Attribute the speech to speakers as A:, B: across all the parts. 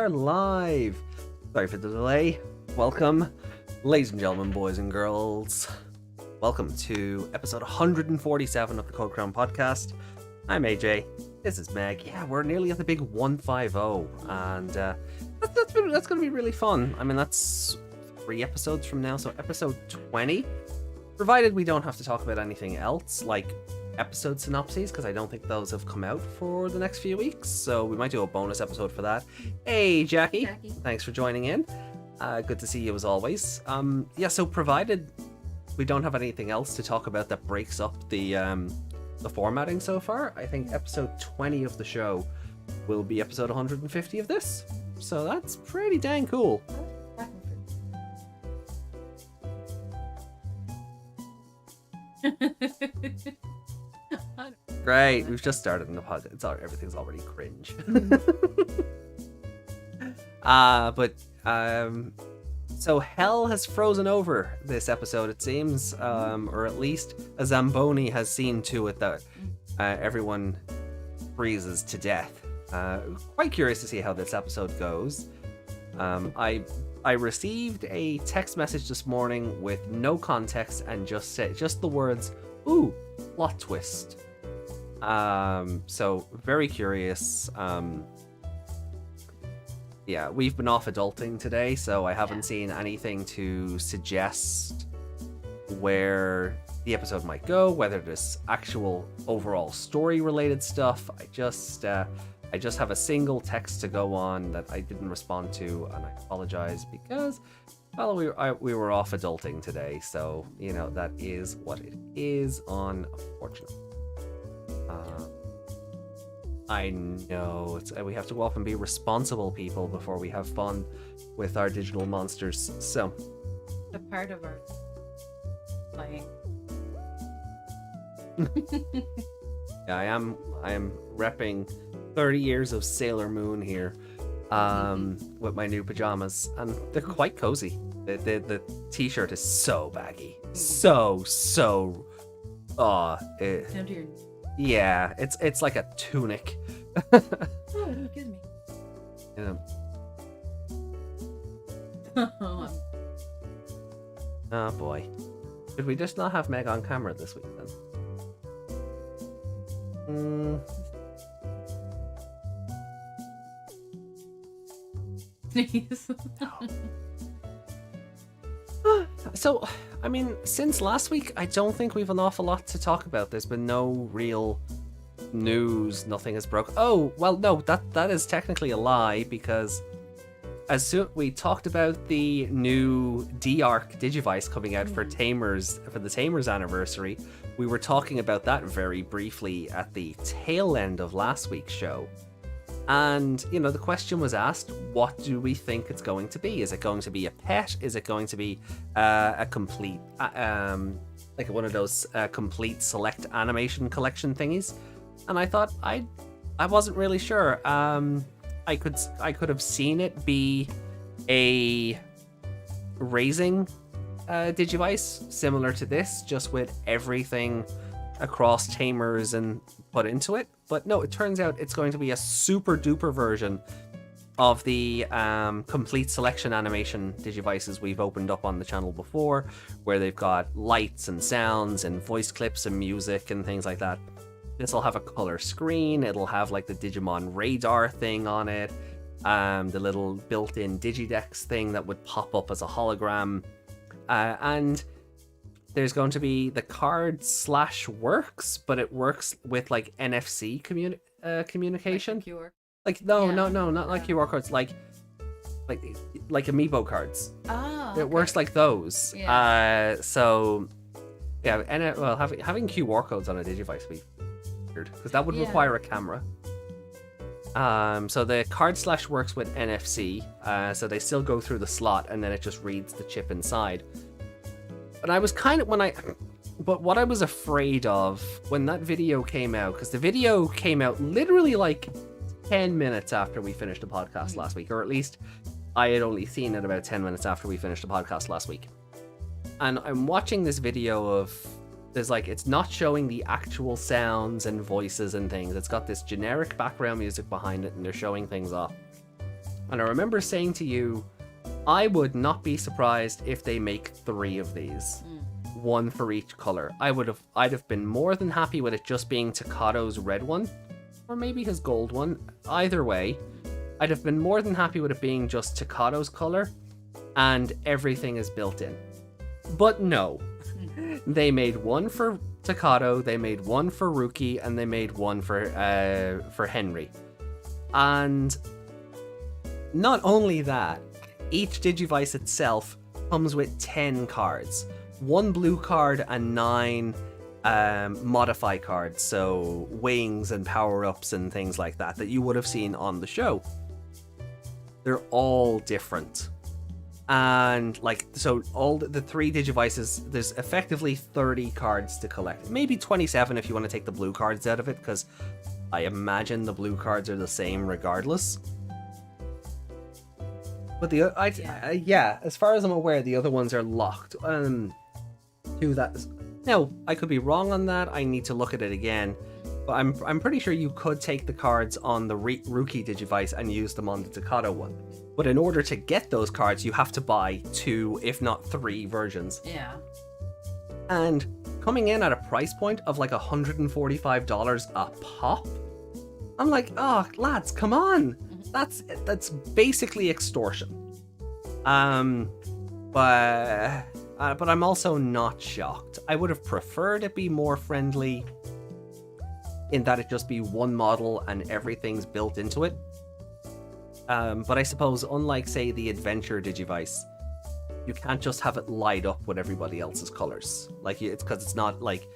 A: are live. Sorry for the delay. Welcome, ladies and gentlemen, boys and girls. Welcome to episode 147 of the Code Crown podcast. I'm AJ. This is Meg. Yeah, we're nearly at the big 150, and that's going to be really fun. I mean, that's 3 episodes from now, so episode 20. Provided we don't have to talk about anything else, like episode synopses, because I don't think those have come out for the next few weeks, so we might do a bonus episode for that. Hey, Jackie. Thanks for joining in. Good to see you as always. Yeah, so provided we don't have anything else to talk about that breaks up the formatting so far, I think episode 20 of the show will be episode 150 of this. So that's pretty dang cool. Great, we've just started in the pod. Everything's already cringe. So hell has frozen over this episode, it seems, or at least a Zamboni has seen to it that everyone freezes to death. Quite curious to see how this episode goes. I received a text message this morning with no context and just the words, "Ooh, plot twist." So very curious. Yeah, we've been off adulting today, so I haven't seen anything to suggest where the episode might go, whether there's actual overall story related stuff. I just have a single text to go on that I didn't respond to, and I apologize because, well, we were off adulting today, so you know that is what it is, unfortunately. I know we have to go off and be responsible people before we have fun with our digital monsters. So,
B: the part of our playing.
A: Yeah, I am repping 30 years of Sailor Moon here, with my new pajamas, and they're quite cozy. The t-shirt is so baggy, so.
B: Down to your...
A: Yeah, it's like a tunic.
B: Oh, excuse me.
A: Yeah. Oh boy. Should we just not have Meg on camera this week then?
B: Please.
A: So, I mean, since last week, I don't think we've an awful lot to talk about. There's been no real news. Nothing has broke. Oh, well, no, that is technically a lie, because as soon we talked about the new D-Arc Digivice coming out for the Tamers anniversary, we were talking about that very briefly at the tail end of last week's show. And, you know, the question was asked, what do we think it's going to be? Is it going to be a pet? Is it going to be a complete, like one of those complete select animation collection thingies? And I thought, I wasn't really sure. I could have seen it be a raising Digivice, similar to this, just with everything across Tamers and put into it. But no, it turns out it's going to be a super duper version of the complete selection animation Digivices we've opened up on the channel before, where they've got lights and sounds and voice clips and music and things like that. This will have a color screen. It'll have like the Digimon radar thing on it, the little built-in Digidex thing that would pop up as a hologram, and there's going to be the card /works, but it works with like NFC communication.
B: Like QR.
A: Like no, not like QR codes, like amiibo cards.
B: Oh,
A: It works like those.
B: Yeah.
A: So yeah, and having QR codes on a Digivice would be weird, because that would require a camera. So the card /works with NFC, so they still go through the slot, and then it just reads the chip inside. And I was but what I was afraid of when that video came out, because the video came out literally like 10 minutes after we finished the podcast last week, or at least I had only seen it about 10 minutes after we finished the podcast last week. And I'm watching this video of, it's not showing the actual sounds and voices and things. It's got this generic background music behind it, and they're showing things off. And I remember saying to you, I would not be surprised if they make 3 of these. One for each color. I'd have been more than happy with it just being Takado's red one, or maybe his gold one. Either way, I'd have been more than happy with it being just Takado's color, and everything is built in. But no, they made one for Takado, they made one for Ruki, and they made one for Henry. And not only that, each Digivice itself comes with 10 cards. 1 blue card and 9 modify cards, so wings and power-ups and things like that you would have seen on the show. They're all different. And like, so all the 3 Digivices, there's effectively 30 cards to collect. Maybe 27 if you want to take the blue cards out of it, because I imagine the blue cards are the same regardless. But yeah, as far as I'm aware, the other ones are locked. To that. Now, I could be wrong on that. I need to look at it again. But I'm pretty sure you could take the cards on the Rookie Digivice and use them on the Takado one. But in order to get those cards, you have to buy 2, if not 3 versions.
B: Yeah.
A: And coming in at a price point of like $145 a pop, I'm like, oh, lads, come on. That's basically extortion. But I'm also not shocked. I would have preferred it be more friendly in that it just be one model and everything's built into it. But I suppose, unlike, say, the Adventure Digivice, you can't just have it light up with everybody else's colors. Like, it's because it's not like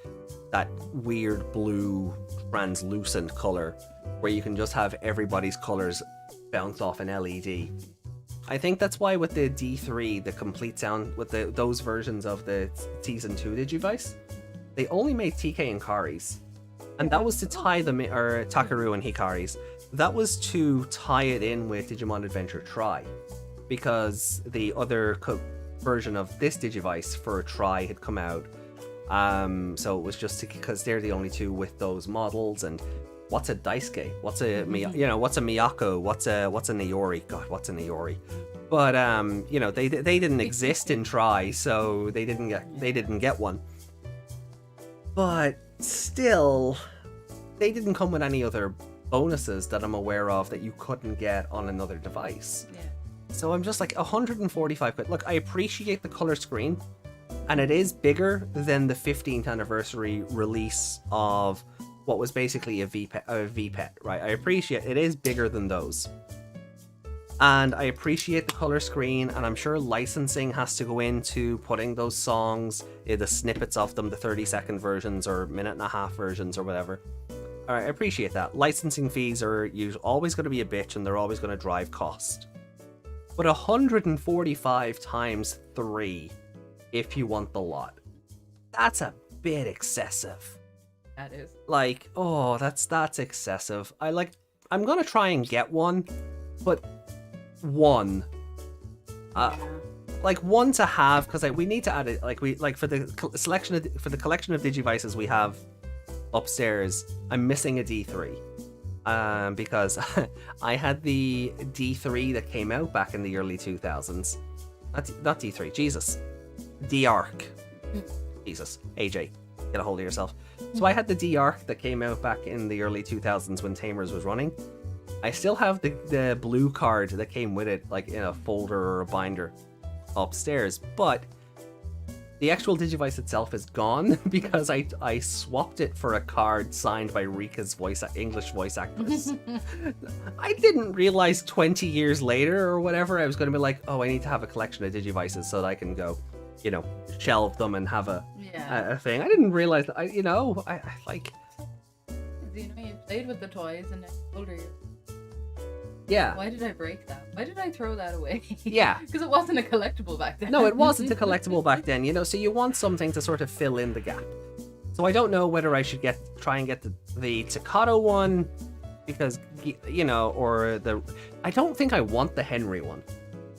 A: that weird blue translucent color where you can just have everybody's colors bounce off an LED. I think that's why with the D3, the complete sound, with those versions of the Season 2 Digivice, they only made TK and Kari's. And that was to tie them, or Takaru and Hikari's. That was to tie it in with Digimon Adventure Tri. Because the other version of this Digivice for Tri had come out. So it was just because they're the only 2 with those models. And what's a Daisuke? What's a what's a Miyako? What's a Naori? God, what's a Naori? But they didn't exist in Tri, so they didn't get one. But still, they didn't come with any other bonuses that I'm aware of that you couldn't get on another device.
B: Yeah.
A: So I'm just like, 145 quid. Look, I appreciate the color screen, and it is bigger than the 15th anniversary release of what was basically a VPET, right? I appreciate it is bigger than those. And I appreciate the color screen, and I'm sure licensing has to go into putting those songs, the snippets of them, the 30-second versions or minute-and-a-half versions or whatever. Alright, I appreciate that. Licensing fees are always going to be a bitch, and they're always going to drive cost. But 145 times 3, if you want the lot, that's a bit excessive.
B: That is.
A: Like, oh, that's excessive. I'm going to try and get one, but one. Like one to have, because we need to add it. For the collection of Digivices we have upstairs, I'm missing a D3. Because I had the D3 that came out back in the early 2000s. Not D3, Jesus. D-Arc. Jesus. AJ, get a hold of yourself. So I had the D-Arc that came out back in the early 2000s when Tamers was running. I still have the blue card that came with it, like in a folder or a binder upstairs, but the actual Digivice itself is gone because I swapped it for a card signed by Rika's English voice actress. I didn't realize 20 years later or whatever, I was going to be like, oh, I need to have a collection of Digivices so that I can go, shelve them and have a thing. I didn't realize that, I like...
B: You played with the toys and older.
A: Yeah.
B: Why did I break that? Why did I throw that away?
A: Yeah.
B: Because it wasn't a collectible back then.
A: No, it wasn't a collectible back then, so you want something to sort of fill in the gap. So I don't know whether I should try and get the Takado one, because, or I don't think I want the Henry one.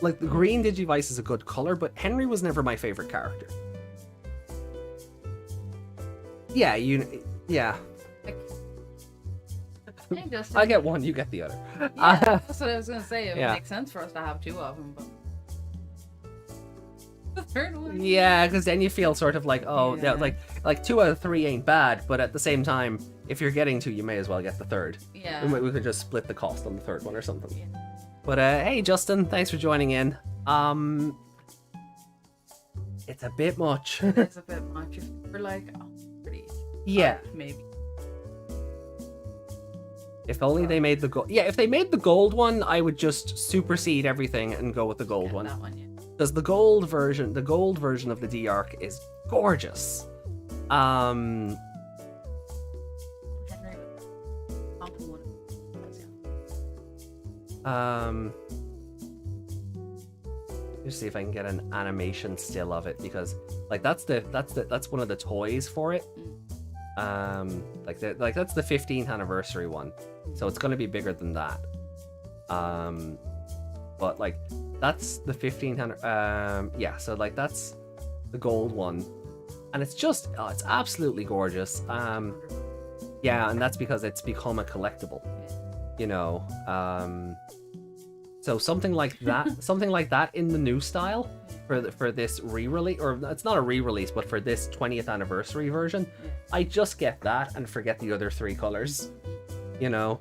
A: Like, the green Digivice is a good color, but Henry was never my favorite character. Yeah, yeah.
B: Hey, Justin.
A: I get one, you get the other.
B: Yeah, that's what I was gonna say. It
A: yeah.
B: would make sense for us to have two of them, but the third one.
A: Yeah, because then you feel sort of like, oh,
B: Yeah.
A: like 2 out of 3 ain't bad, but at the same time, if you're getting 2, you may as well get the third.
B: Yeah.
A: We could just split the cost on the third one or something.
B: Yeah.
A: But hey, Justin, thanks for joining in. It's a bit much.
B: It's a bit much. We're like, oh, pretty.
A: Yeah.
B: Maybe.
A: If only they made the gold. Yeah, if they made the gold one, I would just supersede everything and go with the gold one.
B: That one, yeah.
A: Because the gold version of the D-Arc is gorgeous.
B: Henry.
A: Let's see if I can get an animation still of it, because like that's one of the toys for it. Like that's the 15th anniversary one, so it's gonna be bigger than that. But like that's the 15th yeah, so like that's the gold one, and it's just it's absolutely gorgeous. Yeah, and that's because it's become a collectible, you know. So something like that in the new style for this re-release, or it's not a re-release, but for this 20th anniversary version, I just get that and forget the other 3 colors, you know.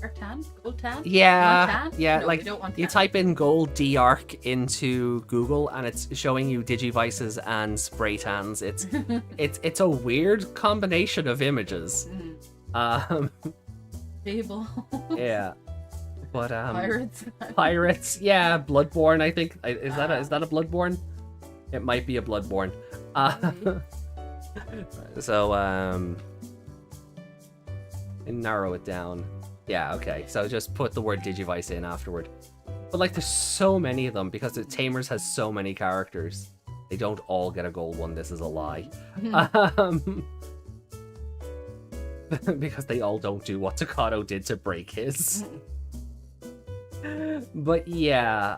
B: Or tan? Gold tan?
A: Yeah,
B: Tan?
A: yeah.
B: No,
A: like
B: we don't want
A: you
B: tan.
A: type in gold D-Arc into Google, and it's showing you Digivices and spray tans. It's a weird combination of images.
B: Fable.
A: Yeah, but
B: Pirates.
A: Yeah, Bloodborne. I think is that a Bloodborne? It might be a Bloodborne. So and narrow it down. Yeah, okay. So just put the word Digivice in afterward. But like, there's so many of them because the Tamers has so many characters. They don't all get a gold one. This is a lie. Because they all don't do what Takato did to break his. But yeah,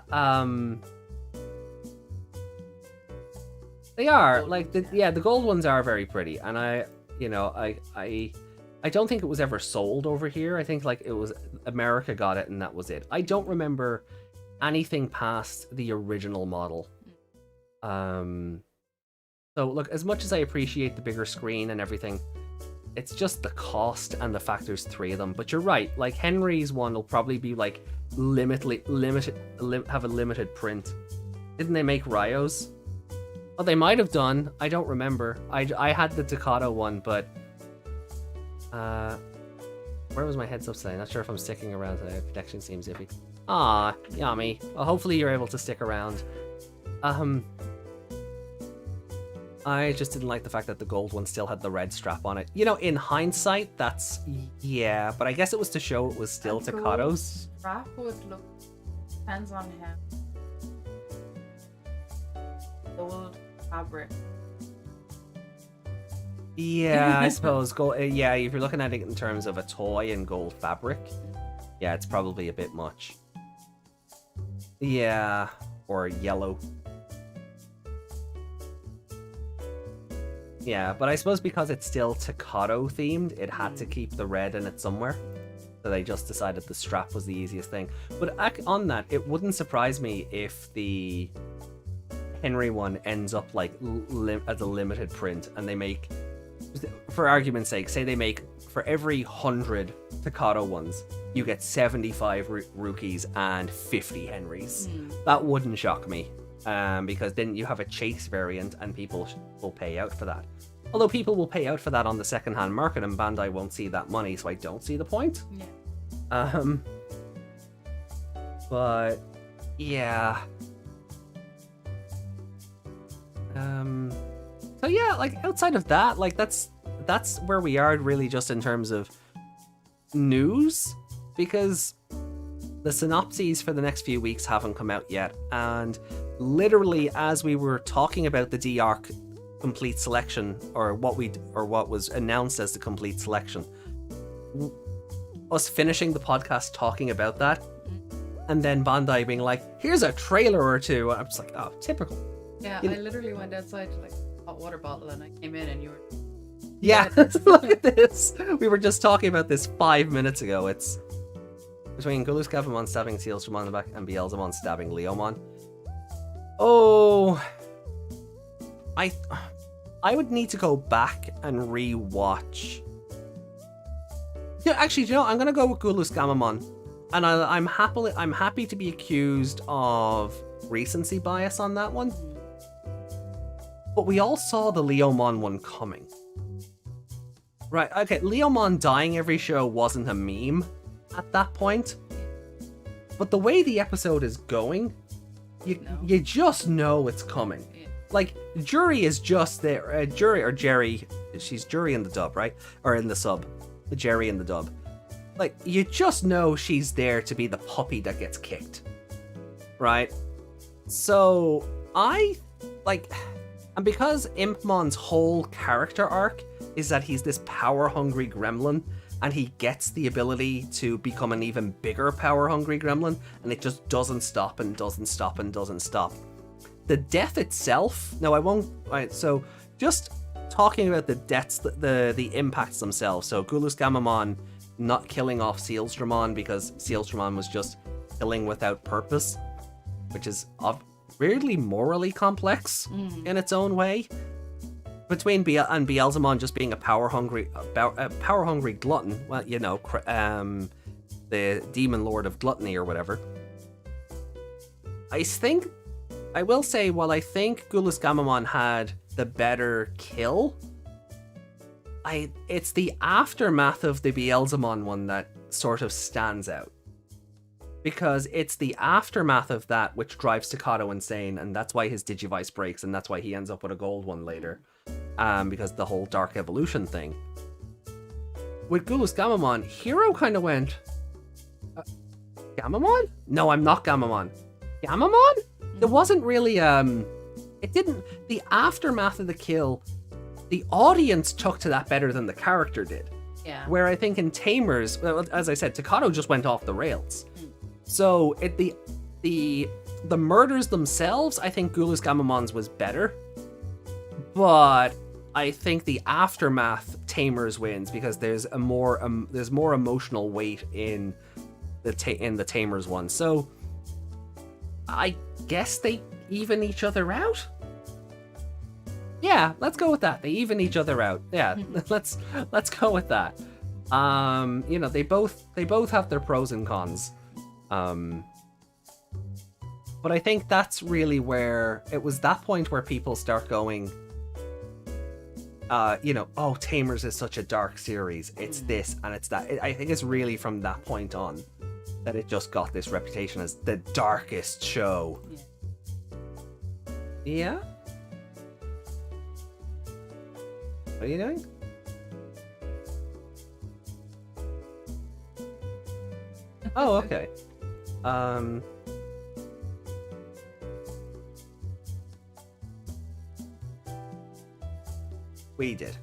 A: they are like the gold ones are very pretty, and I don't think it was ever sold over here. I think like it was America got it and that was it. I don't remember anything past the original model. So look, as much as I appreciate the bigger screen and everything, it's just the cost and the fact there's 3 of them. But you're right, like Henry's one will probably be like have a limited print. Didn't they make Ryo's? Oh, they might have done. I don't remember. I had the Takato one, but where was my heads up today? Not sure if I'm sticking around today. The connection seems iffy. Ah, yummy. Well, hopefully you're able to stick around. I just didn't like the fact that the gold one still had the red strap on it. You know, in hindsight, that's yeah, but I guess it was to show it was still Takato's.
B: Strap would look, depends on him. Gold fabric.
A: Yeah, I suppose gold. Yeah, if you're looking at it in terms of a toy and gold fabric, yeah, it's probably a bit much. Yeah, or yellow. Yeah, but I suppose because it's still Takato themed, it had to keep the red in it somewhere. So they just decided the strap was the easiest thing. But on that, it wouldn't surprise me if the Henry one ends up like as a limited print, and they make, for argument's sake, say they make for every 100 Takato ones, you get 75 rookies and 50 Henrys. That wouldn't shock me. Because then you have a chase variant and people will pay out for that. Although people will pay out for that on the secondhand market and Bandai won't see that money, so I don't see the point.
B: Yeah.
A: But yeah. So yeah, like outside of that, like that's where we are really, just in terms of news, because the synopses for the next few weeks haven't come out yet, and literally as we were talking about the D-Arc complete selection, or what was announced as the complete selection, us finishing the podcast talking about that, and then Bandai being like, here's a trailer or two, and I'm just like, oh, typical.
B: Yeah,
A: You
B: I literally went outside to like a hot water bottle and I came in and you were.
A: Yeah, look at this. We were just talking about this 5 minutes ago. It's between Guluskavamon stabbing Sealstrom on the back and Beelzemon stabbing Leomon. Oh, I would need to go back and re-watch. Yeah, actually, you know, I'm gonna go with Guluskavamon, and I'm happy to be accused of recency bias on that one. But we all saw the Leomon one coming. Right, okay, Leomon dying every show wasn't a meme at that point. But the way the episode is going, you just know it's coming.
B: Yeah.
A: Like, Jury is just there. Jury, or Jerry, she's Jury in the dub, right? Or in the sub. Jerry in the dub. Like, you just know she's there to be the puppy that gets kicked. Right? So, and because Impmon's whole character arc is that he's this power-hungry gremlin, and he gets the ability to become an even bigger power-hungry gremlin, and it just doesn't stop and doesn't stop and doesn't stop. The death itself, no, I won't. Right, so just talking about the deaths, the impacts themselves. So Guluskavamon not killing off Sealstromon because Sealstromon was just killing without purpose, which is weirdly morally complex in its own way. Between Beelzemon just being a power hungry glutton, well, you know, the demon lord of gluttony or whatever. I will say, while I think Guluskavamon had the better kill, it's the aftermath of the Beelzemon one that sort of stands out. Because it's the aftermath of that which drives Takato insane, and that's why his Digivice breaks, and that's why he ends up with a gold one later. Because the whole Dark Evolution thing. With Guluskavamon, Hero kind of went, Gamamon? No, I'm not Gamamon. Gamamon? It wasn't really, the aftermath of the kill, the audience took to that better than the character did.
B: Yeah.
A: Where I think in Tamers, well, as I said, Takato just went off the rails. So the murders themselves, I think Guluskavamon's was better. But I think the aftermath Tamers wins because there's more emotional weight in the Tamers one. So I guess they even each other out. Yeah, let's go with that. They even each other out. Yeah, let's go with that. You know, they both have their pros and cons. But I think that's really where it was that point where people start going, you know, oh, Tamers is such a dark series. It's this and it's that. I think it's really from that point on that it just got this reputation as the darkest show. Yeah? What are you doing? Oh, okay. We did.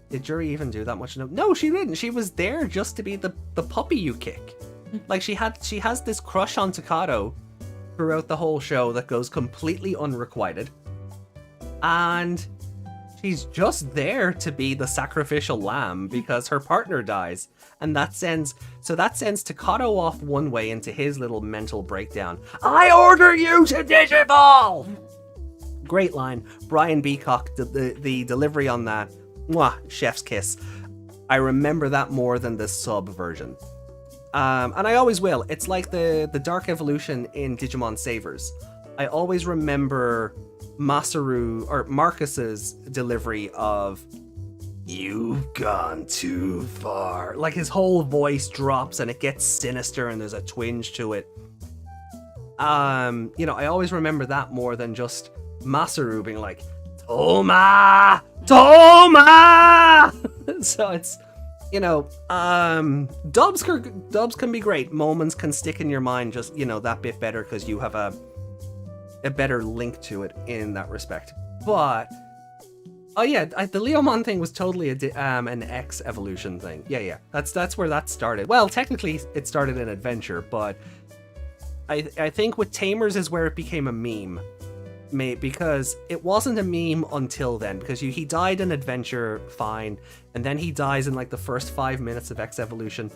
A: Did Jury even do that much? No, she didn't. She was there just to be the puppy you kick. Like, she has this crush on Takato throughout the whole show that goes completely unrequited. And she's just there to be the sacrificial lamb because her partner dies. And that sends Takato off one way into his little mental breakdown. I order you to Digivolve! Great line. Brian Beacock, the delivery on that. Mwah, chef's kiss. I remember that more than the sub version. And I always will. It's like the Dark Evolution in Digimon Savers. I always remember Masaru, or Marcus's delivery of, "You've gone too far." Like, his whole voice drops and it gets sinister and there's a twinge to it. You know, I always remember that more than just Masaru being like, Toma! Toma! So it's, you know, dubs can be great. Moments can stick in your mind just, you know, that bit better because you have a better link to it in that respect. But, oh yeah, the Leomon thing was totally an X evolution thing. Yeah, that's where that started. Well, technically it started in Adventure, but I think with Tamers is where it became a meme. because it wasn't a meme until then, because he died in Adventure, fine, and then he dies in like the first 5 minutes of X Evolution,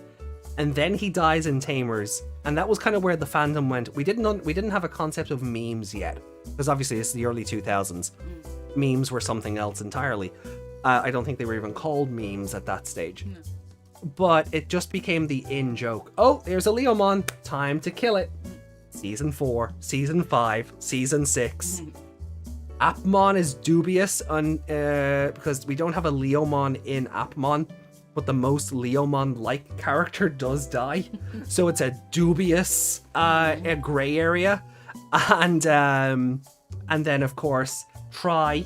A: and then he dies in Tamers, and that was kind of where the fandom went. We didn't have a concept of memes yet, because obviously it's the early 2000s. Memes were something else entirely. I don't think they were even called memes at that stage.
B: No.
A: But it just became the in joke. Oh, there's a Leomon, time to kill it. Season 4, Season 5, Season 6. Appmon is dubious because we don't have a Leomon in Appmon, but the most Leomon-like character does die. So it's a dubious a gray area. And then, of course, Tri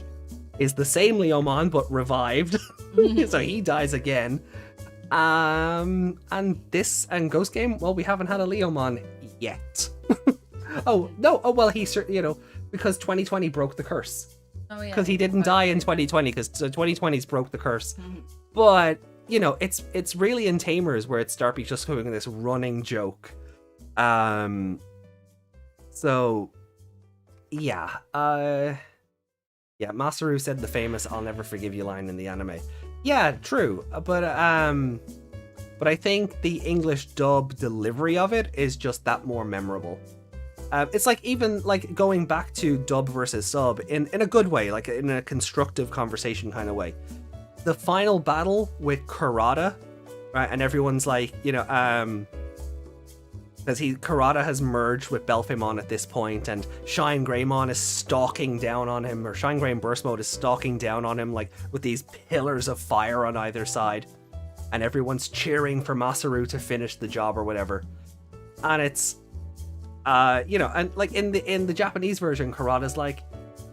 A: is the same Leomon, but revived. So he dies again. And Ghost Game, well, we haven't had a Leomon yet. Oh, no. Oh, well, because 2020 broke the curse.
B: Oh, yeah.
A: Because he didn't die in 2020, because 2020's broke the curse. But, it's really in Tamers where it starts just becoming this running joke. So, yeah. Yeah, Masaru said the famous "I'll never forgive you" line in the anime. Yeah, true. But I think the English dub delivery of it is just that more memorable. It's like even like going back to dub versus sub in a good way, like in a constructive conversation kind of way. The final battle with Kurata, right? And everyone's like, because Kurata has merged with Belphemon at this point, and Shine Greymon is stalking down on him, or Shine Grey in Burst Mode is stalking down on him, like with these pillars of fire on either side, and everyone's cheering for Masaru to finish the job or whatever. And it's, and like in the Japanese version, Kurata's like,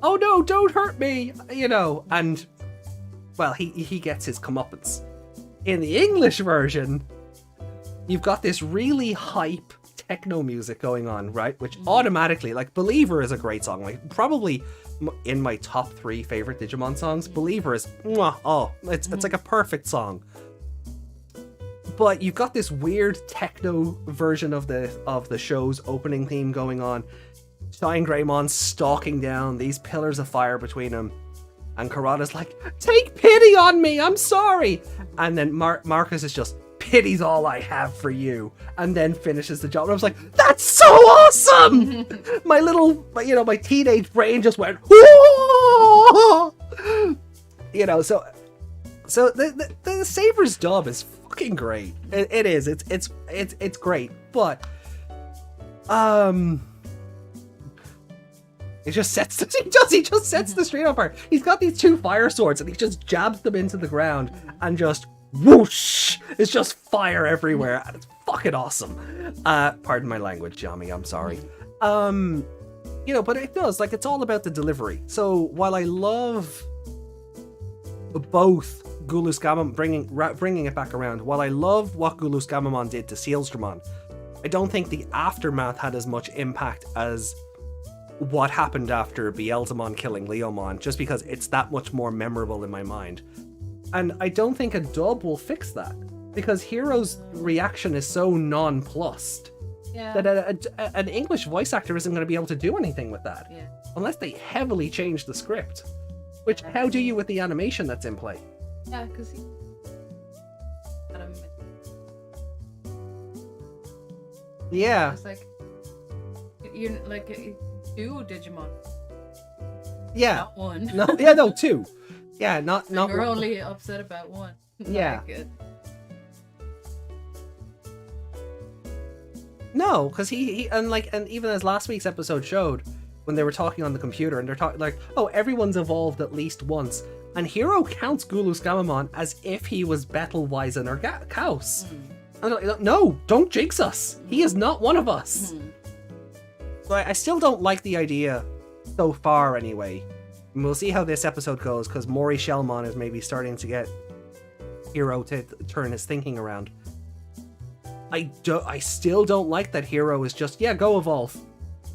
A: "Oh no, don't hurt me," and well, he gets his comeuppance. In the English version, you've got this really hype techno music going on, right? Which automatically, like, Believer is a great song. Like, probably in my top 3 favorite Digimon songs, Believer is, it's like a perfect song. But you've got this weird techno version of the show's opening theme going on. Shine Greymon stalking down, these pillars of fire between them. And Kurata's like, "Take pity on me, I'm sorry." And then Marcus is just, "Pity's all I have for you," and then finishes the job. And I was like, that's so awesome! my teenage brain just went, whoa! So the Sabers dub is fucking great. It is. It's great. But he just sets the street on fire. He's got these 2 fire swords and he just jabs them into the ground and just whoosh! It's just fire everywhere, and it's fucking awesome. Pardon my language, Jami, I'm sorry. But it does, like, it's all about the delivery. So while I love both Gulus Gamamon, bringing it back around, while I love what Gulus Gamamon did to Sealsdramon, I don't think the aftermath had as much impact as what happened after Beelzemon killing Leomon, just because it's that much more memorable in my mind. And I don't think a dub will fix that, because Hero's reaction is so nonplussed that an English voice actor isn't going to be able to do anything with that.
B: Yeah.
A: Unless they heavily change the script. Which, how do you with the animation that's in play?
B: Yeah, because
A: Yeah.
B: It's like, you're like 2 Digimon.
A: Yeah.
B: Not 1.
A: No, 2. Yeah, not
B: You're only upset about 1.
A: Yeah.
B: Good.
A: No, because he and even as last week's episode showed, when they were talking on the computer and they're talking like, "Oh, everyone's evolved at least once," and Hero counts Gulus Gamamon as if he was Betelweisen or Kaos. No, don't jinx us. He is not one of us. So I still don't like the idea so far, anyway. And we'll see how this episode goes, because Mori Shellmon is maybe starting to get Hero to turn his thinking around. I still don't like that Hero is just, go evolve.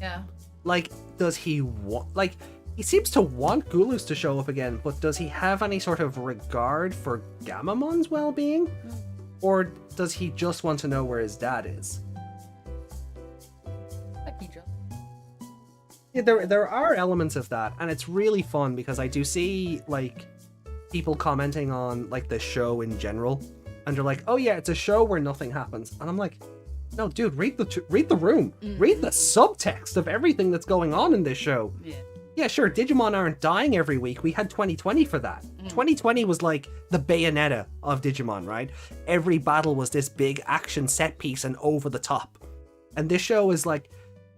B: Yeah.
A: Like, does he want... Like, he seems to want Gulus to show up again, but does he have any sort of regard for Gamamon's well-being? Or does he just want to know where his dad is?
B: Like he just...
A: Yeah, there are elements of that, and it's really fun because I do see like people commenting on like the show in general, and they're like, "Oh yeah, it's a show where nothing happens," and I'm like, "No, dude, read the room, read the subtext of everything that's going on in this show." Yeah, sure, Digimon aren't dying every week. We had 2020 for that. 2020 was like the Bayonetta of Digimon, right? Every battle was this big action set piece and over the top, and this show is like,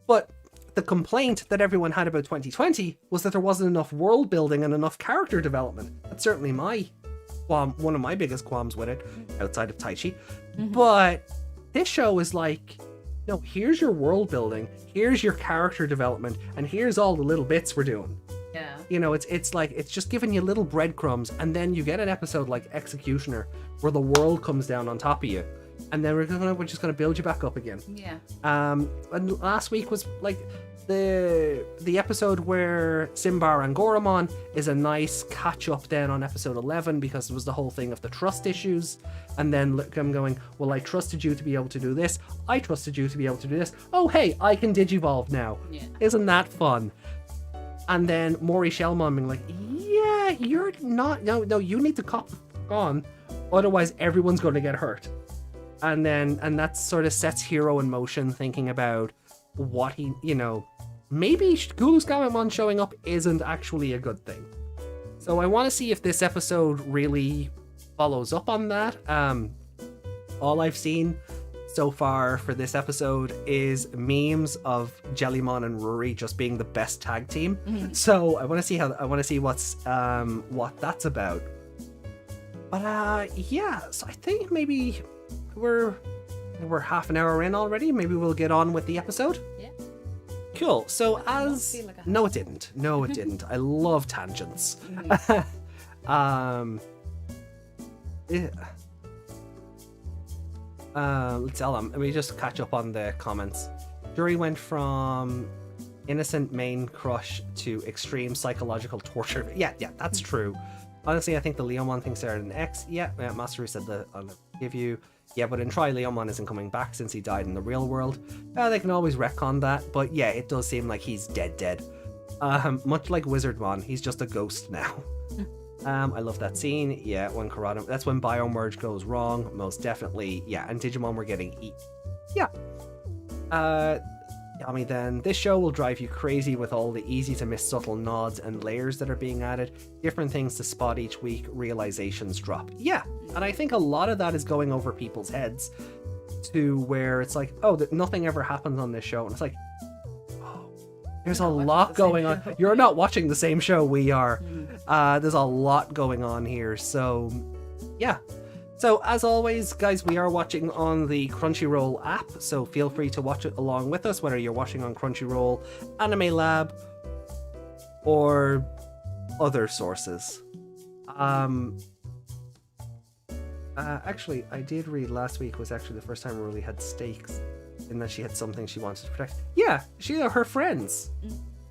A: but. The complaint that everyone had about 2020 was that there wasn't enough world building and enough character development. That's certainly one of my biggest qualms with it, outside of Tai Chi. But this show is like, no, here's your world building, here's your character development, and here's all the little bits we're doing.
B: Yeah.
A: You know, it's like, it's just giving you little breadcrumbs, and then you get an episode like Executioner, where the world comes down on top of you, and then we're just gonna build you back up again.
B: Yeah.
A: And last week was like the episode where Simbar and Goramon is a nice catch up then on episode 11, because it was the whole thing of the trust issues, and then look, I'm going, well, I trusted you to be able to do this, I trusted you to be able to do this, oh hey, I can digivolve now.
B: Yeah.
A: Isn't that fun? And then Mori Shellmon being like, yeah, you're not, no, you need to cop on, otherwise everyone's going to get hurt. And that sort of sets Hero in motion, thinking about what he, you know, maybe Gulu's Gamamon showing up isn't actually a good thing. So I want to see if this episode really follows up on that. All I've seen so far for this episode is memes of Jellymon and Ruri just being the best tag team. So I want to see what's what that's about. But yeah, so I think maybe we're half an hour in already. Maybe we'll get on with the episode.
B: Yeah.
A: Cool. So no, it didn't. I love tangents. Yeah. Let's tell them. Let me just catch up on the comments. Jury went from innocent main crush to extreme psychological torture. Yeah, that's true. Honestly, I think the Leomon thinks they're an ex. Yeah, Mastery said that I'll give you. Yeah, but in Try, Leomon isn't coming back since he died in the real world. They can always retcon that, but yeah, it does seem like he's dead. Much like Wizardmon, he's just a ghost now. I love that scene. Yeah, when Karada, that's when Biomerge goes wrong, most definitely. Yeah, and Digimon were getting eaten. Yeah. Yummy then. This show will drive you crazy with all the easy to miss subtle nods and layers that are being added. Different things to spot each week, realizations drop. Yeah, and I think a lot of that is going over people's heads to where it's like, oh, nothing ever happens on this show. And it's like, oh, there's a lot going on. You're not watching the same show we are. There's a lot going on here. So, yeah. So, as always, guys, we are watching on the Crunchyroll app, so feel free to watch it along with us, whether you're watching on Crunchyroll, Anime Lab, or other sources. Actually, I did read last week was actually the first time we really had stakes, in that she had something she wanted to protect. Yeah, her friends.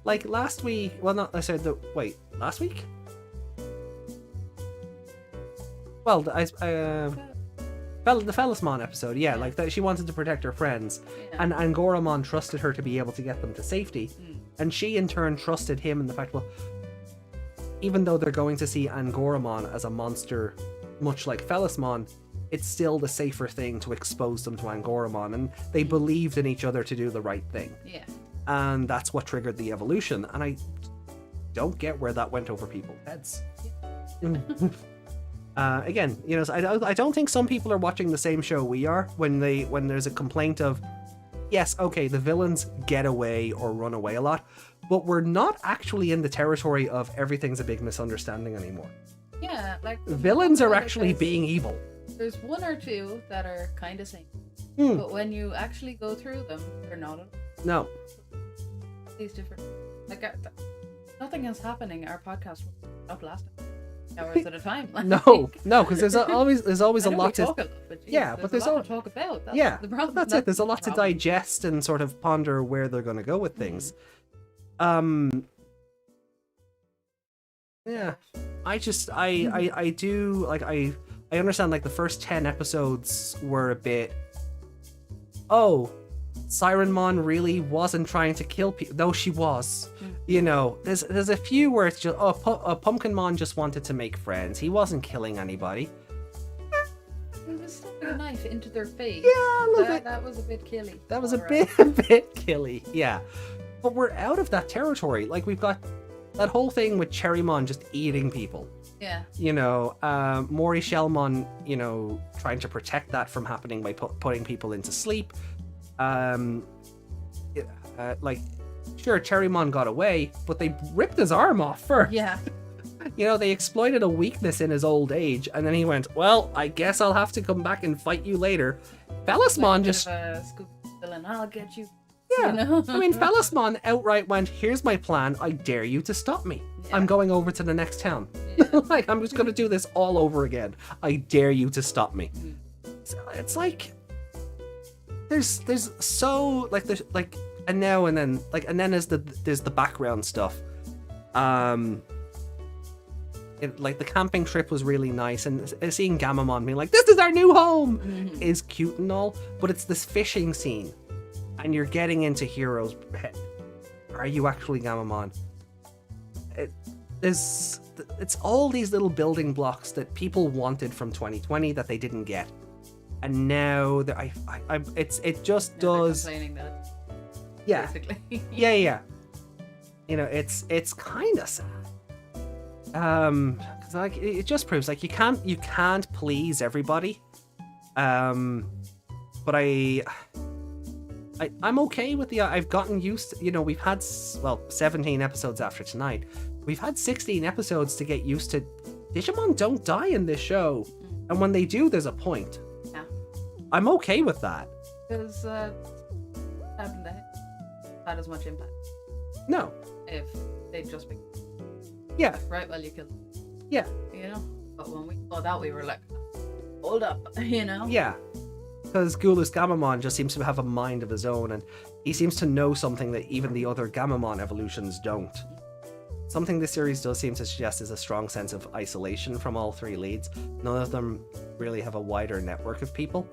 A: Like, last week, well, not, I said, last week? Well, the Felismon episode, yeah, like that. She wanted to protect her friends, and Goramon trusted her to be able to get them to safety, and she in turn trusted him in the fact, well, even though they're going to see Angoramon as a monster, much like Felismon, it's still the safer thing to expose them to Angoramon, and they believed in each other to do the right thing.
B: Yeah,
A: and that's what triggered the evolution, and I don't get where that went over people's heads. Again, you know, I don't think some people are watching the same show we are when there's a complaint of, yes, okay, the villains get away or run away a lot, but we're not actually in the territory of everything's a big misunderstanding anymore.
B: Yeah, like
A: villains are actually being evil.
B: There's one or two that are kind of same, but when you actually go through them, they're not.
A: No.
B: These different, like nothing is happening. Our podcast will not last hours at a time. Like,
A: no, because there's always a lot to.
B: But there's a lot to talk about. That's the problem.
A: That's it. There's a lot to digest and sort of ponder where they're going to go with things. Yeah, I do like I understand like the first 10 episodes were a bit. Oh, Sirenmon really wasn't trying to kill people. No, she was. You know, there's a few where it's just, Pumpkinmon just wanted to make friends. He wasn't killing anybody.
B: He was sticking a knife into their face.
A: Yeah, a little bit.
B: That was a bit killy.
A: That was a bit killy, yeah. But we're out of that territory. Like, we've got that whole thing with Cherrymon just eating people.
B: Yeah.
A: You know, Mori Shellmon, you know, trying to protect that from happening by putting people into sleep. Like, sure, Cherrymon got away, but they ripped his arm off first.
B: Yeah.
A: You know, they exploited a weakness in his old age, and then he went, well, I guess I'll have to come back and fight you later. Fellasmon just...
B: Villain, I'll get you.
A: Yeah,
B: You know?
A: I mean, Fellasmon outright went, here's my plan, I dare you to stop me.
B: Yeah.
A: I'm going over to the next town.
B: Yeah.
A: Like, I'm just going to do this all over again. I dare you to stop me. So it's like, there's so, like, there's, like, and now and then, like, and then there's the background stuff. Like, the camping trip was really nice, and seeing Gamamon being like, this is our new home, is cute and all, but it's this fishing scene, and you're getting into Hero's head. Are you actually Gamamon? It's all these little building blocks that people wanted from 2020 that they didn't get, and now it just does.
B: Complaining that.
A: Yeah.
B: Basically.
A: Yeah. You know, it's kind of sad. 'Cause, like, it just proves, like, you can't please everybody. But I'm okay with I've gotten used to, you know, we've had 17 episodes after tonight. We've had 16 episodes to get used to. Digimon don't die in this show, and when they do, there's a point.
B: Yeah.
A: I'm okay with that.
B: Because having that had as much impact.
A: No.
B: If they'd just been
A: Yeah.
B: right, well, you killed them.
A: Yeah.
B: You know? But when we saw that, we were like, hold up, you know?
A: Yeah. Because Gulus Gamamon just seems to have a mind of his own, and he seems to know something that even the other Gamamon evolutions don't. Something this series does seem to suggest is a strong sense of isolation from all three leads. None of them really have a wider network of people.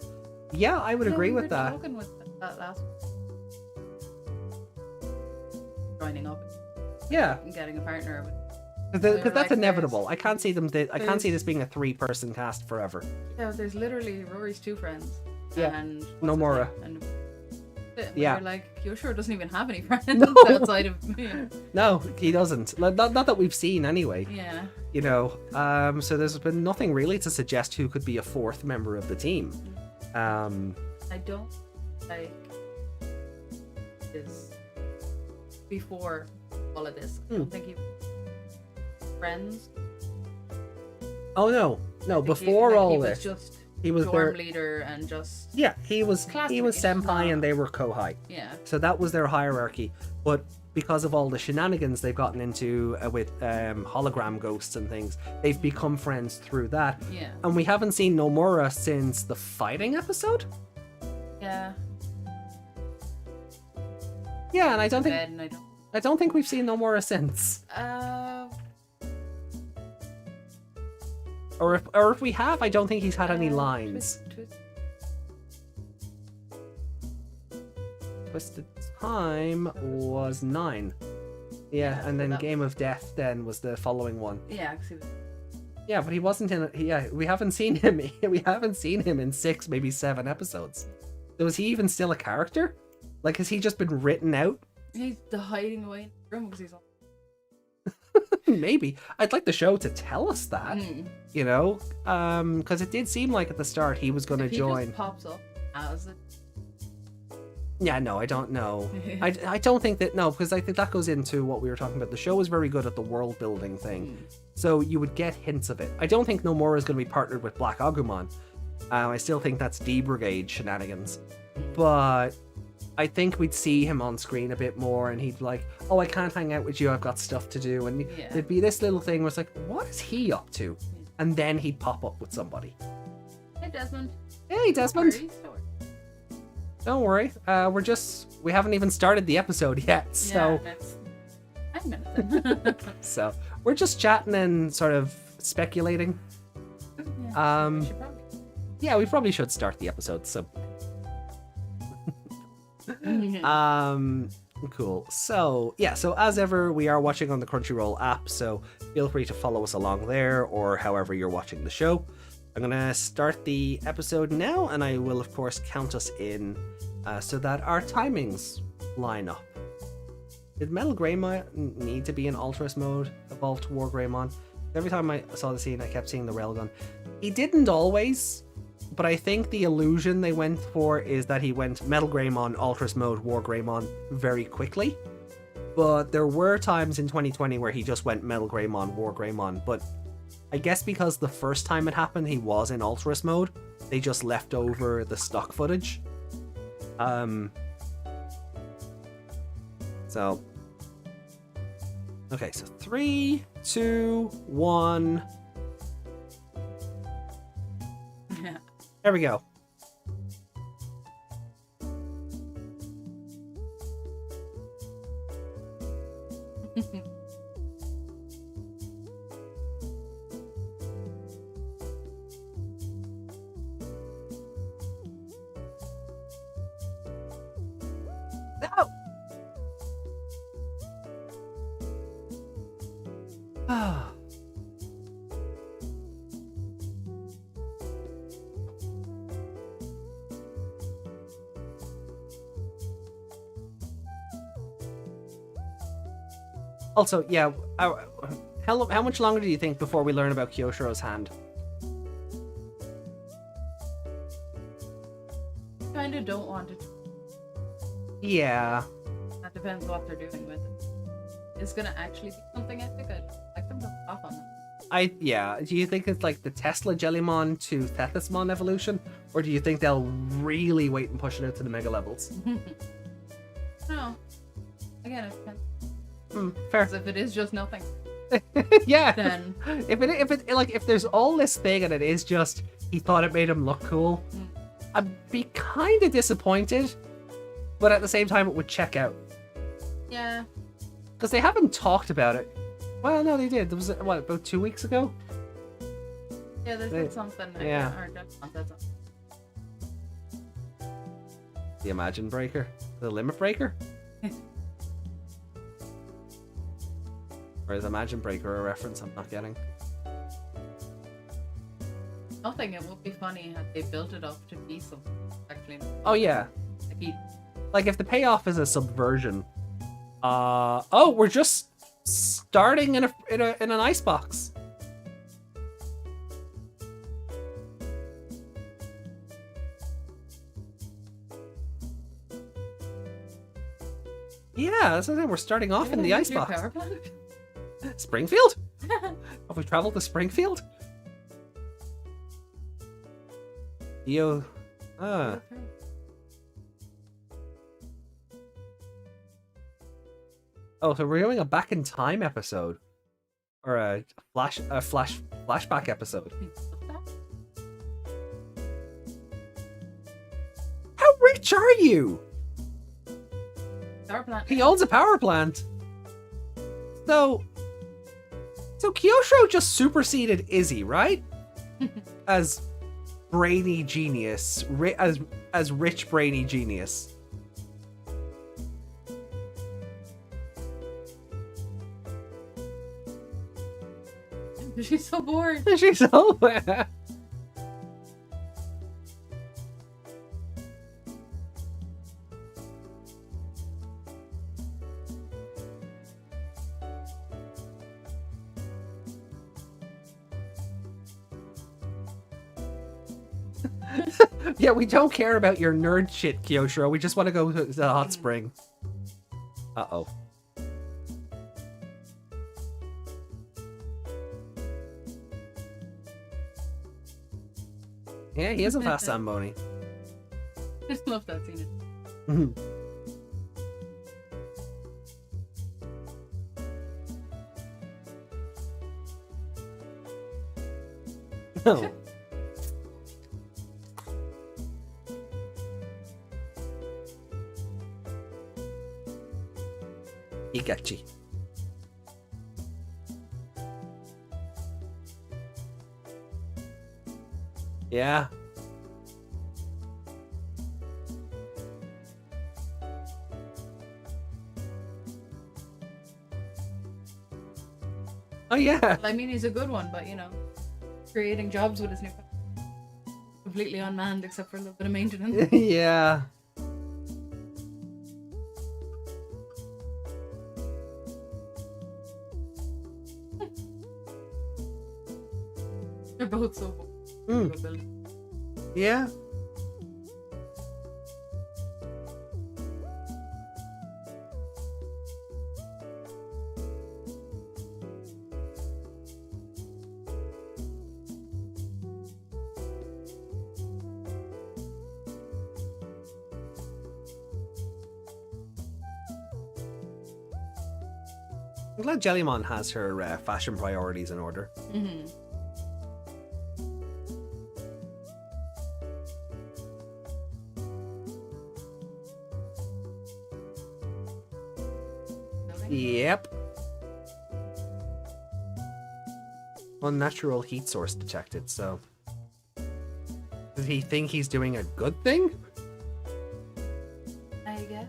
A: Yeah, I would agree with that.
B: Talking with that last joining up.
A: Yeah.
B: And getting a partner.
A: Because that's
B: like,
A: inevitable. I can't see this being a 3-person cast forever.
B: Yeah, there's literally Rory's two friends.
A: Yeah.
B: And
A: Nomura.
B: And
A: yeah.
B: You're like, Kyosho doesn't even have any friends
A: No.
B: outside of me.
A: No, he doesn't. Not that we've seen anyway.
B: Yeah.
A: You know, so there's been nothing really to suggest who could be a fourth member of the team.
B: I don't like this before all of this. I don't think he friends.
A: Oh no, before this,
B: just
A: he was
B: dorm
A: their
B: leader and just
A: he was senpai and they were kohai.
B: Yeah.
A: So that was their hierarchy. But because of all the shenanigans they've gotten into with hologram ghosts and things, they've become friends through that.
B: Yeah.
A: And we haven't seen Nomura since the fighting episode.
B: Yeah.
A: Yeah, and I don't think we've seen Nomura since. Or if we have, I don't think he's had any lines. Twisted Time was 9. Yeah, and then Game of Death then was the following one.
B: Yeah,
A: yeah, but he wasn't in it. Yeah, we haven't seen him. We haven't seen him in 6, maybe 7 episodes. So is he even still a character? Like, has he just been written out?
B: He's hiding away in the room because he's on.
A: Maybe. I'd like the show to tell us that. You know? Because it did seem like at the start he was going to join.
B: He just pops up as it.
A: Yeah, no, I don't know. I don't think that, no, because I think that goes into what we were talking about. The show is very good at the world building thing. So you would get hints of it. I don't think Nomura is going to be partnered with Black Agumon. I still think that's D Brigade shenanigans. But I think we'd see him on screen a bit more and he'd be like, oh, I can't hang out with you, I've got stuff to do. And there'd be this little thing where it's like, what is he up to? And then he'd pop up with somebody.
B: Hey, Desmond.
A: Hey, Desmond. Don't worry. We haven't even started the episode yet. So,
B: yeah, 5 minutes.
A: So we're just chatting and sort of speculating.
B: Yeah,
A: we probably should start the episode. So Cool. So, yeah, so as ever, we are watching on the Crunchyroll app, so feel free to follow us along there or however you're watching the show. I'm going to start the episode now, and I will, of course, count us in so that our timings line up. Did Metal Greymon need to be in Ultras mode, evolved to War Greymon? Every time I saw the scene, I kept seeing the railgun. He didn't always, but I think the illusion they went for is that he went Metal Greymon, Ultras mode, War Greymon very quickly. But there were times in 2020 where he just went Metal Greymon, War Greymon, but I guess because the first time it happened he was in Ultras mode, they just left over the stock footage. So, okay, so 3, 2, 1.
B: Yeah.
A: There we go. No! Ah. Also, yeah, how much longer do you think before we learn about Kyoshiro's hand?
B: Kinda don't want it.
A: Yeah.
B: That depends what they're doing with it. It's gonna actually be something epic. I'd like them to off on that.
A: Yeah. Do you think it's like the Tesla Jellymon to Tethysmon evolution? Or do you think they'll really wait and push it out to the mega levels?
B: No. Again, it depends.
A: Fair.
B: Because if it is just nothing,
A: Yeah.
B: then
A: if there's all this thing and it is just he thought it made him look cool, I'd be kind of disappointed, but at the same time it would check out
B: yeah.
A: because they haven't talked about it. Well, no, they did. There was about 2 weeks ago.
B: Yeah, they said something.
A: Yeah.
B: Or Digimon said something.
A: The Imagine Breaker, the Limit Breaker, or is Imagine Breaker a reference I'm not getting?
B: Nothing. It would be funny had they built it up to be something. Actually,
A: Oh yeah,
B: like he,
A: like if the payoff is a subversion. Oh, we're just starting in an icebox. Yeah, that's the thing. We're starting off in the
B: Nuclear
A: icebox.
B: power plant?
A: Springfield? Have we traveled to Springfield? Yo. Ah. Oh, so we're doing a back in time episode, or a flashback episode. How rich are you?
B: Power plant.
A: He owns a power plant. So Kyosho just superseded Izzy, right? As brainy genius, as rich brainy genius.
B: She's so bored.
A: She's so. Yeah, we don't care about your nerd shit, Kyosho. We just want to go to the hot spring. Uh-oh. Yeah, he is a fast Zamboni.
B: I just love that scene.
A: No. Igachi. Yeah. Oh yeah.
B: I mean, he's a good one, but creating jobs with his new completely unmanned except for a little bit of maintenance.
A: Yeah.
B: They're both so cool.
A: Yeah. I'm glad Jellymon has her fashion priorities in order.
B: Mm-hmm.
A: Yep. Unnatural heat source detected, so... Does he think he's doing a good thing?
B: I guess.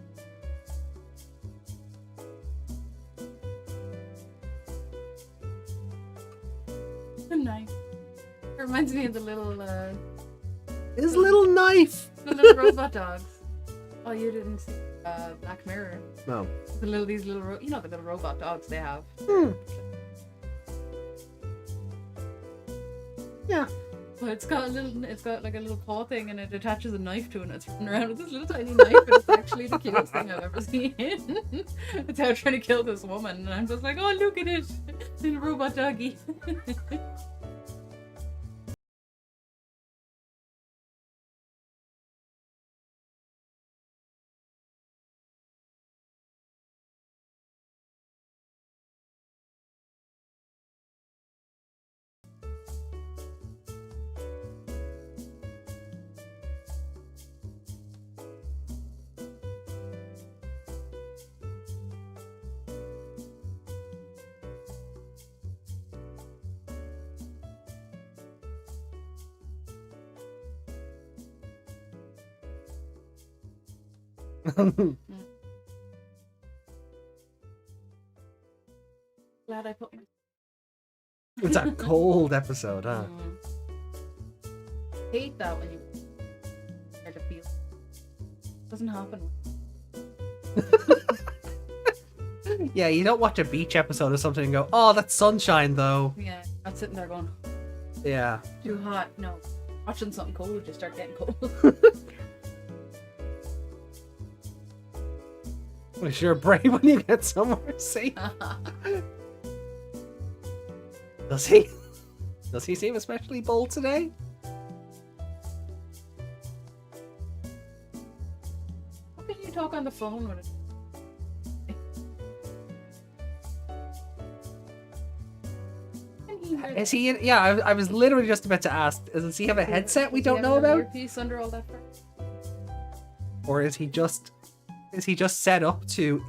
B: A knife. It reminds me of the little,
A: His little knife!
B: the little robot dogs. Oh, you didn't see Black Mirror?
A: No.
B: The little robot dogs they have.
A: Yeah.
B: But it's got like a little paw thing, and it attaches a knife to it, and it's running around with this little tiny knife, and it's actually the cutest thing I've ever seen. It's out trying to kill this woman, and I'm just like, oh, look at it, little robot doggy. Glad I put my.
A: It's a cold episode, huh?
B: Hate that when you start to feel. Doesn't happen.
A: Yeah, you don't watch a beach episode or something and go, oh, that's sunshine, though.
B: Yeah, not sitting there going,
A: Yeah.
B: too hot. No, watching something cold, just start getting cold.
A: Well, sure, brave when you get somewhere safe. Does he? Does he seem especially bold today?
B: How can you talk on the phone with it?
A: Is he in? Yeah, I was literally just about to ask. Does he have a headset we don't know about?
B: Earpiece under all that.
A: Or is he just set up to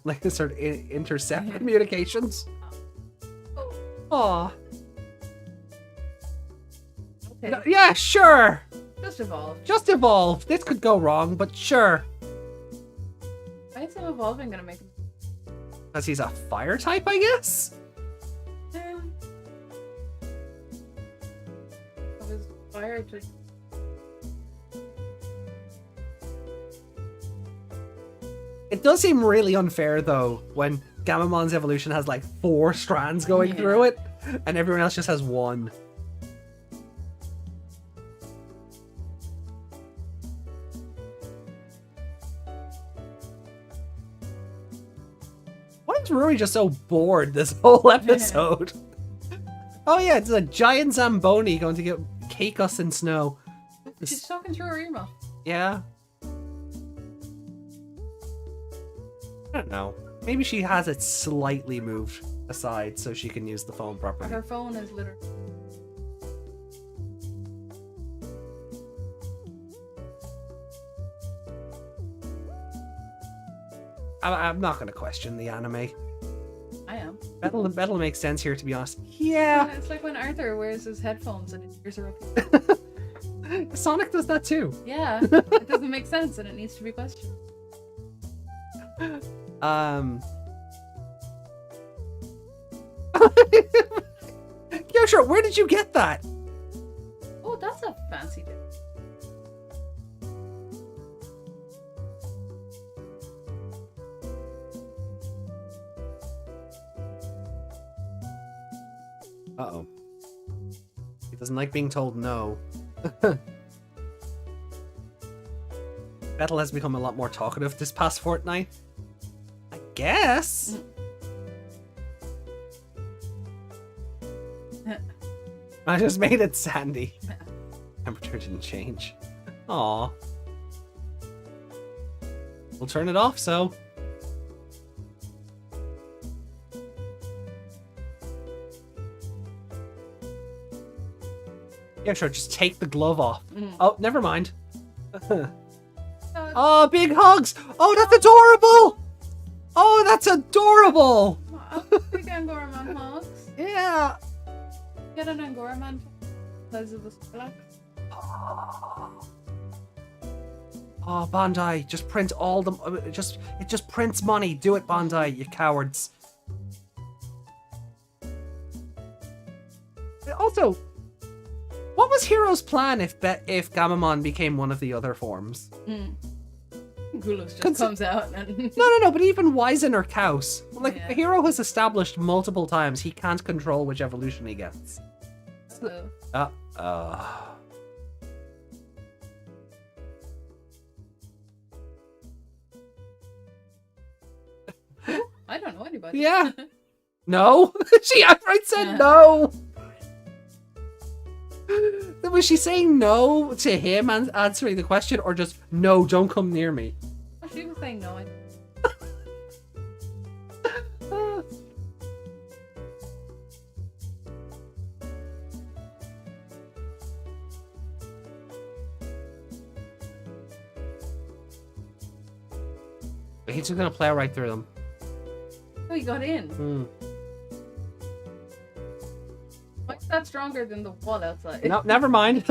A: like sort of intercept communications? Aw.
B: Okay.
A: No, yeah, sure.
B: Just evolve.
A: Just evolve. This could go wrong, but sure.
B: Why is him evolving gonna make him?
A: Because he's a fire type, I guess?
B: Of his fire to.
A: It does seem really unfair, though, when Gamamon's evolution has like 4 strands going through it, and everyone else just has 1. Why is Rui just so bored this whole episode? Oh yeah, it's a giant Zamboni going to cake us in snow.
B: She's talking through her earmuff.
A: Yeah. I don't know. Maybe she has it slightly moved aside so she can use the phone properly.
B: Her phone is literally.
A: I'm not going to question the anime.
B: I am.
A: That'll make sense here, to be honest. Yeah.
B: It's like when Arthur wears his headphones and his ears are up.
A: Sonic does that too.
B: Yeah, it doesn't make sense and it needs to be questioned.
A: Yeah, sure. Where did you get that?
B: Oh, that's a fancy thing.
A: Uh-oh. He doesn't like being told no. Betel has become a lot more talkative this past fortnight. I guess. I just made it sandy. Temperature didn't change. Aw. We'll turn it off, so. Yeah, sure, just take the glove off. Oh, never mind. Oh, big hugs! Oh, that's adorable! Oh, that's adorable!
B: Big Angora Man hugs.
A: Yeah.
B: Get an Angora Man size of the black.
A: Oh, Bandai, just print all them. It just prints money. Do it, Bandai, you cowards. Also, what was Hero's plan if Gamamon became one of the other forms?
B: Gulus just comes out and...
A: No, but even Wizen or Kaus. Like, Hero has established multiple times he can't control which evolution he gets.
B: I don't know anybody.
A: Yeah. No? She outright said no! Was she saying no to him and answering the question, or just, no, don't come near me?
B: Oh, she was saying no.
A: He's just gonna plow right through them.
B: Oh, he got in. Why's that stronger than the wall outside?
A: No, never mind.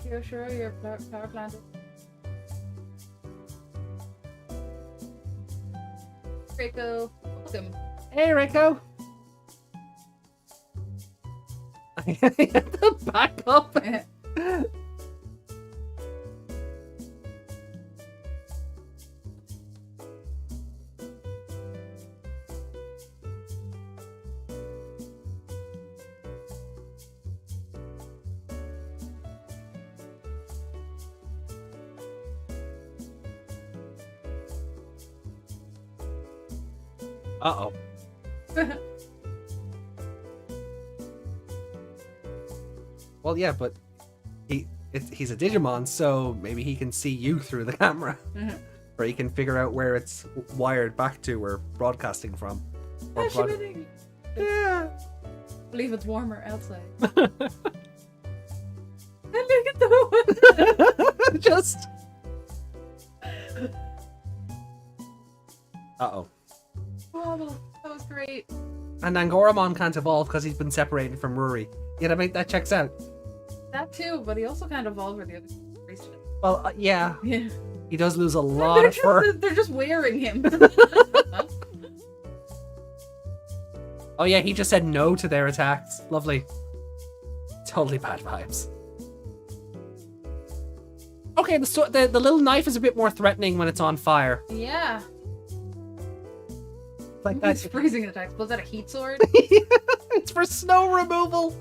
B: You're sure your power plant is... Rico, welcome.
A: Hey, Rico. I have to back up. Uh-oh. Well, yeah, but he's a Digimon, so maybe he can see you through the camera. Or he can figure out where it's wired back to or broadcasting from. Or yeah.
B: I believe it's warmer outside. And look at the
A: Just... Uh-oh.
B: Oh, that was great.
A: And Angoramon can't evolve because he's been separated from Ruri. Yeah, that checks out.
B: That too, but he also can't evolve with the other race.
A: Well, yeah.
B: Yeah.
A: He does lose a lot of fur.
B: They're just wearing him.
A: Oh yeah, he just said no to their attacks. Lovely. Totally bad vibes. Okay, the little knife is a bit more threatening when it's on fire.
B: Yeah.
A: Like
B: It's
A: that.
B: freezing attacks. Was that a heat sword?
A: It's for snow removal.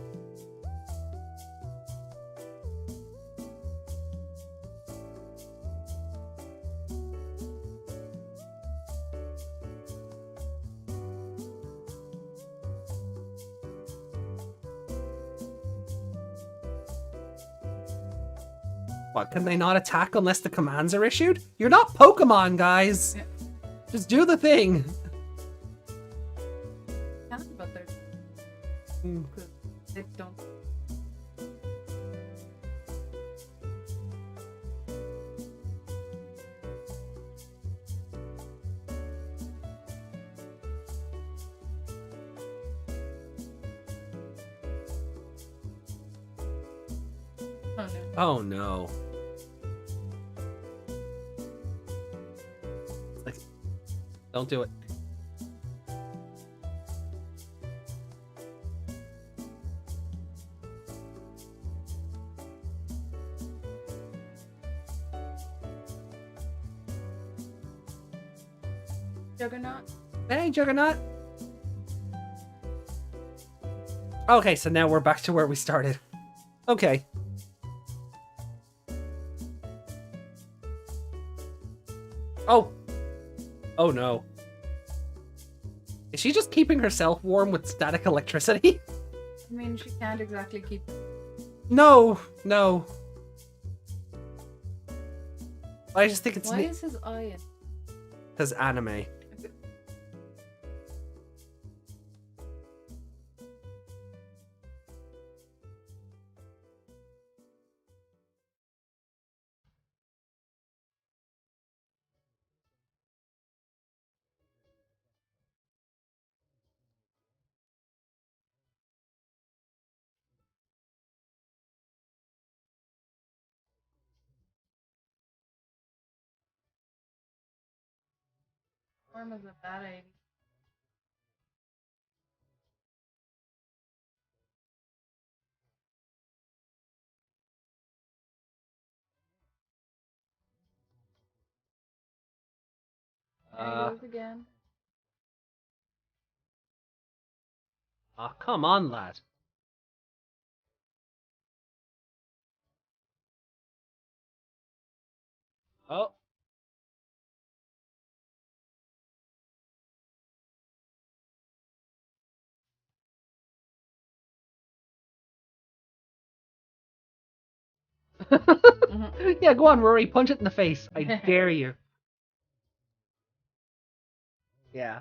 A: What, can they not attack unless the commands are issued? You're not Pokemon, guys.
B: Yeah.
A: Just do the thing.
B: But they're... They don't... Oh no.
A: Oh no. Like, don't do it.
B: Juggernaut.
A: Hey, Juggernaut. Okay, so now we're back to where we started. Okay. Oh. Oh no. Is she just keeping herself warm with static electricity?
B: I mean, she can't exactly keep.
A: No, no. I just think it's
B: Why is his eye in?
A: because anime.
B: Form is a bad idea. There he goes again.
A: Oh, come on, lad. Oh. Yeah, go on, Rory. Punch it in the face. I dare you. Yeah.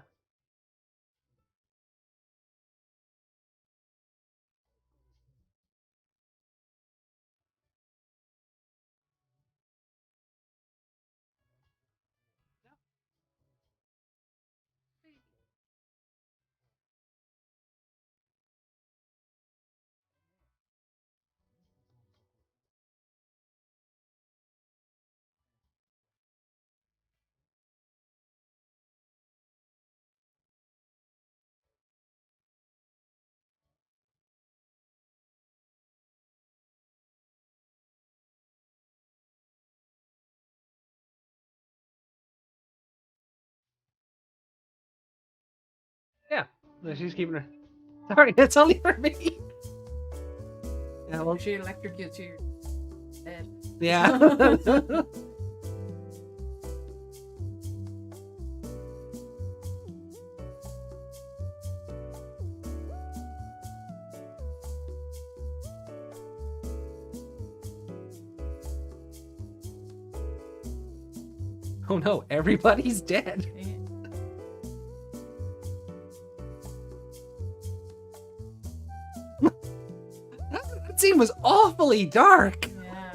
A: Yeah. No, she's keeping her. Sorry, it's only for me. Yeah, well,
B: She electrocutes you. Dead.
A: yeah. Oh no, everybody's dead.
B: Yeah.
A: That scene was awfully dark.
B: Yeah.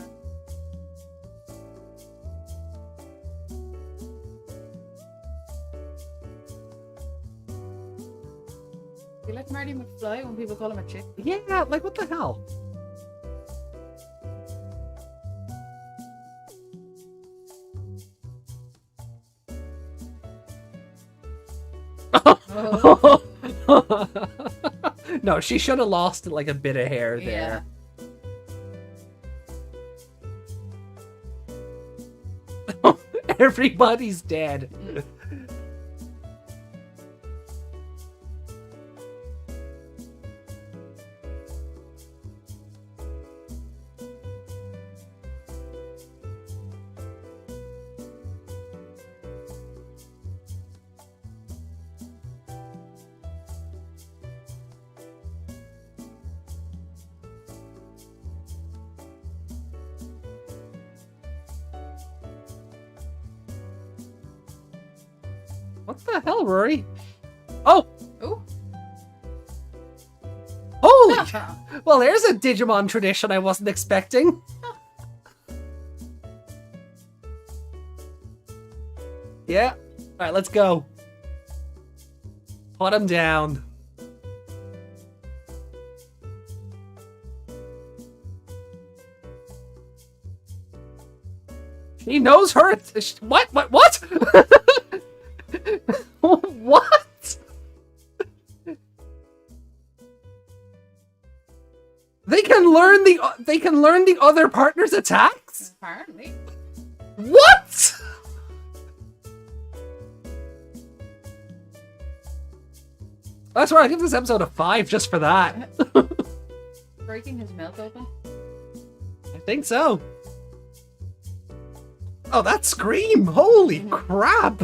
B: You like Marty McFly when people call him a chick?
A: Yeah, like what the hell?
B: Oh.
A: No, she should have lost like a bit of hair there. Everybody's dead. What the hell, Rory? Oh!
B: Oh.
A: Holy! Well, there's a Digimon tradition I wasn't expecting. Yeah. Alright, let's go. Put him down. He knows her. What? What? What? They can learn the other partner's attacks?
B: Apparently.
A: What? That's why I give this episode a 5 just for that.
B: Breaking his mouth open?
A: I think so. Oh, that scream! Holy crap!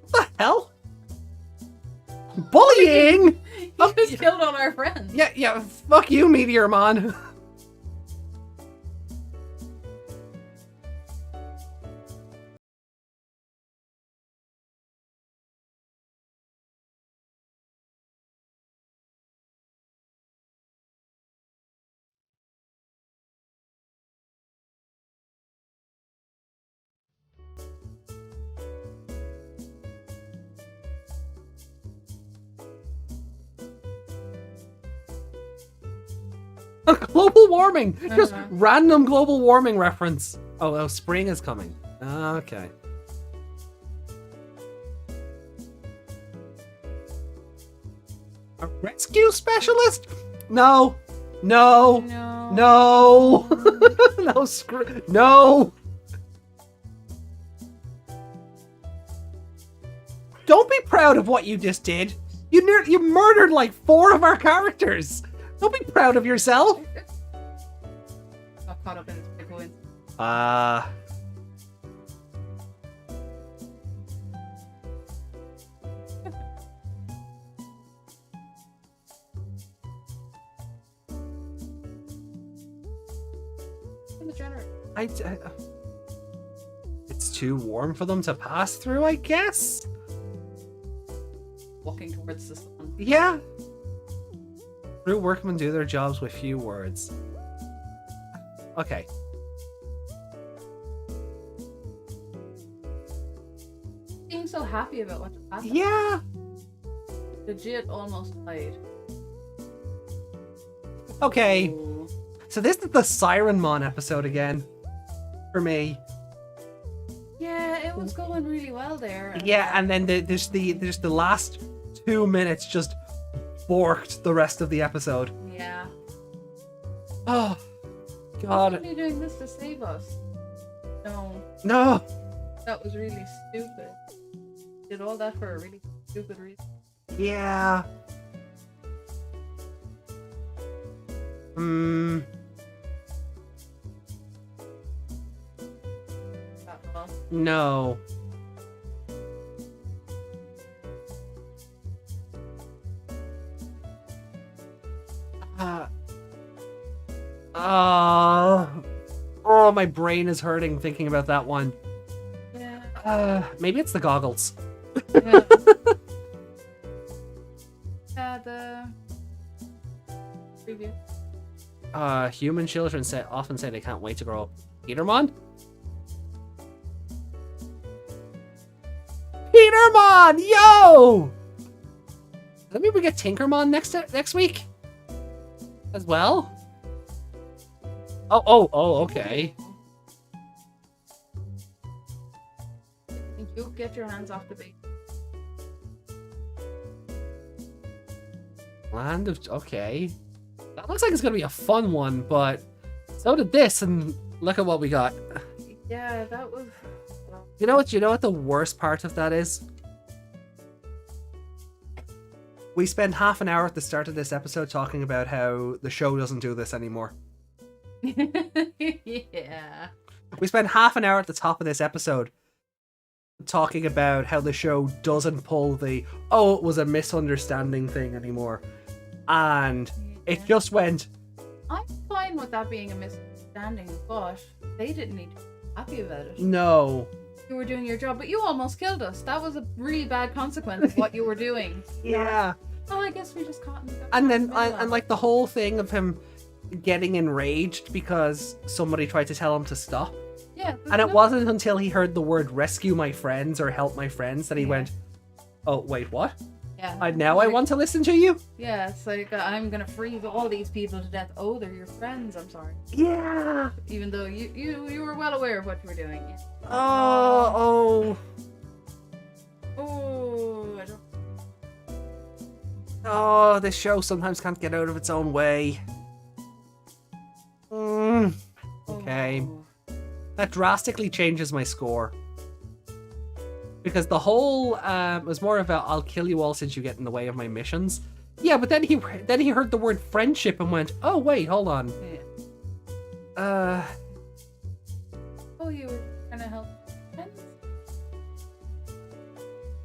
A: What the hell? Bullying?
B: He just killed all our friends.
A: Yeah, fuck you, Meteor Man. Global warming! Just random global warming reference. Oh, spring is coming. Okay. A rescue specialist? No. No.
B: No.
A: No. No, screw. No. Don't be proud of what you just did. You murdered like 4 of our characters. Don't be proud of yourself.
B: Got caught up in this big coin. The generator.
A: It's too warm for them to pass through, I guess.
B: Walking towards the sun.
A: Yeah. True workmen do their jobs with few words. Okay.
B: Being so happy about what just happened.
A: Yeah.
B: Legit almost died.
A: Okay.
B: Ooh.
A: So this is the Siren Mon episode again. For me.
B: Yeah, it was going really well there.
A: Yeah, and then there's the last 2 minutes just borked the rest of the episode.
B: Yeah.
A: Oh, God.
B: Why are you doing this to save us? No.
A: No.
B: That was really stupid. Did all that for a really stupid reason.
A: Yeah. No. Oh, my brain is hurting thinking about that one.
B: Yeah.
A: Maybe it's the goggles.
B: Yeah. The preview.
A: Human children often say they can't wait to grow up. Petermon? Petermon! Yo! Does that mean we get Tinkermon next week? As well? Oh, okay.
B: You get your hands off the bait.
A: Land of... Okay. That looks like it's gonna be a fun one, but so did this, and look at what we got.
B: Yeah, that was...
A: You know what the worst part of that is? We spend half an hour at the start of this episode talking about how the show doesn't do this anymore.
B: Yeah.
A: We spend half an hour at the top of this episode talking about how the show doesn't pull the it was a misunderstanding thing anymore. And it just went...
B: I'm fine with that being a misunderstanding, but they didn't need to be happy about it.
A: No.
B: You were doing your job, but you almost killed us. That was a really bad consequence of what you were doing.
A: Yeah.
B: Oh, I guess we just caught him.
A: And then, and like the whole thing of him getting enraged because somebody tried to tell him to stop.
B: Yeah.
A: And it wasn't until he heard the word rescue my friends or help my friends that he went, oh, wait, what?
B: Yeah.
A: I want to listen to you?
B: Yeah, it's like, I'm gonna freeze all these people to death. Oh, they're your friends, I'm sorry.
A: Yeah.
B: Even though you were well aware of what you were doing. Yeah.
A: Oh.
B: Oh, I don't...
A: Oh, this show sometimes can't get out of its own way. Okay.
B: Oh.
A: That drastically changes my score. Because the whole was more about I'll kill you all since you get in the way of my missions. Yeah, but then he heard the word friendship and went, oh wait, hold on.
B: Yeah. Oh, you were trying to help friends?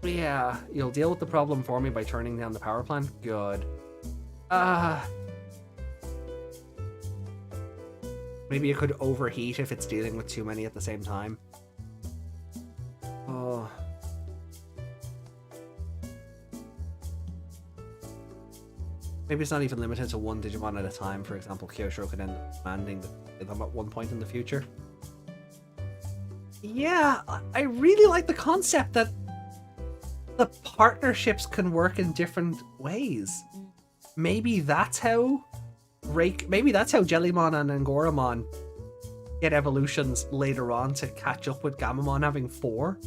A: Yeah, you'll deal with the problem for me by turning down the power plant? Good. Maybe it could overheat if it's dealing with too many at the same time. Oh. Maybe it's not even limited to one Digimon at a time. For example, Kyoshiro could end up commanding them at one point in the future. Yeah, I really like the concept that the partnerships can work in different ways. Maybe that's how Jellymon and Angoramon get evolutions later on to catch up with Gamamon having 4.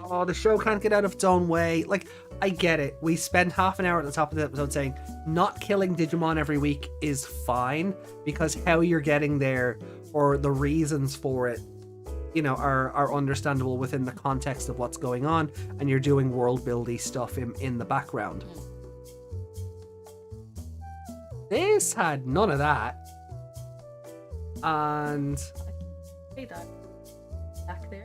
A: Oh, the show can't get out of its own way. Like, I get it. We spend half an hour at the top of the episode saying not killing Digimon every week is fine because how you're getting there or the reasons for it, you know, are understandable within the context of what's going on, and you're doing world building stuff in the background. This had none of that. And
B: Hey, Dad. Back there.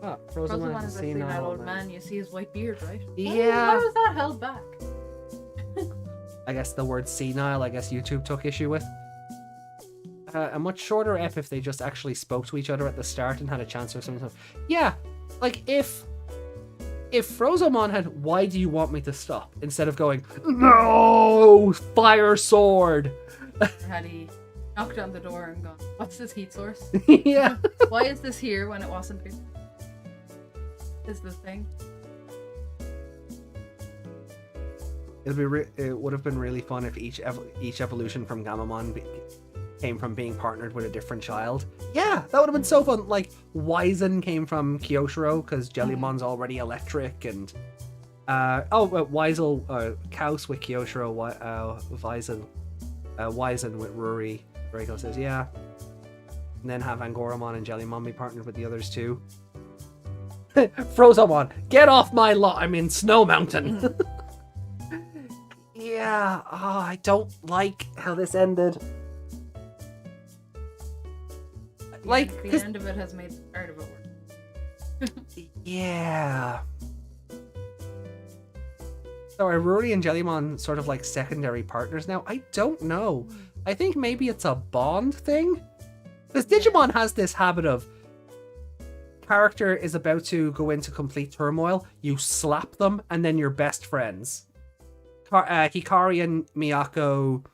A: oh, Frozen
B: Frozen is a senile
A: senile
B: old man. You see his white beard, right?
A: Yeah.
B: How was that held back?
A: I guess the word senile, I guess YouTube took issue with. A much shorter ep if they just actually spoke to each other at the start and had a chance or something. Yeah, like if Frozomon had "Why do you want me to stop?" instead of going "No, fire sword."
B: Or had he knocked on the door and gone, "What's this heat source?
A: Yeah.
B: Why is this here when it wasn't here? Is this thing?"
A: It would have been really fun if each evolution from Gamamon came from being partnered with a different child. Yeah, that would have been so fun. Like, Wizen came from Kyoshiro because Jellymon's already electric, and Wizel, Kaus with Kyoshiro, Wizen with Ruri. Reiko says, yeah. And then have Angoramon and Jellymon be partnered with the others too. Frozomon, get off my lot! I'm in Snow Mountain! Yeah, I don't like how this ended. Like,
B: the end of it has made the start of it work.
A: Yeah. So are Ruri and Jellymon sort of like secondary partners now? I don't know. I think maybe it's a bond thing. Because Digimon has this habit of character is about to go into complete turmoil, you slap them, and then you're best friends. Hikari and Miyako,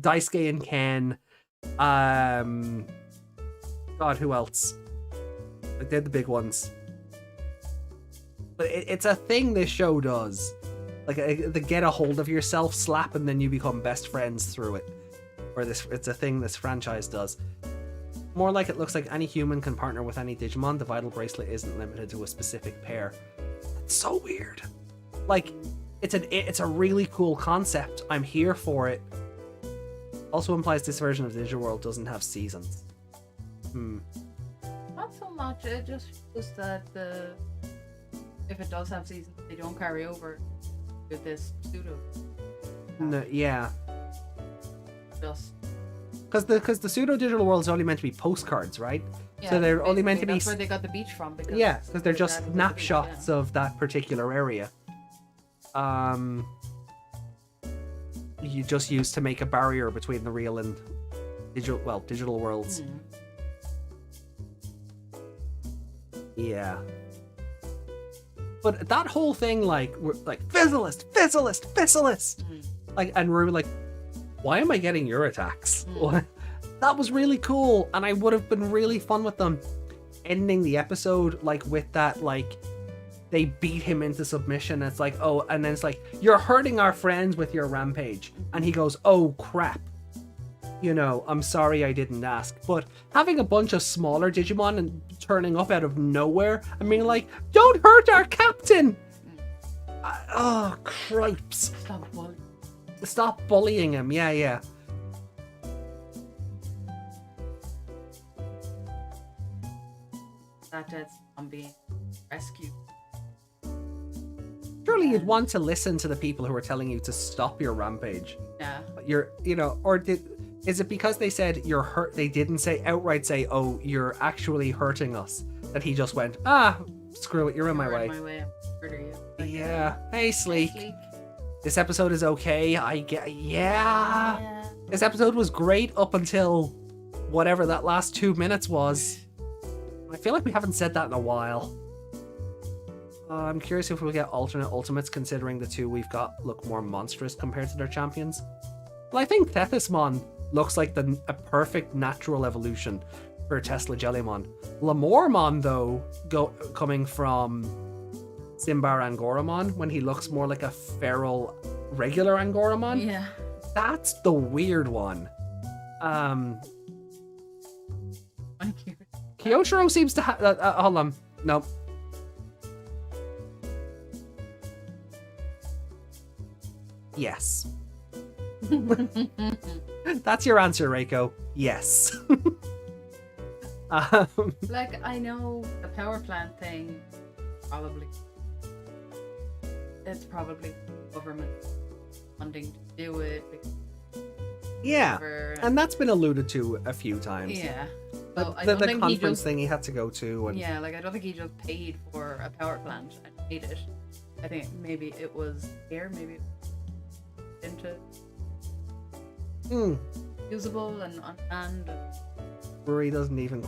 A: Daisuke and Ken, God, who else? Like, they're the big ones. But it's a thing this show does. Like, the get a hold of yourself slap and then you become best friends through it. Or it's a thing this franchise does. More like it looks like any human can partner with any Digimon. The Vital Bracelet isn't limited to a specific pair. It's so weird. Like, it's a really cool concept. I'm here for it. Also implies this version of Digital World doesn't have seasons.
B: Not so much. It just shows that if it does have seasons, they don't carry over with this pseudo.
A: No, yeah.
B: Just
A: because the pseudo digital world is only meant to be postcards, right?
B: yeah,
A: So they're only meant to be.
B: That's where they got the beach from.
A: Yeah, because they're just
B: that was the beach,
A: snapshots of that particular area. You just use to make a barrier between the real and digital worlds. Yeah. But that whole thing, like, we're like, Fizzlist! Like, and we're like, why am I getting your attacks? That was really cool, and I would have been really fun with them. Ending the episode, like, with that, like, they beat him into submission. It's like, oh, and then it's like, you're hurting our friends with your rampage. And he goes, oh, crap. You know, I'm sorry I didn't ask. But having a bunch of smaller Digimon and turning up out of nowhere and being like, don't hurt our captain! Oh, cripes. Stop bullying him. Yeah.
B: That dead zombie rescue.
A: Surely you'd want to listen to the people who are telling you to stop your rampage.
B: Yeah.
A: Is it because they said you're hurt? They didn't outright say, oh, you're actually hurting us. That he just went, screw it, you're in my way.
B: I'm murder you.
A: Yeah. Hey, Sleek. This episode is okay. Yeah. This episode was great up until whatever that last 2 minutes was. I feel like we haven't said that in a while. I'm curious if we'll get alternate ultimates, considering the two we've got look more monstrous compared to their champions. Well, I think Tethysmon looks like a perfect natural evolution for Tesla Jellymon. Lamormon, though, coming from Simbar Angoramon, when he looks more like a feral regular Angoramon.
B: Yeah.
A: That's the weird one. Kyoshiro seems to have... hold on. No. Yes. That's your answer, Reiko. Yes.
B: Like, I know the power plant thing, it's probably government funding to do it.
A: Yeah, and that's been alluded to a few times.
B: Yeah.
A: But the conference thing he had to go to. And...
B: Yeah, like, I don't think he just paid for a power plant and made it. I think maybe it was here, maybe it was into usable and unmanned.
A: Ruri doesn't even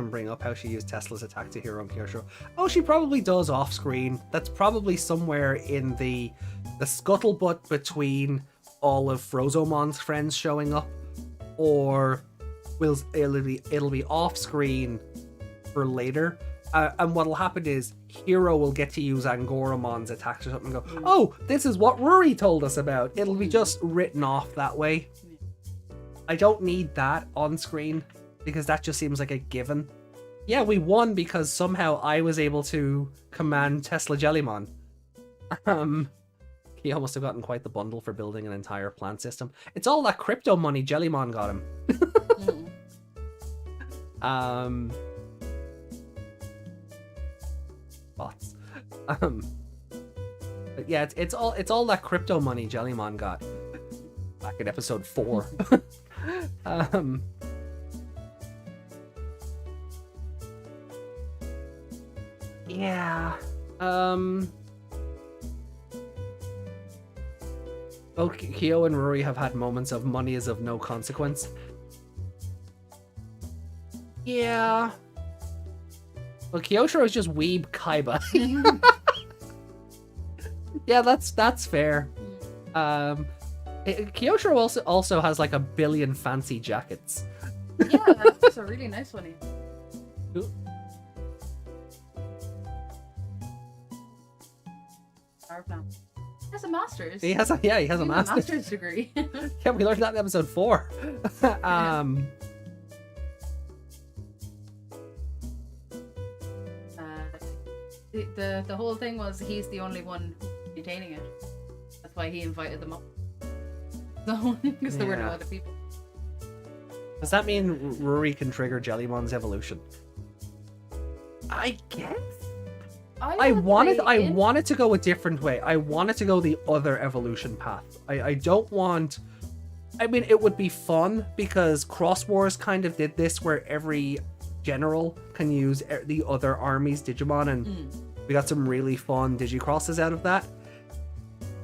A: bring up how she used Tesla's attack to hero on Kyoshiro. Oh, she probably does off screen. That's probably somewhere in the scuttlebutt between all of Frozomon's friends showing up, or it'll be off screen for later. And what'll happen is Hero will get to use Angoramon's attacks or something and go, oh, this is what Ruri told us about. It'll be just written off that way. I don't need that on screen because that just seems like a given. Yeah, we won because somehow I was able to command Tesla Jellymon. He almost have gotten quite the bundle for building an entire plant system. It's all that crypto money Jellymon got him. Bots. But yeah, it's all that crypto money Jellymon got back in episode 4. Yeah. Both Kyo and Ruri have had moments of money is of no consequence. Yeah. Well, Kyoshiro is just weeb Kaiba. Yeah, that's fair. Kyoshiro also has like 1 billion fancy jackets.
B: Yeah, that's a really nice one. Power plant. He has a master's.
A: He has a master's
B: degree.
A: Yeah, we learned that in episode 4.
B: The whole thing was he's the only one maintaining it. That's why he invited them up. So, because there were no other people.
A: Does that mean Ruri can trigger Jellymon's evolution? I guess. I wanted to go a different way. I wanted to go the other evolution path. I don't want... I mean, it would be fun because Cross Wars kind of did this where every general can use the other army's Digimon, and we got some really fun Digicrosses out of that.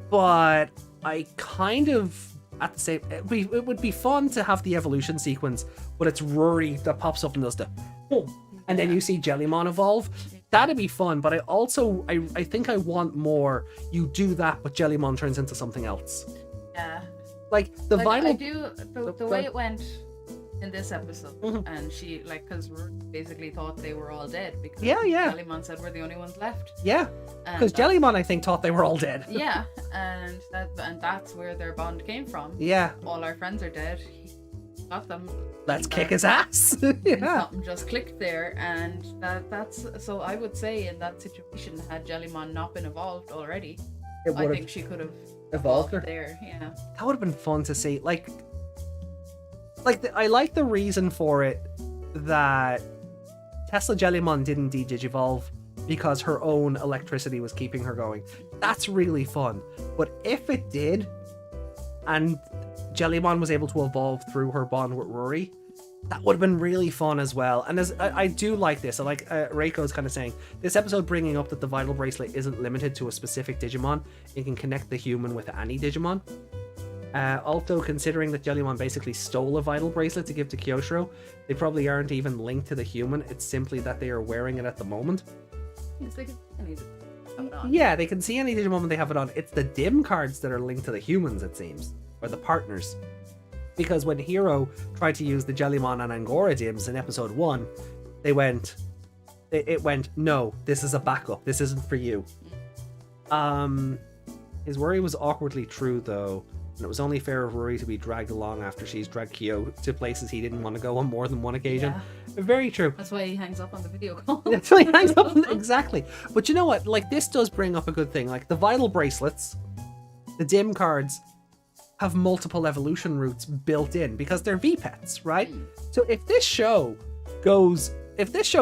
A: But I kind of... At the same... It would be fun to have the evolution sequence, but it's Ruri that pops up and does the... And then you see Jellymon evolve. that'd be fun, but I think I want more. You do that, but Jellymon turns into something else.
B: Yeah.
A: Like the
B: Like,
A: vinyl.
B: I do the way it went in this episode, and she because basically thought they were all dead because
A: Yeah.
B: Jellymon said we're the only ones left.
A: Yeah, because Jellymon I think thought they were all dead.
B: Yeah, and that's where their bond came from.
A: Yeah.
B: All our friends are dead. He got them.
A: Let's kick his ass. Yeah.
B: Something just clicked there, and that's so. I would say in that situation, had Jellymon not been evolved already, I think she could have
A: evolved her
B: there. Yeah,
A: that would have been fun to see. I like the reason for it that Tesla Jellymon didn't de-digivolve because her own electricity was keeping her going. That's really fun. But if it did, and Jellymon was able to evolve through her bond with Rory, that would have been really fun as well. And as I do like this, I like Reiko's kind of saying this episode bringing up that the vital bracelet isn't limited to a specific Digimon. It can connect the human with any Digimon. Also, considering that Jellymon basically stole a vital bracelet to give to Kyoshiro, they probably aren't even linked to the human. It's simply that they are wearing it at the moment.
B: it's like any have it on.
A: Yeah, they can see any Digimon when they have it on. It's the dim cards that are linked to the humans, it seems, or the partners. Because when Hiro tried to use the Jellymon and Angora dims in episode 1, it went, no, this is a backup. This isn't for you. His worry was awkwardly true, though. And it was only fair of Rory to be dragged along after she's dragged Kyo to places he didn't want to go on more than one occasion.
B: Yeah.
A: Very true.
B: That's why he hangs up on the video call.
A: That's why he hangs up on exactly. But you know what? Like, this does bring up a good thing. Like, the vital bracelets, the dim cards, have multiple evolution routes built in because they're V-Pets, right? So if this show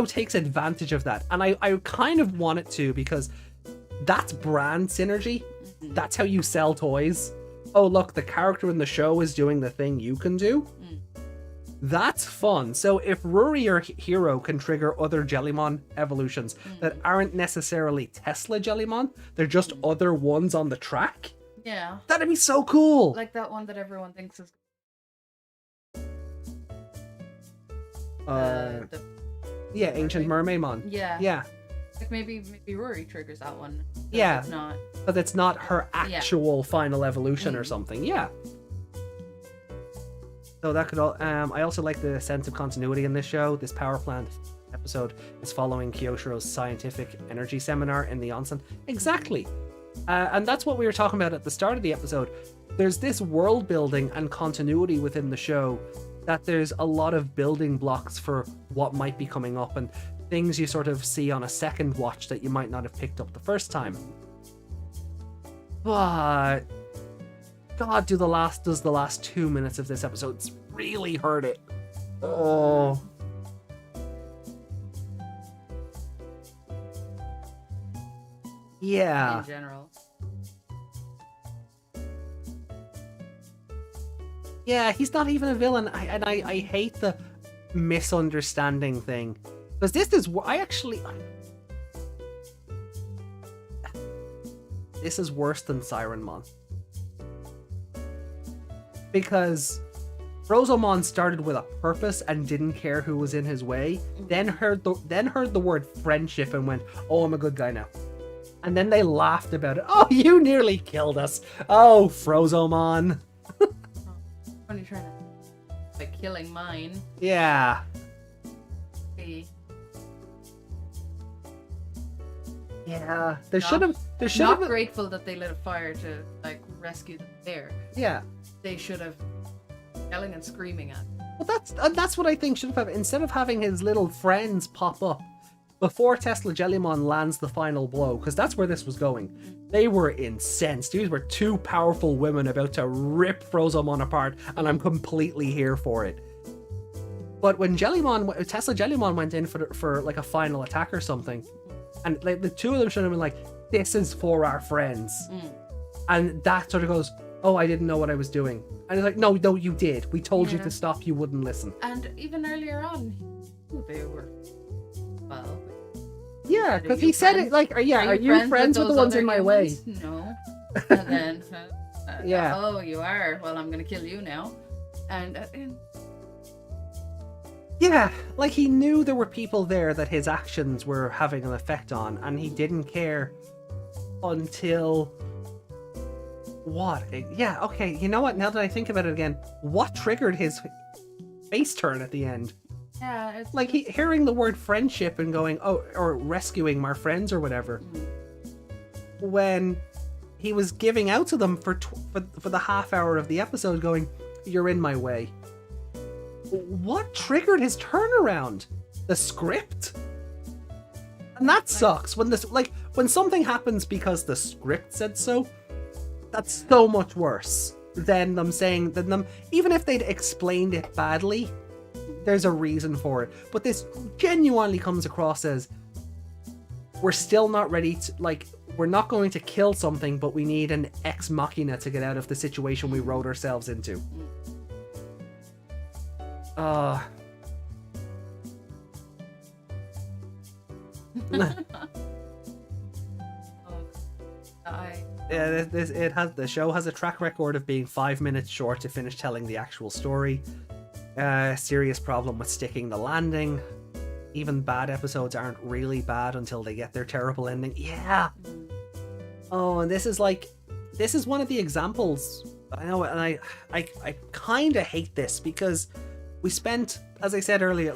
A: takes advantage of that, and I kind of want it to, because that's brand synergy. That's how you sell toys. Oh, look, the character in the show is doing the thing you can do. That's fun. So if Rory or Hiro can trigger other Jellymon evolutions that aren't necessarily Tesla Jellymon, they're just other ones on the track.
B: Yeah.
A: That'd be so cool.
B: Like that one that everyone thinks is
A: Ancient Mermaidmon.
B: Yeah.
A: Yeah.
B: Like maybe Rory triggers that one.
A: Yeah.
B: It's not.
A: But it's not her actual final evolution or something. Yeah. So that could all. I also like the sense of continuity in this show. This power plant episode is following Kyoshiro's scientific energy seminar in the onsen. Exactly. And that's what we were talking about at the start of the episode. There's this world building and continuity within the show that there's a lot of building blocks for what might be coming up and things you sort of see on a second watch that you might not have picked up the first time. But God, does the last 2 minutes of this episode really hurt it? Oh. Yeah.
B: In general.
A: Yeah, he's not even a villain, and I hate the misunderstanding thing. Because this is this is worse than Sirenmon. Because Frozomon started with a purpose and didn't care who was in his way, then heard the word friendship and went, "Oh, I'm a good guy now." And then they laughed about it. "Oh, you nearly killed us. Oh, Frozomon."
B: When you're trying to like killing mine.
A: Yeah.
B: See.
A: Yeah. There should
B: Not
A: have been...
B: grateful that they lit a fire to like rescue them there.
A: Yeah.
B: They should have yelling and screaming at them.
A: Well, that's what I think should have happened. Instead of having his little friends pop up before Tesla Jellymon lands the final blow, because that's where this was going. They were incensed. These were two powerful women about to rip Frozomon apart, and I'm completely here for it. But when Tesla Jellymon went in for like a final attack or something, and like the two of them should have been like, "This is for our friends," and that sort of goes, "Oh, I didn't know what I was doing," and it's like, "No, you did. We told you to stop. You wouldn't listen."
B: And even earlier on, they were well.
A: Yeah, because he said it like, are you friends with the ones in my way?
B: No. And then,
A: yeah.
B: Oh, you are. Well, I'm gonna kill you now. And
A: Yeah, like he knew there were people there that his actions were having an effect on, and he didn't care until... What? Yeah, okay, you know what? Now that I think about it again, what triggered his face turn at the end?
B: Yeah, it's
A: Like, hearing the word friendship and going, oh, or rescuing my friends or whatever, when he was giving out to them for the half hour of the episode going, you're in my way. What triggered his turnaround? The script? And that sucks. When something happens because the script said so, that's so much worse than them even if they'd explained it badly, there's a reason for it. But this genuinely comes across as, we're still not ready to, like, we're not going to kill something, but we need an ex machina to get out of the situation we wrote ourselves into. Yeah, the show has a track record of being 5 minutes short to finish telling the actual story. Serious problem with sticking the landing. Even bad episodes aren't really bad until they get their terrible ending. Yeah. Oh, and this is one of the examples. I know, and I kind of hate this because we spent, as I said earlier,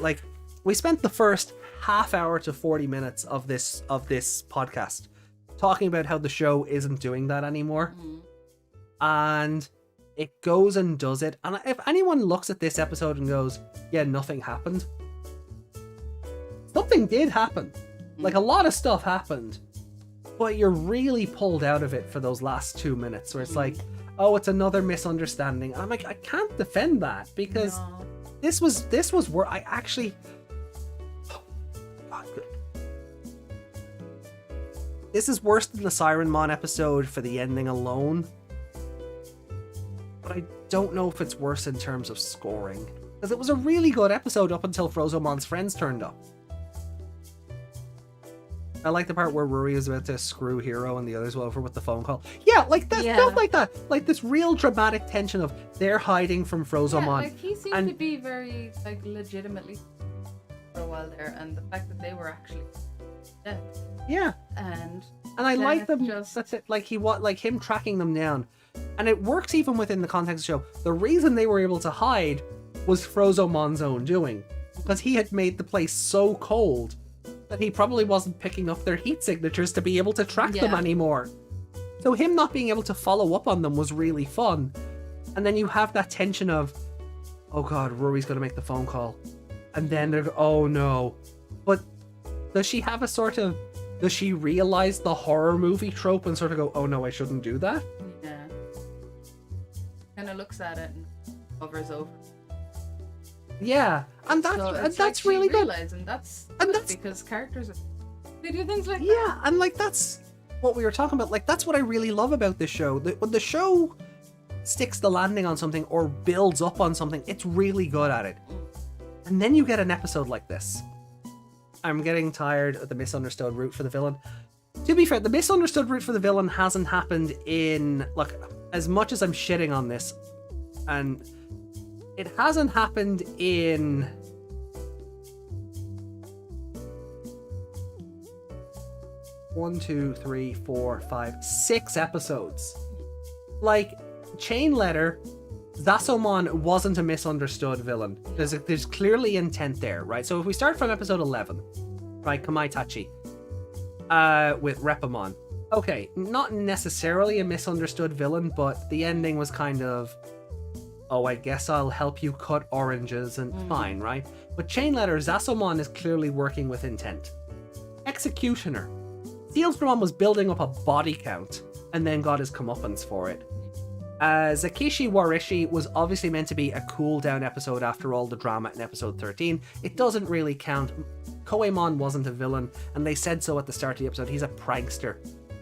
A: we spent the first half hour to 40 minutes of this podcast talking about how the show isn't doing that anymore. And it goes and does it. And if anyone looks at this episode and goes, yeah, nothing happened, something did happen. Like, a lot of stuff happened, but you're really pulled out of it for those last 2 minutes where it's like, oh, it's another misunderstanding. And I'm like, I can't defend that because this was where I actually... This is worse than the Siren Mon episode for the ending alone. But I don't know if it's worse in terms of scoring. Because it was a really good episode up until Frozomon's friends turned up. I like the part where Rory was about to screw Hero and the others were over with the phone call. Yeah, like that felt like that. Like this real dramatic tension of they're hiding from Frozomon.
B: Yeah, like he seemed to be very, like, legitimately for a while there, and the fact that they were actually dead.
A: Yeah.
B: And
A: I like them. That's it. Like him tracking them down, and it works even within the context of the show. The reason they were able to hide was Frozomon's own doing, because he had made the place so cold that he probably wasn't picking up their heat signatures to be able to track them anymore. So him not being able to follow up on them was really fun. And then you have that tension of, oh god, Rory's going to make the phone call, and then they're oh no, but does she have a sort of? Does she realize the horror movie trope and sort of go, oh no, I shouldn't do that?
B: Yeah. Kind of looks at it and hovers over.
A: Yeah, and that's really good.
B: And that's because characters they do things like that.
A: Yeah, and like that's what we were talking about. Like that's what I really love about this show. When the show sticks the landing on something or builds up on something, it's really good at it. And then you get an episode like this. I'm getting tired of the misunderstood route for the villain. To be fair, the misunderstood route for the villain hasn't happened in, like, as much as I'm shitting on this, and it hasn't happened in 1, 2, 3, 4, 5, 6 episodes. Like, Chain Letter, Zasomon wasn't a misunderstood villain. There's clearly intent there, right? So if we start from episode 11, right, Kamaitachi, with Repamon. Okay, not necessarily a misunderstood villain, but the ending was kind of, oh, I guess I'll help you cut oranges and fine, right? But Chain Letter, Zasomon is clearly working with intent. Executioner. Sealsbramon was building up a body count and then got his comeuppance for it. Zakishi Warishi was obviously meant to be a cool down episode after all the drama in episode 13. It doesn't really count. Koemon wasn't a villain, and they said so at the start of the episode. He's a prankster,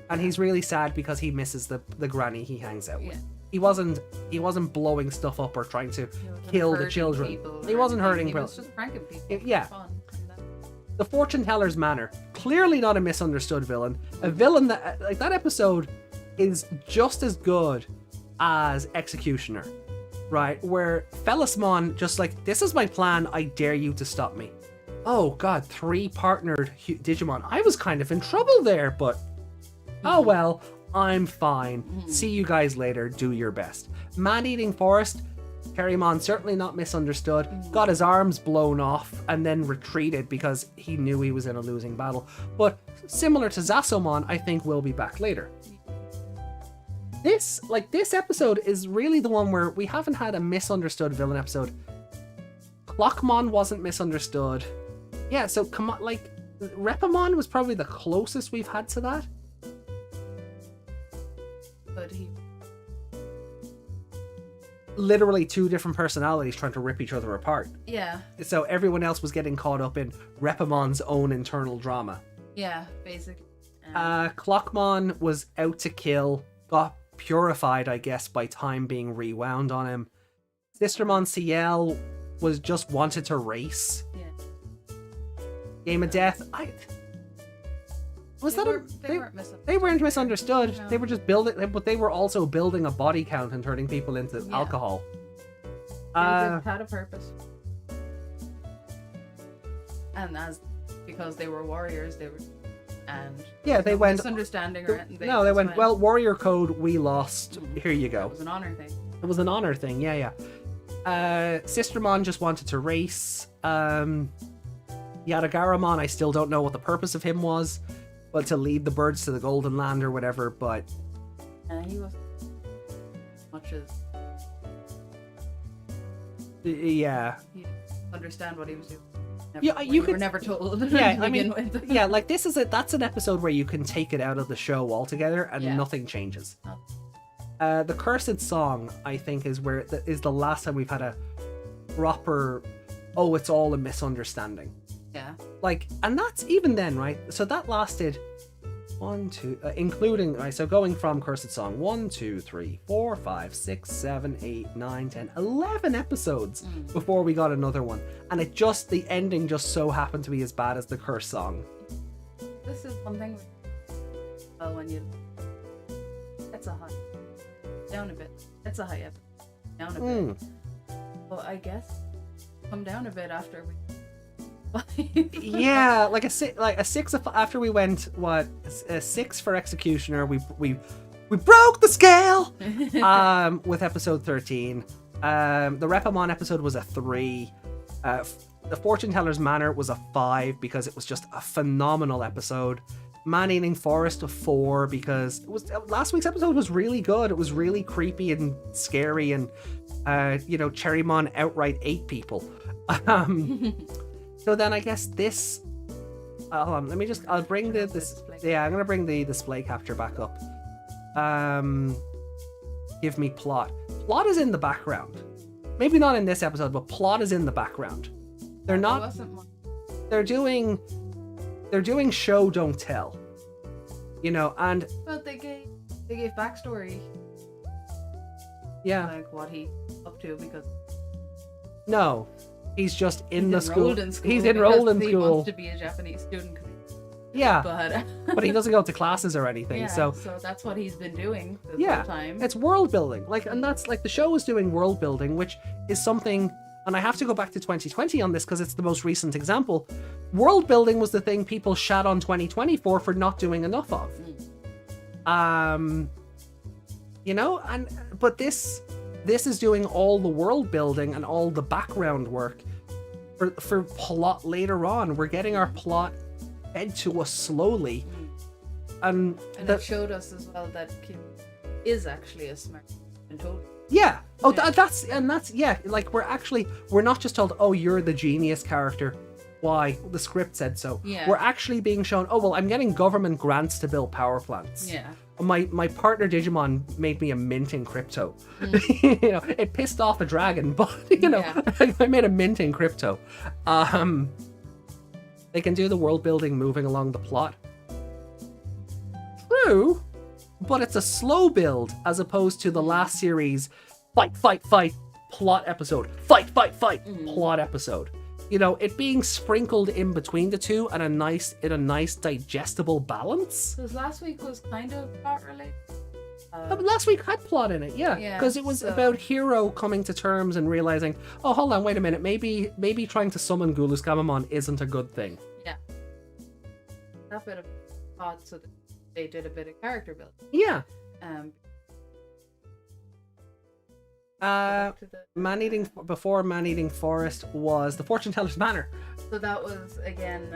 A: and he's really sad because he misses the granny he hangs out with. He wasn't blowing stuff up or trying to kill the children. He wasn't hurting people. He was just pranking people. Yeah. The Fortune Teller's Manor, clearly not a misunderstood villain. A villain that, like, that episode is just as good as Executioner. right, where Felismon just like, this is my plan, I dare you to stop me. Oh god, 3 partnered Digimon. I was kind of in trouble there, but oh well, I'm fine. See you guys later, do your best. Man-eating forest, Cherrymon certainly not misunderstood, got his arms blown off and then retreated because he knew he was in a losing battle. But similar to Zasomon, I think we'll be back later. This episode is really the one where we haven't had a misunderstood villain episode. Clockmon wasn't misunderstood. Yeah, so come on, like, Repamon was probably the closest we've had to that.
B: But he...
A: Literally 2 different personalities trying to rip each other apart.
B: Yeah.
A: So everyone else was getting caught up in Repamon's own internal drama.
B: Yeah, basically.
A: Clockmon was out to kill, got purified, I guess, by time being rewound on him. Sistermon CL was just wanted to race.
B: Yeah.
A: Game of Death, they weren't misunderstood.
B: No.
A: They were just building, but they were also building a body count and turning people into alcohol.
B: They just had a purpose. And because they were warriors, they were, and
A: they went
B: misunderstanding or anything.
A: No, they went, well, warrior code, we lost. Here you go.
B: It was an honor thing.
A: It was an honor thing. Yeah. Sistermon just wanted to race. Yadagaramon, I still don't know what the purpose of him was, but to lead the birds to the Golden Land or whatever, but...
B: He was much as...
A: Yeah.
B: He didn't understand what he was doing.
A: You
B: were never told.
A: Yeah, I mean, yeah, like that's an episode where you can take it out of the show altogether and nothing changes. The Cursed Song, I think, is the last time we've had a proper, it's all a misunderstanding.
B: Yeah.
A: Like, and that's even then, right? So that lasted 1, 2, including, right, so going from Cursed Song, 1, 2, 3, 4, 5, 6, 7, 8, 9, 10, 11 episodes before we got another one. And the ending just so happened to be as bad as the Curse Song.
B: This is one thing, when you... It's a high. Down a bit. It's a high episode. Down a bit. But I guess come down a bit after we...
A: Yeah, like a 6 after we went a 6 for Executioner. We broke the scale with episode 13. The Repamon episode was a 3. The Fortune Teller's Manor was a 5 because it was just a phenomenal episode. Man-Eating Forest a 4 because last week's episode was really good. It was really creepy and scary, and Cherrymon outright ate people. So then I guess this... hold on, I'll bring this... Yeah, I'm going to bring the display capture back up. Give me plot. Plot is in the background. Maybe not in this episode, but plot is in the background. They're not... They're doing show, don't tell. And...
B: But they gave backstory.
A: Yeah.
B: Like what he up to, because...
A: No. He's just in the school.
B: He's
A: enrolled in school.
B: He wants to be a Japanese student.
A: Yeah,
B: but
A: he doesn't go to classes or anything.
B: Yeah,
A: so
B: that's what he's been doing the whole time.
A: It's world building. And that's like the show is doing world building, which is something. And I have to go back to 2020 on this because it's the most recent example. World building was the thing people shat on 2020 for not doing enough of. But this is doing all the world building and all the background work for plot later on. We're getting our plot fed to us slowly. And
B: it showed us as well that Kim is actually a smart and told.
A: Yeah. That's like we're not just told, you're the genius character. Why? The script said so.
B: Yeah.
A: We're actually being shown, I'm getting government grants to build power plants.
B: Yeah.
A: My partner Digimon made me a mint in crypto. It pissed off a dragon, but I made a mint in crypto. They can do the world building moving along the plot. True, but it's a slow build as opposed to the last series fight, plot episode. Fight, plot episode. It being sprinkled in between the two and in a nice digestible balance.
B: Because last week was kind of plot related.
A: But last week had plot in it, yeah,
B: Yeah,
A: because it was
B: so-
A: about Hero coming to terms and realizing, oh, hold on, wait a minute, maybe trying to summon Gulus Gamamon isn't a good thing.
B: Yeah. That bit of odd, so that they did a bit of character building.
A: Yeah.
B: Back to the-
A: Before Man-Eating Forest was the Fortune Teller's Manor.
B: So that was again.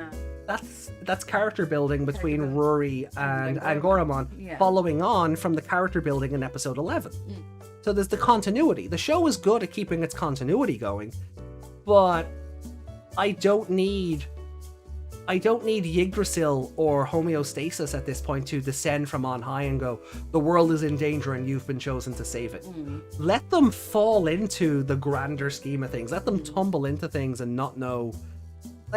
A: That's character building between
B: building.
A: Ruri and Goramon,
B: Yeah.
A: following on from the character building in episode 11. So there's the continuity. The show is good at keeping its continuity going, but I don't need Yggdrasil or homeostasis at this point to descend from on high and go, the world is in danger and you've been chosen to save it. Let them fall into the grander scheme of things. Let them tumble into things and not know.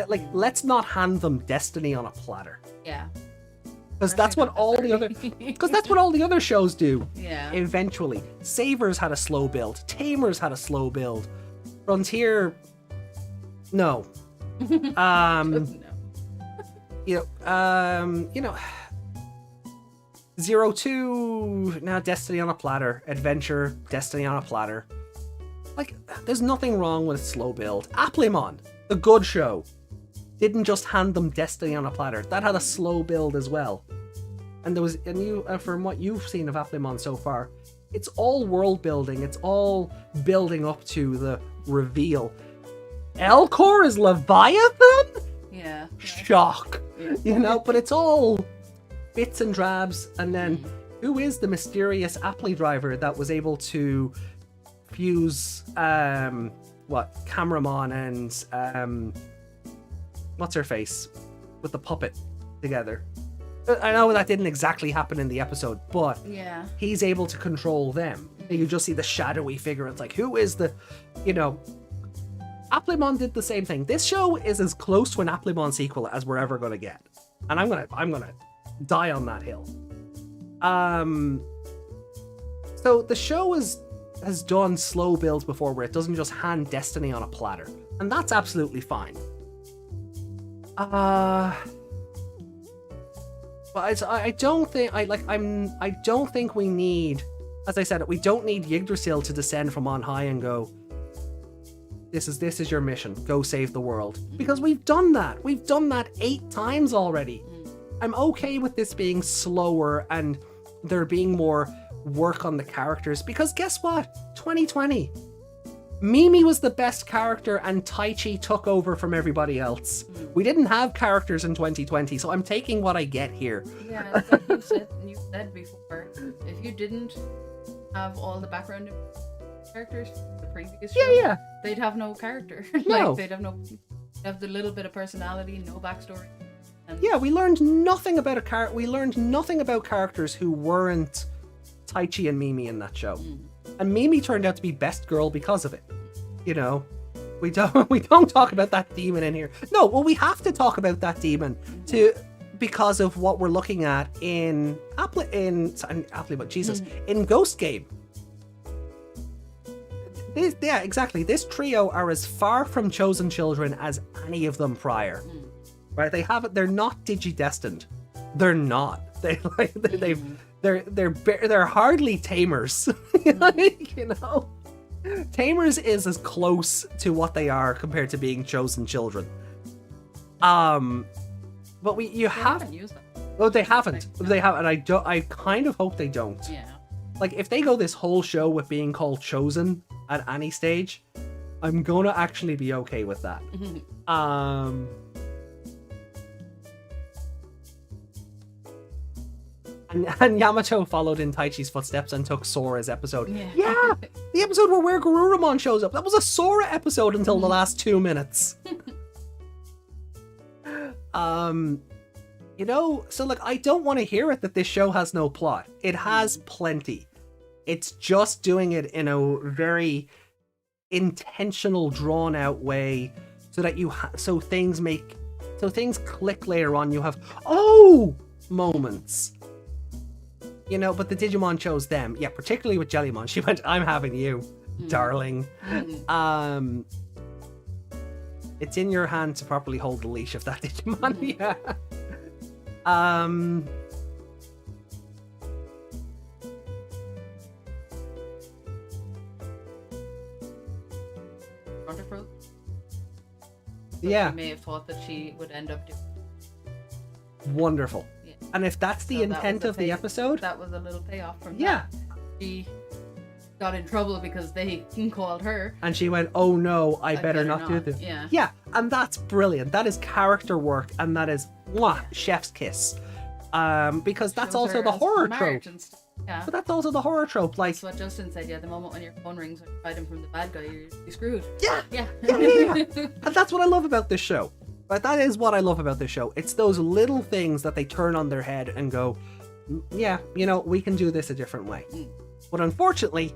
A: Like let's not hand them destiny on a platter.
B: Yeah.
A: Because that's what all the other shows do.
B: Yeah.
A: Eventually, Savers had a slow build. Tamers had a slow build. Frontier, no.
B: No.
A: You know, 02, now Destiny on a platter. Adventure, Destiny on a platter. Like, there's nothing wrong with a slow build. Applemon, the good show, didn't just hand them Destiny on a platter. That had a slow build as well. And there was, from what you've seen of Applemon so far, it's all world building. It's all building up to the reveal. Elcor is Leviathan?
B: Yeah.
A: Shock.
B: Yeah.
A: You know, but it's all bits and drabs. And then, who is the mysterious Apple driver that was able to fuse, Camramon and, what's her face? With the puppet together. I know that didn't exactly happen in the episode, but
B: Yeah.
A: he's able to control them. And you just see the shadowy figure. It's like, who is the, Applemon did the same thing. This show is as close to an Applemon sequel as we're ever gonna get, and I'm gonna die on that hill. So the show has done slow builds before, where it doesn't just hand destiny on a platter, and that's absolutely fine. But I don't think we need, as I said, we don't need Yggdrasil to descend from on high and go, this is your mission, go save the world. Because we've done that. We've done that 8 times already. I'm okay with this being slower and there being more work on the characters, because guess what? 2020. Mimi was the best character and Taichi took over from everybody else. We didn't have characters in 2020, so I'm taking what I get here.
B: Yeah, it's like you said before, if you didn't have all the background characters from the previous show,
A: Yeah.
B: they'd have no character.
A: No.
B: They'd have the little bit of personality, no backstory. And
A: Yeah, we learned nothing about characters who weren't Taichi and Mimi in that show. And Mimi turned out to be best girl because of it. We don't talk about that demon in here. No, well, we have to talk about that demon because of what we're looking at in Ghost Game. Exactly. This trio are as far from chosen children as any of them prior. Right? They're not digidestined. They're not. They're hardly tamers. Tamers is as close to what they are compared to being chosen children. But you have.
B: Use them.
A: Oh, they haven't. They haven't. And I kind of hope they don't.
B: Yeah.
A: Like, if they go this whole show with being called chosen at any stage, I'm gonna actually be okay with that. And Yamato followed in Taichi's footsteps and took Sora's episode. Yeah, the episode where Garurumon shows up. That was a Sora episode until the last 2 minutes. So like, I don't want to hear it that this show has no plot. It has plenty. It's just doing it in a very intentional, drawn out way, so that so things click later on. You have moments. But the Digimon chose them. Yeah, particularly with Jellymon. She went, "I'm having you, darling." It's in your hand to properly hold the leash of that Digimon. Yeah.
B: front of her. So
A: Yeah.
B: She may have thought that she would end up doing.
A: Wonderful.
B: Yeah.
A: And if that's the intent of the episode,
B: that was a little payoff from
A: yeah.
B: that. She got in trouble because they called her.
A: And she went, oh no, I better not do this.
B: Yeah.
A: Yeah, and that's brilliant. That is character work, and that is chef's kiss. Because that's
B: Shows
A: also
B: her
A: the
B: as
A: horror
B: smart
A: trope.
B: and stuff. Yeah.
A: But that's also the horror trope. Like,
B: That's what Justin said. Yeah, the moment when your phone rings when you hide him from the bad guy, you're screwed.
A: yeah,
B: Yeah.
A: yeah. And that's what I love about this show. But that is what I love about this show. It's those little things that they turn on their head and go, yeah, you know, we can do this a different way. But unfortunately,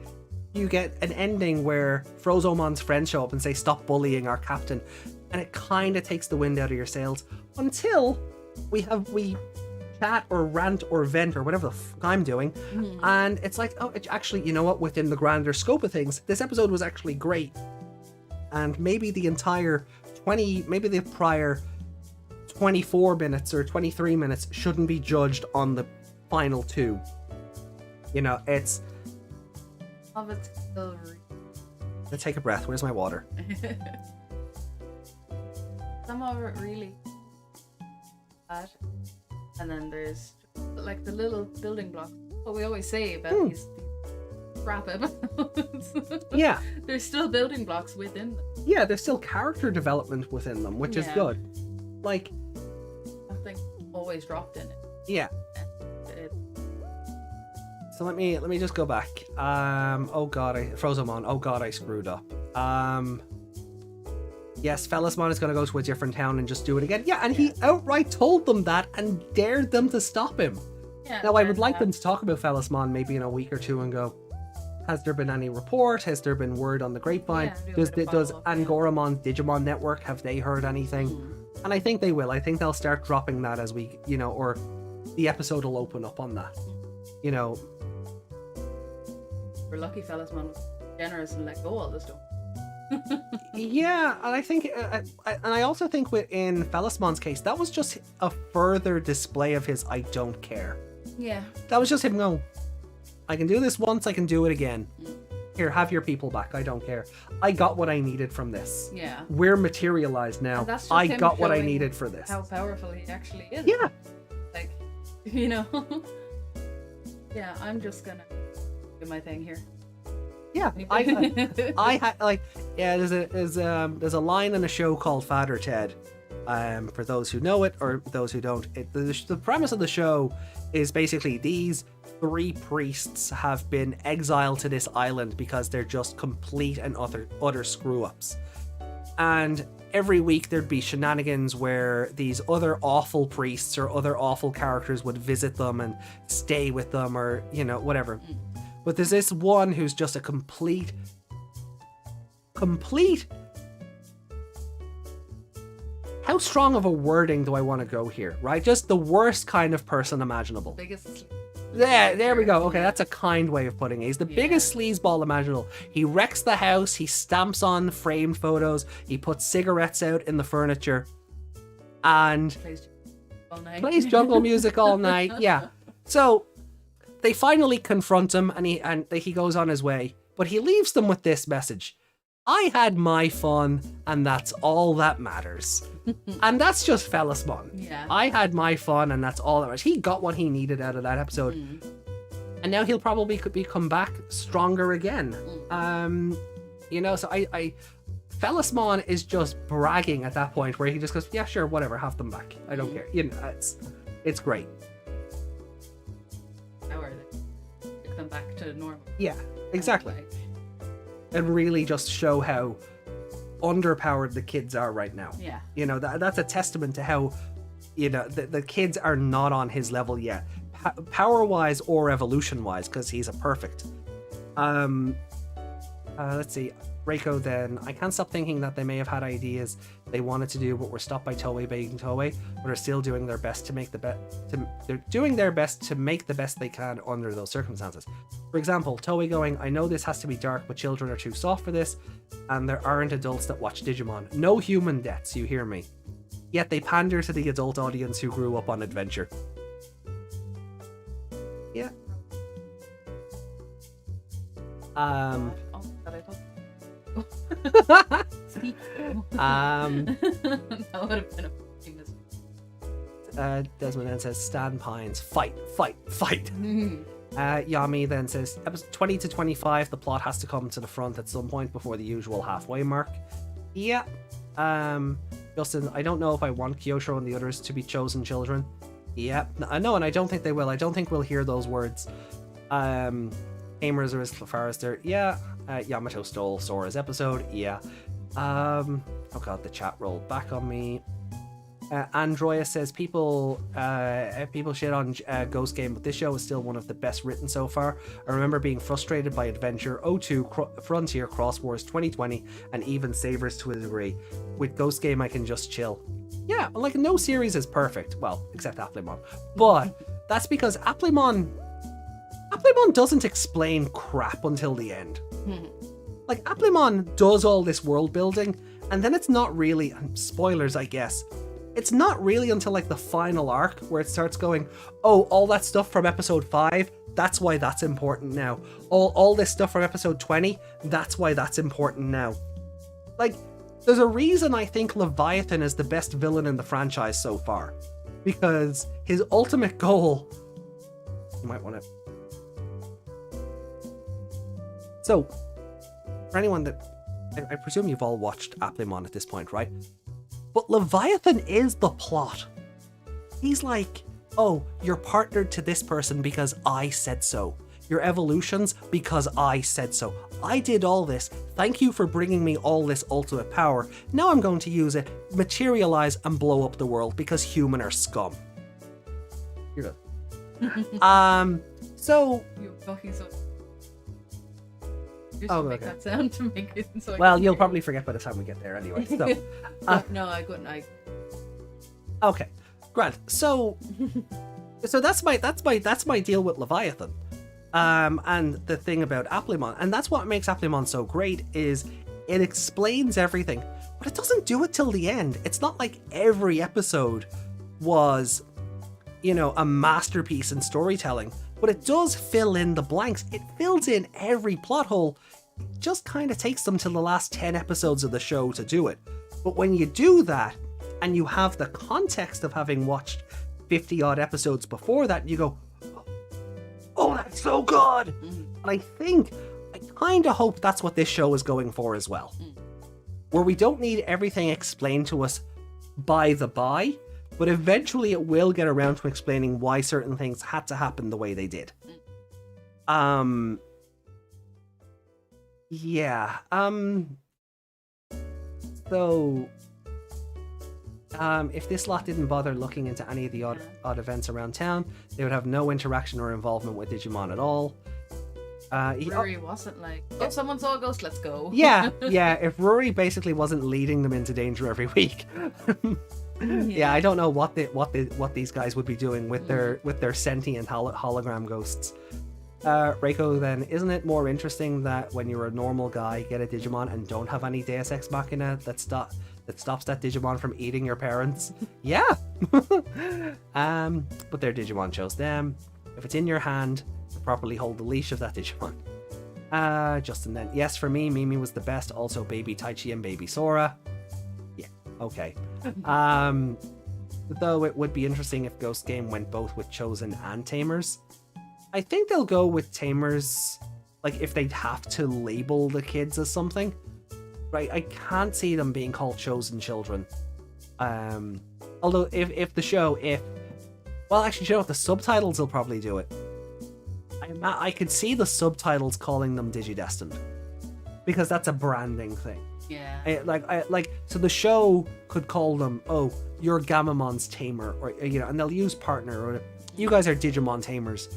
A: you get an ending where Frozomon's friends show up and say, stop bullying our captain. And it kind of takes the wind out of your sails until we chat or rant or vent or whatever the fuck I'm doing. And it's like, oh, actually, you know what? Within the grander scope of things, this episode was actually great. And maybe the entire maybe the prior 24 minutes or 23 minutes shouldn't be judged on the final 2. You know, it's...
B: Of it's still
A: Let's take a breath. Where's my water?
B: Some of it really bad. And then there's like the little building blocks. What we always say about these crap episodes.
A: Yeah.
B: There's still building blocks within them.
A: Yeah, there's still character development within them, which is good. Like,
B: Something always dropped in it.
A: yeah. So let me just go back. Oh god, Frozomon. Oh god, I screwed up. Yes, Felismon is going to go to a different town and just do it again. Yeah, and he outright told them that and dared them to stop him.
B: Yeah,
A: now, I would like them to talk about Felismon maybe in a week or two and go, has there been any report? Has there been word on the grapevine? Does Angoramon's Digimon network, have they heard anything? And I think they will. I think they'll start dropping that as we, you know, or the episode will open up on that. You know.
B: We're lucky Felismon was generous and let go all this stuff.
A: Yeah, and I think, and I also think in Felismon's case, that was just a further display of his I don't care.
B: Yeah.
A: That was just him going, I can do this once, I can do it again. Here, have your people back, I don't care. I got what I needed from this.
B: Yeah.
A: We're materialized now. I got what I needed for this.
B: How powerful he actually is.
A: Yeah.
B: Like, you know. Yeah, I'm just gonna do my thing here.
A: Yeah, I had like, yeah. There's a line in a show called Father Ted. For those who know it or those who don't, the premise of the show is basically these 3 priests have been exiled to this island because they're just complete and utter screw-ups. And every week there'd be shenanigans where these other awful priests or other awful characters would visit them and stay with them or, you know, whatever. But there's this one who's just a complete... How strong of a wording do I want to go here, right? Just the worst kind of person imaginable.
B: Biggest...
A: There we go. Okay, that's a kind way of putting it. He's the biggest sleazeball imaginable. He wrecks the house, he stamps on framed photos, he puts cigarettes out in the furniture, and plays jungle music all night. Yeah. So they finally confront him and he goes on his way, but he leaves them with this message. I had my fun and that's all that matters. And that's just Felismon.
B: Yeah.
A: I had my fun and that's all that matters. He got what he needed out of that episode. And now he'll probably come back stronger again. You know, so I Felismon is just bragging at that point where he just goes, yeah, sure, whatever, have them back. I don't care. You know, it's great.
B: Them back to normal.
A: Yeah, exactly. And really just show how underpowered the kids are right now.
B: Yeah.
A: You know, that's a testament to how, you know, the kids are not on his level yet. Power-wise or evolution-wise, because he's a perfect. Let's see. Reiko then. I can't stop thinking that they may have had ideas they wanted to do, but were stopped by Toei being Toei, but are still doing their best to make they're doing their best to make the best they can under those circumstances. For example, Toei going, I know this has to be dark, but children are too soft for this, and there aren't adults that watch Digimon. No human deaths, you hear me. Yet they pander to the adult audience who grew up on adventure. Yeah.
B: That would have been a fucking mistake.
A: Desmond then says, Stan Pines, fight. Yami then says, episode 20 to 25, the plot has to come to the front at some point before the usual halfway mark. Yeah. Justin, I don't know if I want Kyosho and the others to be chosen children. Yeah. No, and I don't think they will. I don't think we'll hear those words. Tamers are as far as they're... Yeah. Yamato stole Sora's episode. Yeah. Oh god, the chat rolled back on me. Androia says people shit on Ghost Game, but this show is still one of the best written so far. I remember being frustrated by Adventure, O2, Frontier, Cross Wars 2020, and even Savers to a degree. With Ghost Game, I can just chill. Yeah, like no series is perfect. Well, except Applemon. But that's because Applemon doesn't explain crap until the end. Like, Applemon does all this world building, and then it's not really, spoilers I guess, it's not really until like the final arc where it starts going, oh, all that stuff from episode 5, that's why that's important now. All this stuff from episode 20, that's why that's important now. Like, there's a reason I think Leviathan is the best villain in the franchise so far. Because his ultimate goal... You might want to... So, for anyone that... I presume you've all watched Applemon at this point, right? But Leviathan is the plot. He's like, oh, you're partnered to this person because I said so. Your evolutions because I said so. I did all this. Thank you for bringing me all this ultimate power. Now I'm going to use it, materialize, and blow up the world because human are scum. You're good. So...
B: You're talking so... Just
A: Oh,
B: to make
A: okay.
B: that sound to make it so I
A: Well,
B: can
A: you'll
B: hear.
A: probably forget by the time we get there anyway. So,
B: No, I couldn't.
A: okay, Grant. So that's my deal with Leviathan. And the thing about Applemon, and that's what makes Applemon so great, is it explains everything, but it doesn't do it till the end. It's not like every episode was, a masterpiece in storytelling, but it does fill in the blanks. It fills in every plot hole. It just kind of takes them till the last 10 episodes of the show to do it. But when you do that, and you have the context of having watched 50 odd episodes before that, you go, oh, that's so good. And I kind of hope that's what this show is going for as well. Where we don't need everything explained to us by the by, but eventually it will get around to explaining why certain things had to happen the way they did. Yeah. So, if this lot didn't bother looking into any of the odd events around town, they would have no interaction or involvement with Digimon at all.
B: Rory wasn't like, oh, someone saw a ghost, let's go.
A: Yeah. If Rory basically wasn't leading them into danger every week. Yeah, I don't know what these guys would be doing with their sentient hologram ghosts. Reiko, then, isn't it more interesting that when you're a normal guy, get a Digimon and don't have any Deus Ex Machina that stops that Digimon from eating your parents? Yeah. But their Digimon chose them. If it's in your hand, properly hold the leash of that Digimon. Justin then, yes, for me, Mimi was the best. Also, baby Taichi and baby Sora. Yeah, okay. Though it would be interesting if Ghost Game went both with Chosen and Tamers. I think they'll go with Tamers, like if they'd have to label the kids as something. Right, I can't see them being called Chosen Children. Although if the show, well, actually, the subtitles will probably do it. I could see the subtitles calling them Digidestined, because that's a branding thing.
B: Yeah.
A: So the show could call them, oh, you're Gamamon's tamer, or and they'll use partner, or you guys are Digimon tamers.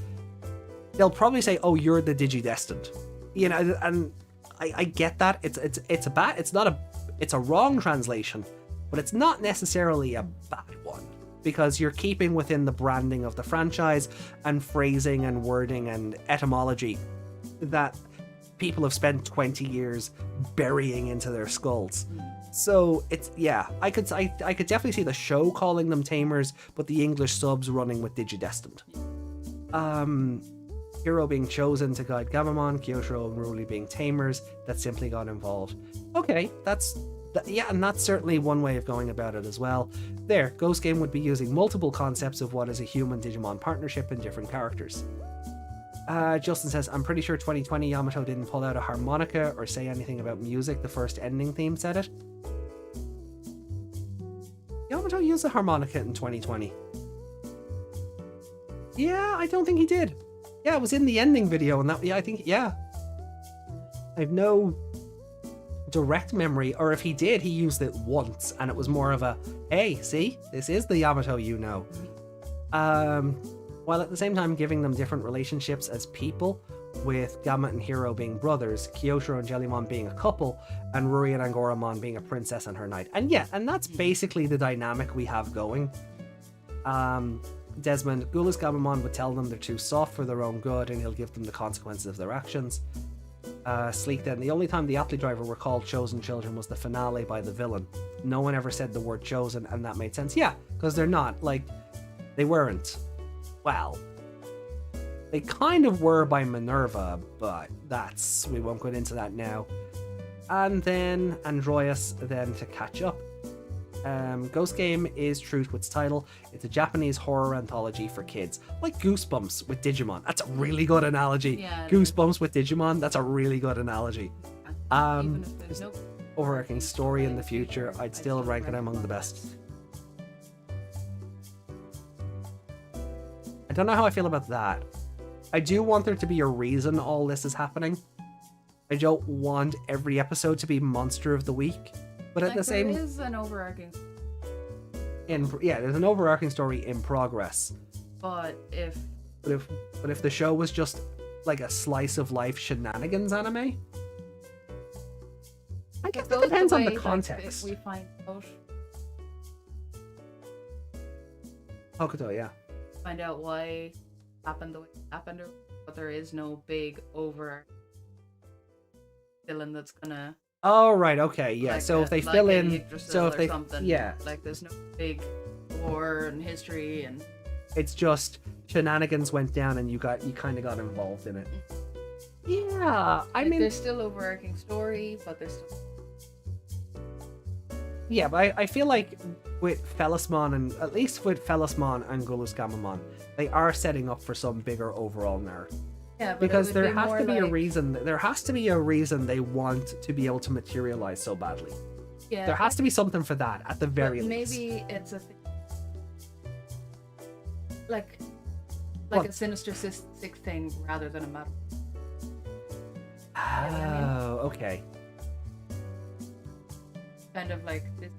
A: They'll probably say, oh, you're the Digidestined, and I get that. It's a wrong translation, but it's not necessarily a bad one, because you're keeping within the branding of the franchise and phrasing and wording and etymology that people have spent 20 years burying into their skulls. So it's, I could definitely see the show calling them Tamers, but the English subs running with Digidestined. Hiro being chosen to guide Gamamon, Kyotaro and Ruli being tamers that simply got involved. Okay, yeah, and that's certainly one way of going about it as well. There, Ghost Game would be using multiple concepts of what is a human Digimon partnership and different characters. Justin says, I'm pretty sure 2020 Yamato didn't pull out a harmonica or say anything about music. The first ending theme said it. Yamato used a harmonica in 2020. Yeah, I don't think he did. Yeah, it was in the ending video, and that, yeah, I think, yeah. I have no direct memory, or if he did, he used it once, and it was more of a, hey, see, this is the Yamato you know. While at the same time giving them different relationships as people, with Gamma and Hiro being brothers, Kyotaro and Jellymon being a couple, and Ruri and Angoramon being a princess and her knight. And yeah, and that's basically the dynamic we have going. Desmond, Gulas Gamamon would tell them they're too soft for their own good, and he'll give them the consequences of their actions. Sleek then, the only time the Athlete Driver were called chosen children was the finale by the villain. No one ever said the word chosen, and that made sense. Yeah, because they're not, like, they weren't. Well, they kind of were by Minerva, but we won't get into that now. And then Androius then to catch up. Ghost Game is true to its title. It's a Japanese horror anthology for kids, like Goosebumps with Digimon. That's a really good analogy.
B: Yeah,
A: Goosebumps with Digimon, that's a really good analogy.
B: Even if there's no
A: Overarching story in the future, I'd still rank it among the best. I don't know how I feel about that. I do want there to be a reason all this is happening. I don't want every episode to be Monster of the Week, but at the same...
B: There is an overarching...
A: there's an overarching story in progress.
B: But if
A: the show was just like a slice of life shenanigans anime, I guess it depends on the context.
B: We find out
A: Hokuto, yeah.
B: Find out why it happened the way it happened, but there is no big over villain that's gonna.
A: Oh right, okay, yeah.
B: Like
A: so if they fill in,
B: so if they something,
A: yeah,
B: like there's no big war and history, and
A: it's just shenanigans went down and you kind of got involved in it. Yeah, I mean,
B: there's still overarching story, but there's still.
A: Yeah, but I feel like with Felismon and at least with Felismon and Gulas Gamamon, they are setting up for some bigger overall narrative.
B: Yeah, but
A: because there has to be
B: like...
A: a reason. There has to be a reason they want to be able to materialize so badly.
B: Yeah,
A: there has to be something for that at the very least.
B: Maybe it's a like a Sinister Six thing rather than a metal.
A: Oh,
B: you know what I mean?
A: Okay.
B: Kind of like this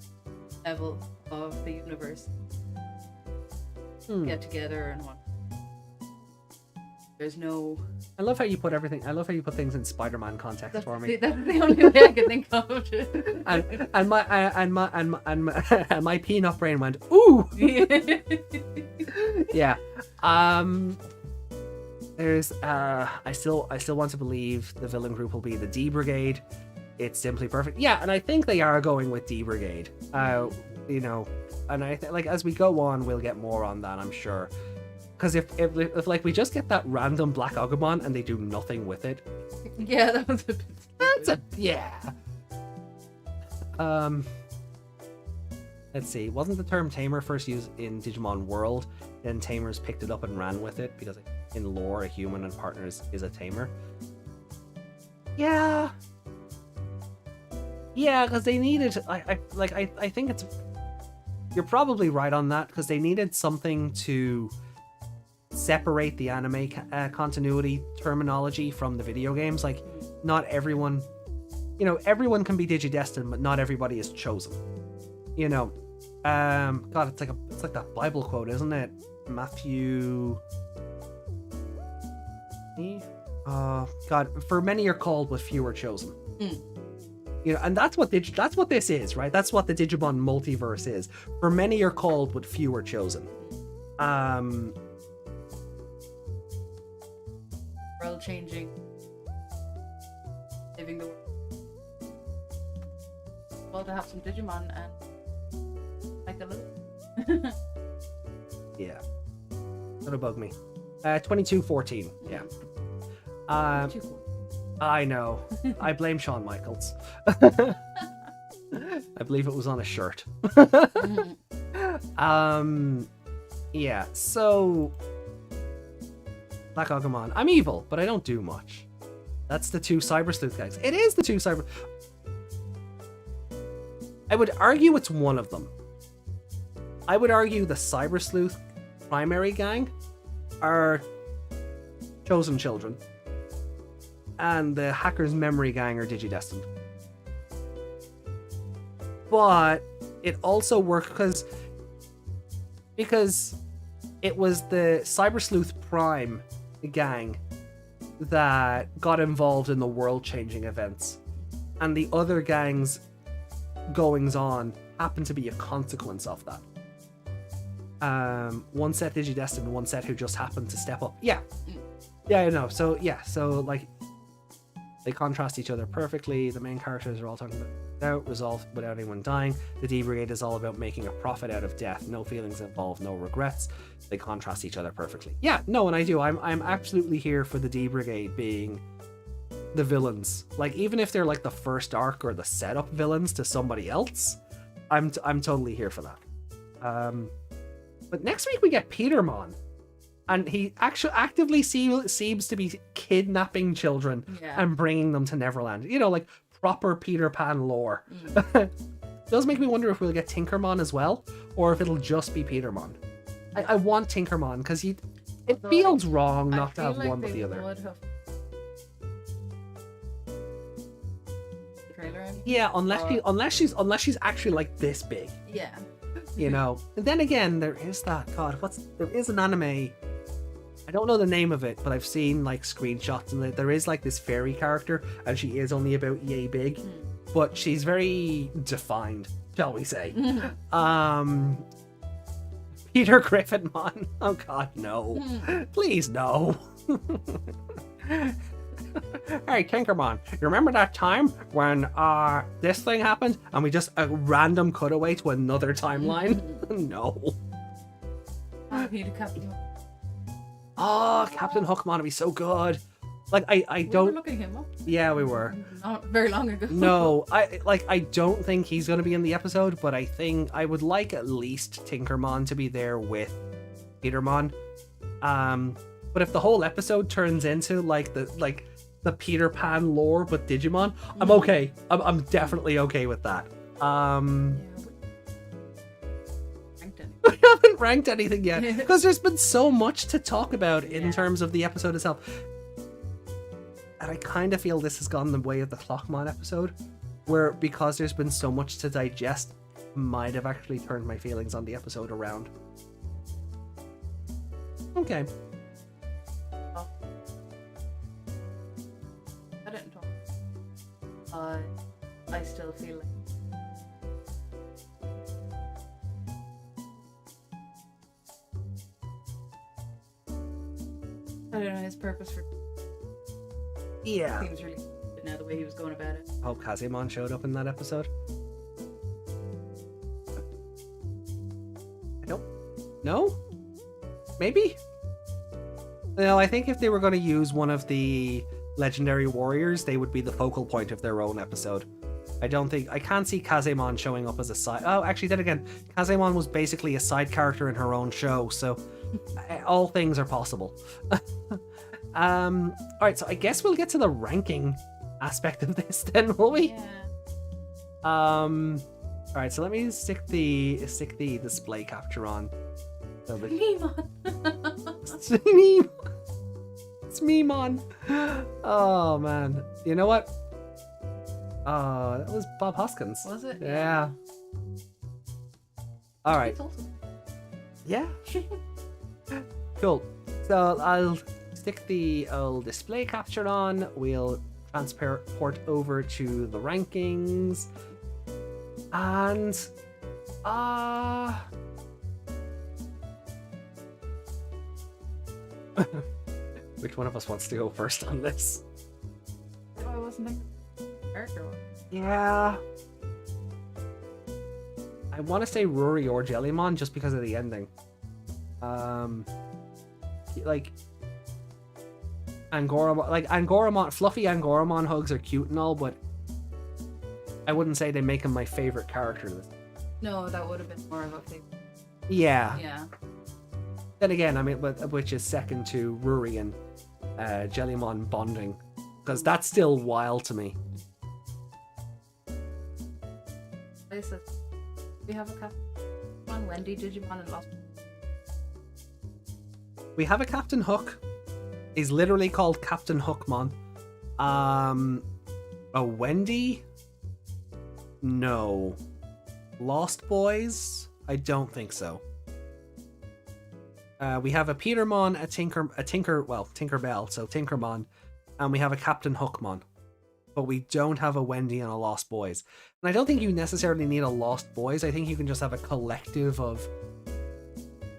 B: level of the universe get together and what. There's no.
A: I love how you put everything. I love how you put things in Spider-Man context for me.
B: That's the only way I can think of it.
A: and my peanut brain went ooh. Yeah. There's I still want to believe the villain group will be the D Brigade. It's simply perfect. Yeah, and I think they are going with D Brigade. You know, and I like as we go on, we'll get more on that, I'm sure. Because if like we just get that random Black Agumon and they do nothing with it.
B: Yeah, that was a bit.
A: That's a yeah. Let's see. Wasn't the term tamer first used in Digimon World? Then tamers picked it up and ran with it because in lore, a human and partners is a tamer. Yeah. Yeah, because they needed. I think it's. You're probably right on that because they needed something to separate the anime continuity terminology from the video games. Like, not everyone, everyone can be Digidestined, but not everybody is chosen. God, it's like that Bible quote, isn't it? Matthew. God, for many are called, but few are chosen. And that's what this is, right? That's what the Digimon multiverse is. For many are called, but few are chosen.
B: World changing, saving the world. Well, to have some Digimon and like a little.
A: Yeah, that'll bug me. 2214. Yeah. Um,
B: Too cool.
A: I know. I blame Shawn Michaels. I believe it was on a shirt. Yeah, so Black Agumon. I'm evil, but I don't do much. That's the two Cyber Sleuth guys. It is the two Cyber... I would argue it's one of them. I would argue the Cyber Sleuth primary gang are Chosen Children. And the Hacker's Memory gang are Digidestined. But it also worked because it was the Cyber Sleuth Prime gang that got involved in the world-changing events. And the other gangs' goings-on happened to be a consequence of that. One set Digidestined, one set who just happened to step up. Yeah, I know. So, like, they contrast each other perfectly. The main characters are all talking about doubt, resolve without anyone dying. The D Brigade is all about making a profit out of death. No feelings involved, no regrets. They contrast each other perfectly. Yeah, no, and I do. I'm absolutely here for the D Brigade being the villains. Like, even if they're like the first arc or the setup villains to somebody else, I'm totally here for that. But next week we get Petermon. And he actually actively seems to be kidnapping children and bringing them to Neverland. You know, like proper Peter Pan lore. Does make me wonder if we'll get Tinkermon as well, or if it'll just be Petermon. I want Tinkermon because it feels wrong not to have one but the other. Yeah, unless she's actually like this big.
B: Yeah.
A: You know. And then again, there is that there is an anime. I don't know the name of it, but I've seen like screenshots and there is like this fairy character and she is only about yay big, but she's very defined, shall we say. Peter Griffinmon. Oh god, no. Please no. Hey Tinkermon, you remember that time when this thing happened and we just a random cutaway to another timeline? No.
B: Peter Captain.
A: Oh, Captain Hookmon would be so good. Like I don't.
B: We were looking him up.
A: Yeah, we were.
B: Not very long ago.
A: No, I don't think he's going to be in the episode, but I think I would like at least Tinkermon to be there with Petermon. But if the whole episode turns into like the Peter Pan lore but Digimon, I'm okay. I'm definitely okay with that. We haven't ranked anything yet because there's been so much to talk about in terms of the episode itself. And I kind of feel this has gone the way of the Clockmon episode, where because there's been so much to digest, might have actually turned my feelings on the episode around. Okay.
B: I didn't talk. I still feel like I don't know his purpose for.
A: Yeah.
B: He was really good now the way he was going about it.
A: I hope Kazemon showed up in that episode. I don't. No? Maybe? No, I think if they were going to use one of the legendary warriors, they would be the focal point of their own episode. I can't see Kazemon showing up as a side. Oh, actually, then again, Kazemon was basically a side character in her own show, so all things are possible. Alright, so I guess we'll get to the ranking aspect of this then, will we?
B: Yeah.
A: Alright, so let me stick the display capture on. So it's Memon. Oh man. You know what? That was Bob Hoskins.
B: Was it?
A: Yeah. Alright. Yeah. Cool. So I'll stick the old display capture on. We'll transport over to the rankings. And which one of us wants to go first on this?
B: I wasn't thinking character one.
A: Yeah. I want to say Rory or Jellymon just because of the ending. Like Angoramon, fluffy Angoramon hugs are cute and all, but I wouldn't say they make him my favorite character.
B: No, that would have been more of a thing.
A: Yeah.
B: Yeah.
A: Then again, I mean, which is second to Ruri and Jellymon bonding, because that's still wild to me.
B: We have a Captain Wendy, Digimon, and Lost.
A: We have a Captain Hook. He's literally called Captain Hookmon. A Wendy? No. Lost Boys? I don't think so. We have a Petermon, a Tinkerbell, so Tinkermon, and we have a Captain Hookmon. But we don't have a Wendy and a Lost Boys. And I don't think you necessarily need a Lost Boys. I think you can just have a collective of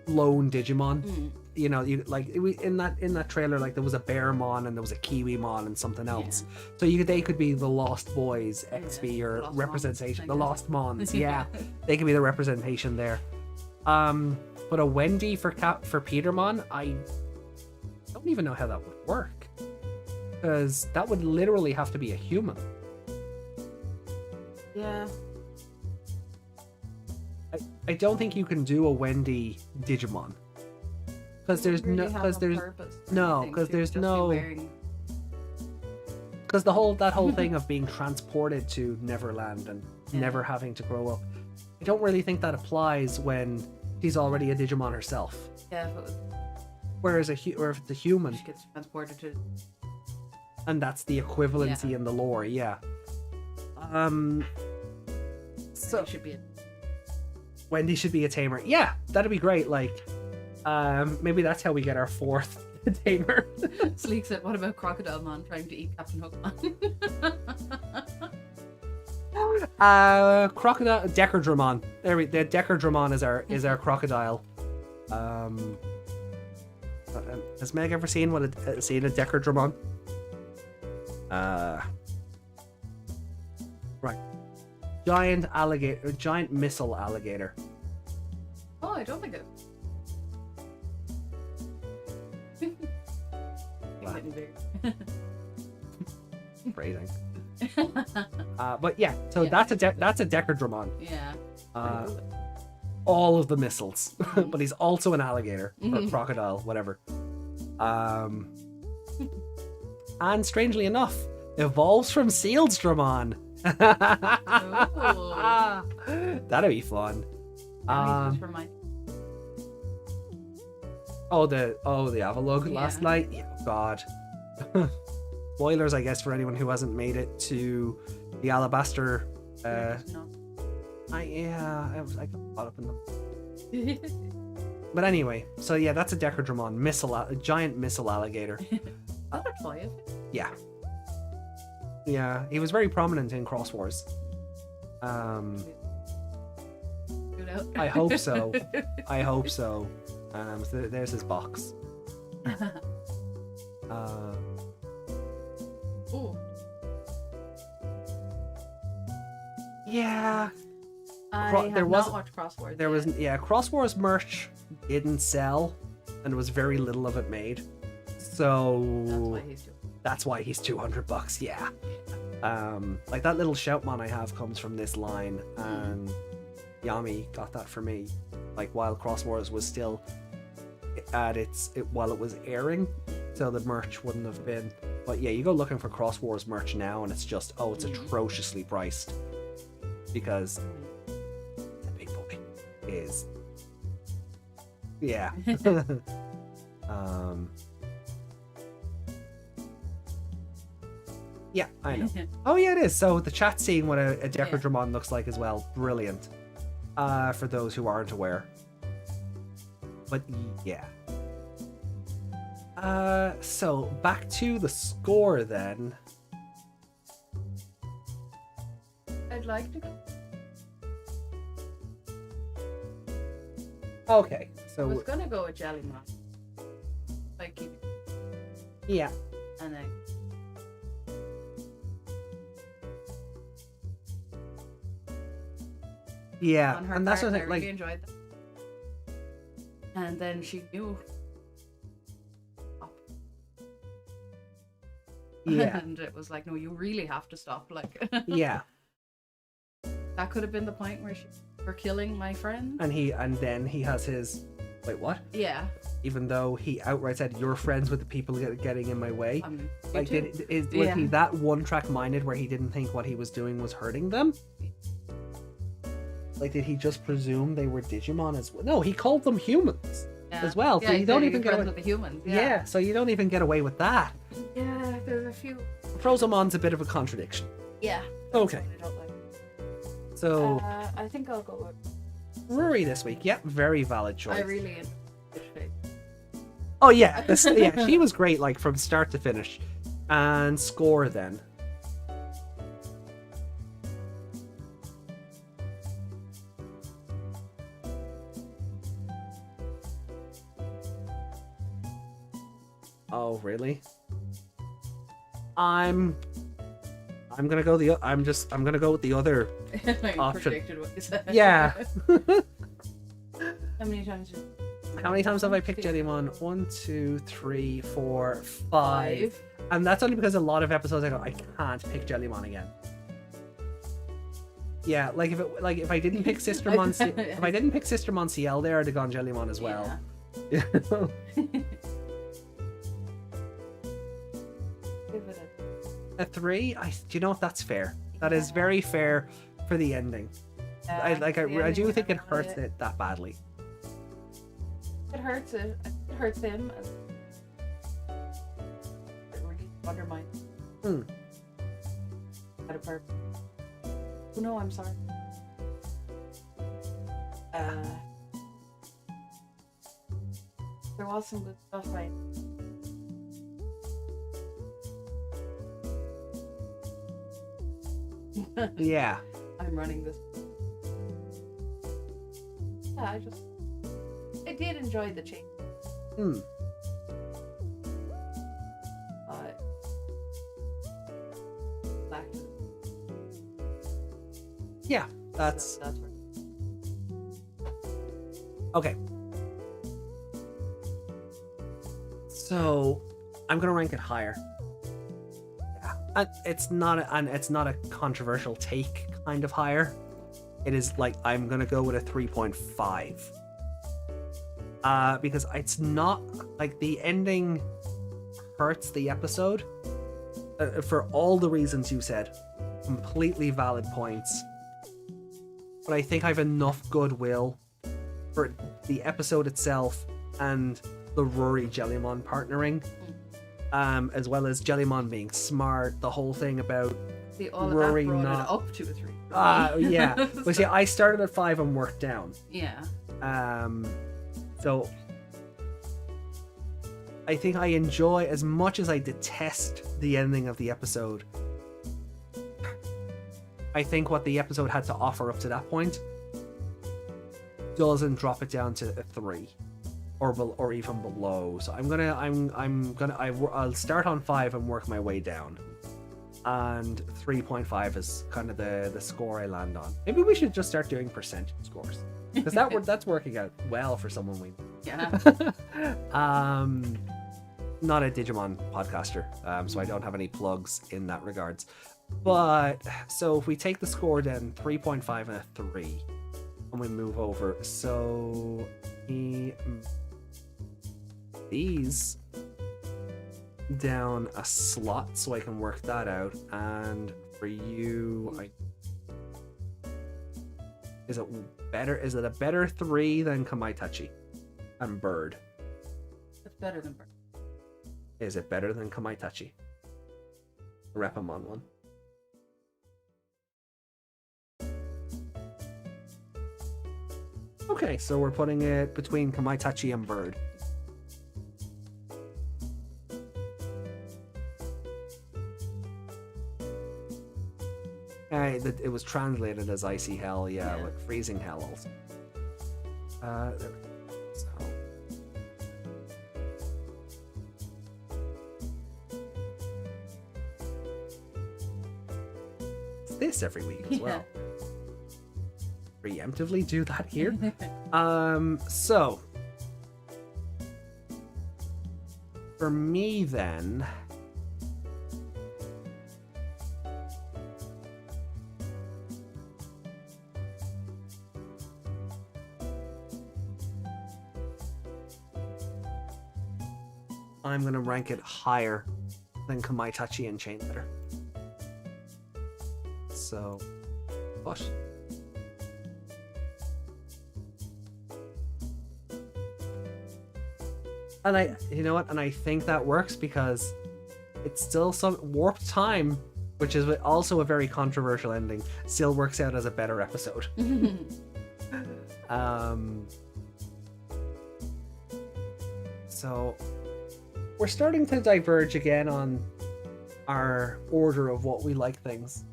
A: lone Digimon. You know, in that trailer, like there was a Bearmon and there was a Kiwimon and something else. So they could be the Lost Boys XB or representation. The Lost Mons, yeah. They could be the representation there. But a Wendy for Petermon, I don't even know how that would work. Because that would literally have to be a human.
B: Yeah.
A: I don't think you can do a Wendy Digimon. Because there's no because that whole thing of being transported to Neverland and never having to grow up, I don't really think that applies when she's already a Digimon herself.
B: Yeah, if it was,
A: whereas if it's a human,
B: she gets transported to,
A: and that's the equivalency in the lore. So Wendy should be a tamer. Yeah, that'd be great. Like, maybe that's how we get our fourth tamer.
B: Sleek said, "What about Crocodile Man trying to eat Captain Hookman?"
A: Crocodile Decardramon. The Decardramon is our crocodile. Has Meg ever seen a Decardramon? Right. Giant missile alligator.
B: Oh, I don't think it.
A: Phrasing. But yeah, so that's a Decardramon.
B: Yeah.
A: All of the missiles, but he's also an alligator or crocodile, whatever. And strangely enough, evolves from Sealsdramon. That'd be fun. The Avalugg last night. Yeah, God. Spoilers, I guess, for anyone who hasn't made it to the Alabaster. I got caught up in them. But anyway, so yeah, that's a Decardramon, a giant missile alligator. Yeah. Yeah, he was very prominent in Cross Wars. I hope so. So there's his box.
B: Ooh.
A: Yeah.
B: I have not watched Cross Wars.
A: Cross Wars merch didn't sell, and there was very little of it made. So that's why he's $200. Yeah. Like that little Shoutmon I have comes from this line, and Yami got that for me. Like while Cross Wars was still while it was airing, so the merch wouldn't have been. But yeah, you go looking for Cross Wars merch now, and it's just it's atrociously priced because the big boy is. Yeah. Yeah, I know. Oh yeah, it is. So the chat seeing what a Decardramon looks like as well. Brilliant. For those who aren't aware. But yeah. So back to the score then.
B: I'd like to.
A: Okay, so
B: I was gonna go with Jellymon. Like,
A: yeah.
B: And then.
A: Yeah,
B: on her
A: and that's
B: part,
A: what
B: I really enjoyed that. And then she knew.
A: Yeah.
B: And it was like, no, you really have to stop. Like,
A: Yeah.
B: that could have been the point where she for killing my friend.
A: And then he has his wait, what?
B: Yeah.
A: Even though he outright said you're friends with the people getting in my way. Like, was he that one-track minded where he didn't think what he was doing was hurting them? Like, did he just presume they were Digimon as well? No, he called them humans as well. So you don't even get away
B: with the humans.
A: Yeah, so you don't even get away with that.
B: Yeah, there's a few.
A: Frozomon's a bit of a contradiction.
B: Yeah.
A: Okay.
B: I don't like.
A: So
B: I think I'll go with
A: Rory this week. Yeah, very valid choice.
B: I really enjoyed it.
A: Oh yeah, yeah, she was great, like from start to finish. And score then. Oh really? I'm gonna go I'm gonna go with the other option.
B: Predicted what you said.
A: Yeah.
B: How many times?
A: How many times have I picked Jellymon? 1, 2, 3, 4, 5. And that's only because a lot of episodes I go, I can't pick Jellymon again. Yeah, like if I didn't pick Sistermon if I didn't pick Sistermon CL there, I'd have gone Jellymon as well. Yeah.
B: Give it
A: a 3. Do you know if that's fair? That is very fair for the ending. I do think it hurts it that badly.
B: It hurts it. It hurts him. It really undermines. Out of purpose. Oh no, I'm sorry. There was some good stuff, right?
A: Yeah.
B: I'm running this. Yeah, I did enjoy the change. Back to
A: yeah, that's
B: where.
A: Okay. So I'm gonna rank it higher. And it's not a controversial take kind of higher. It is like I'm gonna go with a 3.5. Because it's not like the ending hurts the episode for all the reasons you said. Completely valid points. But I think I have enough goodwill for the episode itself and the Rory Jellymon partnering. As well as Jellymon being smart, the whole thing about Rory not
B: up to a 3.
A: Yeah. But see, I started at 5 and worked down.
B: Yeah.
A: So I think I enjoy, as much as I detest the ending of the episode, I think what the episode had to offer up to that point doesn't drop it down to a 3. Or even below. So I'll start on 5 and work my way down. And 3.5 is kind of the score I land on. Maybe we should just start doing percentage scores, because that's working out well for someone we know.
B: Yeah.
A: Not a Digimon podcaster, so I don't have any plugs in that regards. But so if we take the score then 3.5 and a 3, and we move over, so these down a slot so I can work that out. And for you, is it a better 3 than Kamaitachi and Bird?
B: It's better than Bird.
A: Is it better than Kamaitachi? Repamon one. Okay, so we're putting it between Kamaitachi and Bird. It was translated as Icy Hell, yeah, with Freezing Hell also. There we go. So. It's this every week as well. Preemptively do that here. So for me then, I'm gonna rank it higher than Kamaitachi and Chain Letter. So, what? And you know what? And I think that works because it's still some Warped Time, which is also a very controversial ending, still works out as a better episode. So we're starting to diverge again on our order of what we like things.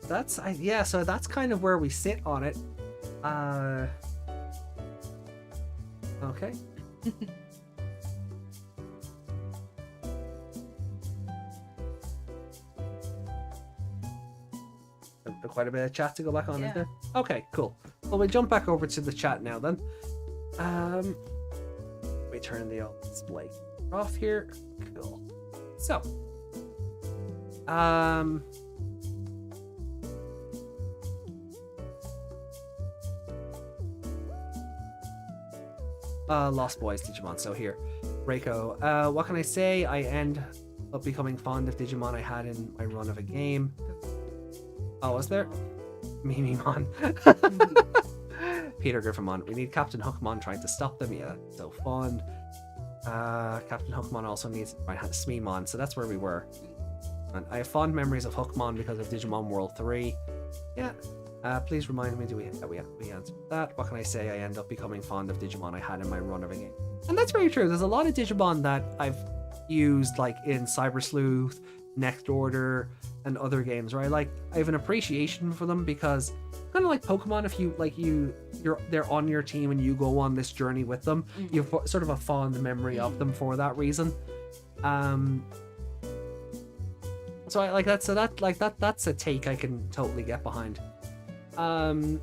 A: So that's kind of where we sit on it. Okay. Quite a bit of chat to go back on, isn't there? Okay, cool. Well, we jump back over to the chat now then. We turn the old display off here. Cool. So, Lost Boys Digimon. So here, Reiko. What can I say? I end up becoming fond of Digimon I had in my run of a game. Oh, was there? Mimimon. Peter Griffinmon. We need Captain Hookmon trying to stop them. Yeah, so fun. Captain Hookmon also needs Smeemon, so that's where we were. And I have fond memories of Hookmon because of Digimon World 3. Yeah. Please remind me, we answered that. What can I say? I end up becoming fond of Digimon I had in my run of a game. And that's very true. There's a lot of Digimon that I've used, like in Cyber Sleuth, Next Order, and other games, where I have an appreciation for them because kind of like Pokemon, if they're on your team and you go on this journey with them, you have sort of a fond memory of them for that reason. So I like that. So that's a take I can totally get behind. I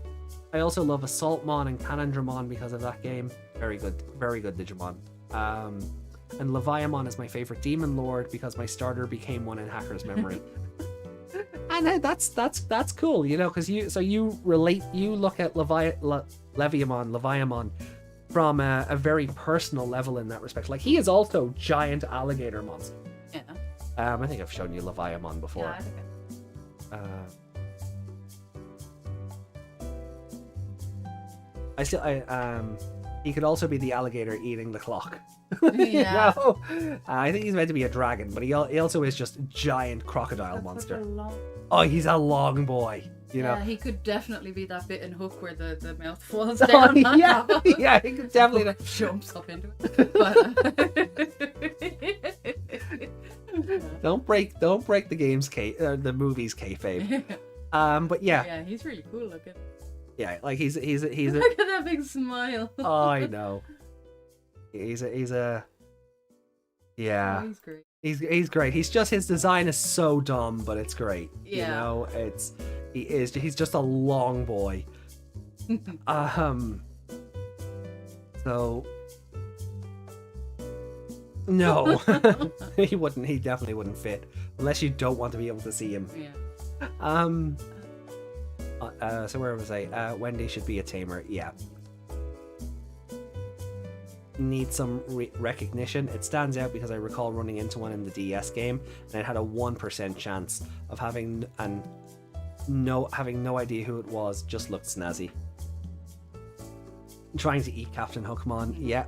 A: also love Assaultmon and Canondramon because of that game. Very good Digimon. And Leviamon is my favorite Demon Lord because my starter became one in Hacker's memory. And that's cool, you know, because you look at Leviamon from a very personal level in that respect. Like, he is also giant alligator monster.
B: Yeah.
A: I think I've shown you Leviamon before.
B: Yeah, I think
A: he could also be the alligator eating the clock.
B: Yeah.
A: You know? I think he's meant to be a dragon, but he also is just a giant crocodile monster. Oh, he's a long boy. You know?
B: He could definitely be that bit in Hook where the mouth falls down.
A: Yeah, yeah, he could definitely
B: jumps up into it. But,
A: don't break the game's the movie's kayfabe. But yeah.
B: Yeah, he's really cool looking.
A: Yeah, like he's
B: Look at that big smile.
A: Oh, I know. He's a yeah.
B: Oh, he's great.
A: He's great. He's just, his design is so dumb, but it's great.
B: Yeah.
A: You know, he's just a long boy. So no. he definitely wouldn't fit unless you don't want to be able to see him.
B: Yeah.
A: So where was I? Wendy should be a tamer. Yeah. Need some recognition. It stands out because I recall running into one in the DS game, and it had a 1% chance of having no idea who it was. Just looked snazzy. Trying to eat Captain Hookmon. Yeah,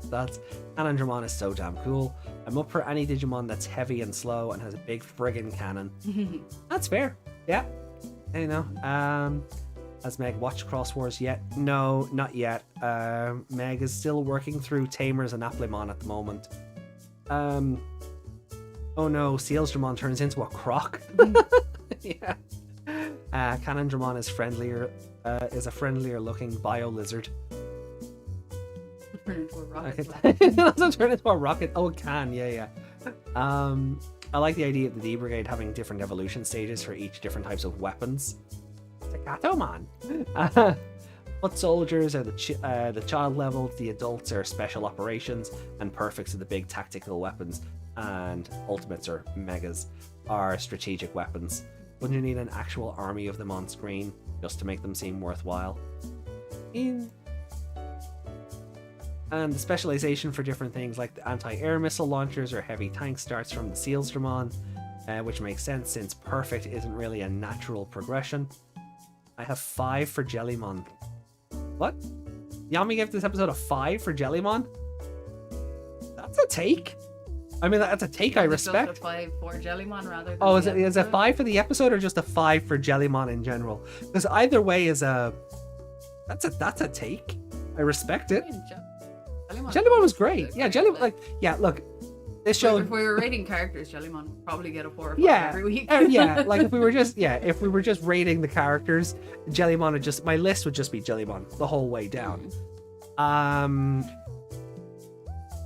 A: Canondramon is so damn cool. I'm up for any Digimon that's heavy and slow and has a big friggin' cannon. That's fair. Yeah. You know. Has Meg watched Cross Wars yet? No, not yet. Meg is still working through Tamers and Applemon at the moment. Oh no, Sealsdramon turns into a croc. Yeah. Canondramon is a friendlier looking bio lizard.
B: Turn into a rocket.
A: It also turn into a rocket. Oh, it can. Yeah. I like the idea of the D Brigade having different evolution stages for each different types of weapons. Gatomon. Foot soldiers are the child level, the adults are special operations, and perfects are the big tactical weapons, and ultimates or megas are strategic weapons. Wouldn't you need an actual army of them on screen just to make them seem worthwhile? And the specialization for different things like the anti-air missile launchers or heavy tank starts from the Sealsdramon, which makes sense since perfect isn't really a natural progression. I have 5 for Jellymon. What? Yami gave this episode a 5 for Jellymon? That's a take. I mean, that's a take I respect.
B: Just a 5 for Jellymon rather than
A: Oh, is it a 5 for the episode or just a 5 for Jellymon in general? Because either way is that's a take. I respect it. Jellymon was great. Yeah, Jellymon, look, this show.
B: If we were rating characters, Jellymon would probably get a 4 or 5 every week.
A: Like if we were just rating the characters, Jellymon my list would just be Jellymon the whole way down.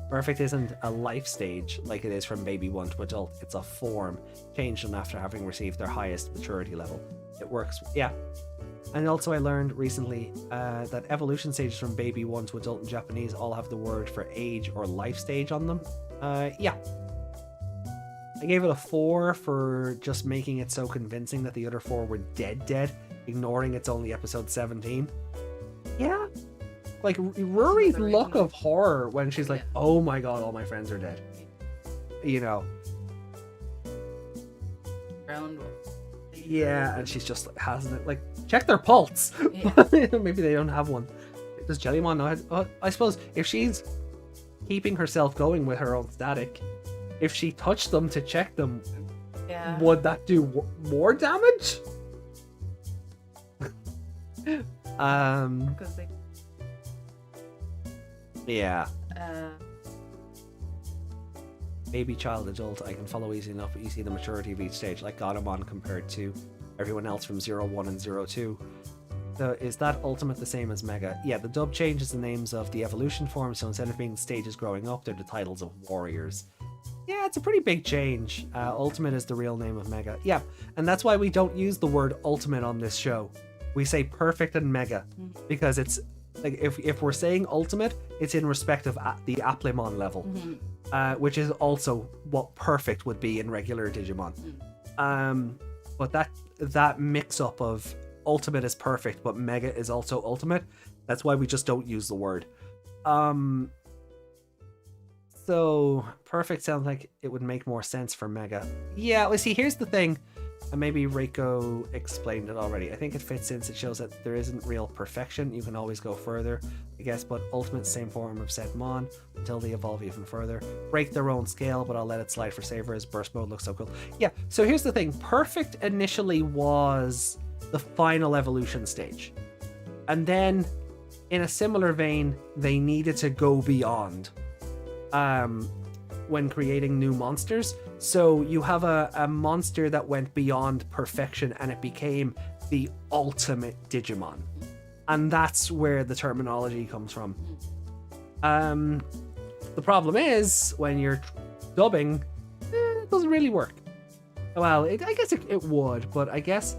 A: Perfect isn't a life stage like it is from baby 1 to adult. It's a form changed them after having received their highest maturity level. It works, yeah. And also I learned recently that evolution stages from baby 1 to adult in Japanese all have the word for age or life stage on them. Yeah. I gave it a 4 for just making it so convincing that the other 4 were dead, ignoring it's only episode 17. Yeah. Like Rory's look of horror when she's like, oh my god, all my friends are dead. You know. Yeah, and she's just like, hasn't it? Like, check their pulse. Yeah. Maybe they don't have one. Does Jellymon know? I suppose if she's keeping herself going with her own static, if she touched them to check them, would that do more damage? Yeah. Baby, child, adult, I can follow easy enough, but you see the maturity of each stage, like Godamon compared to everyone else from 01 and 02. So is that ultimate the same as Mega? Yeah, the dub changes the names of the evolution forms, so instead of being stages growing up, they're the titles of warriors. Yeah, it's a pretty big change. Ultimate is the real name of Mega. Yeah, and that's why we don't use the word ultimate on this show. We say perfect and Mega, because it's like if we're saying ultimate, it's in respect of the Applemon level, which is also what perfect would be in regular Digimon. But that mix up of ultimate is perfect, but Mega is also ultimate. That's why we just don't use the word. So perfect sounds like it would make more sense for Mega. Yeah, well, see, here's the thing. And maybe Reiko explained it already. I think it fits since it shows that there isn't real perfection. You can always go further, I guess, but ultimate same form of said Mon until they evolve even further. Break their own scale, but I'll let it slide for Savers. Burst mode looks so cool. Yeah, so here's the thing. Perfect initially was the final evolution stage. And then, in a similar vein, they needed to go beyond when creating new monsters. So you have a monster that went beyond perfection and it became the ultimate Digimon. And that's where the terminology comes from. The problem is, when you're dubbing, it doesn't really work. Well, I guess it would, but I guess...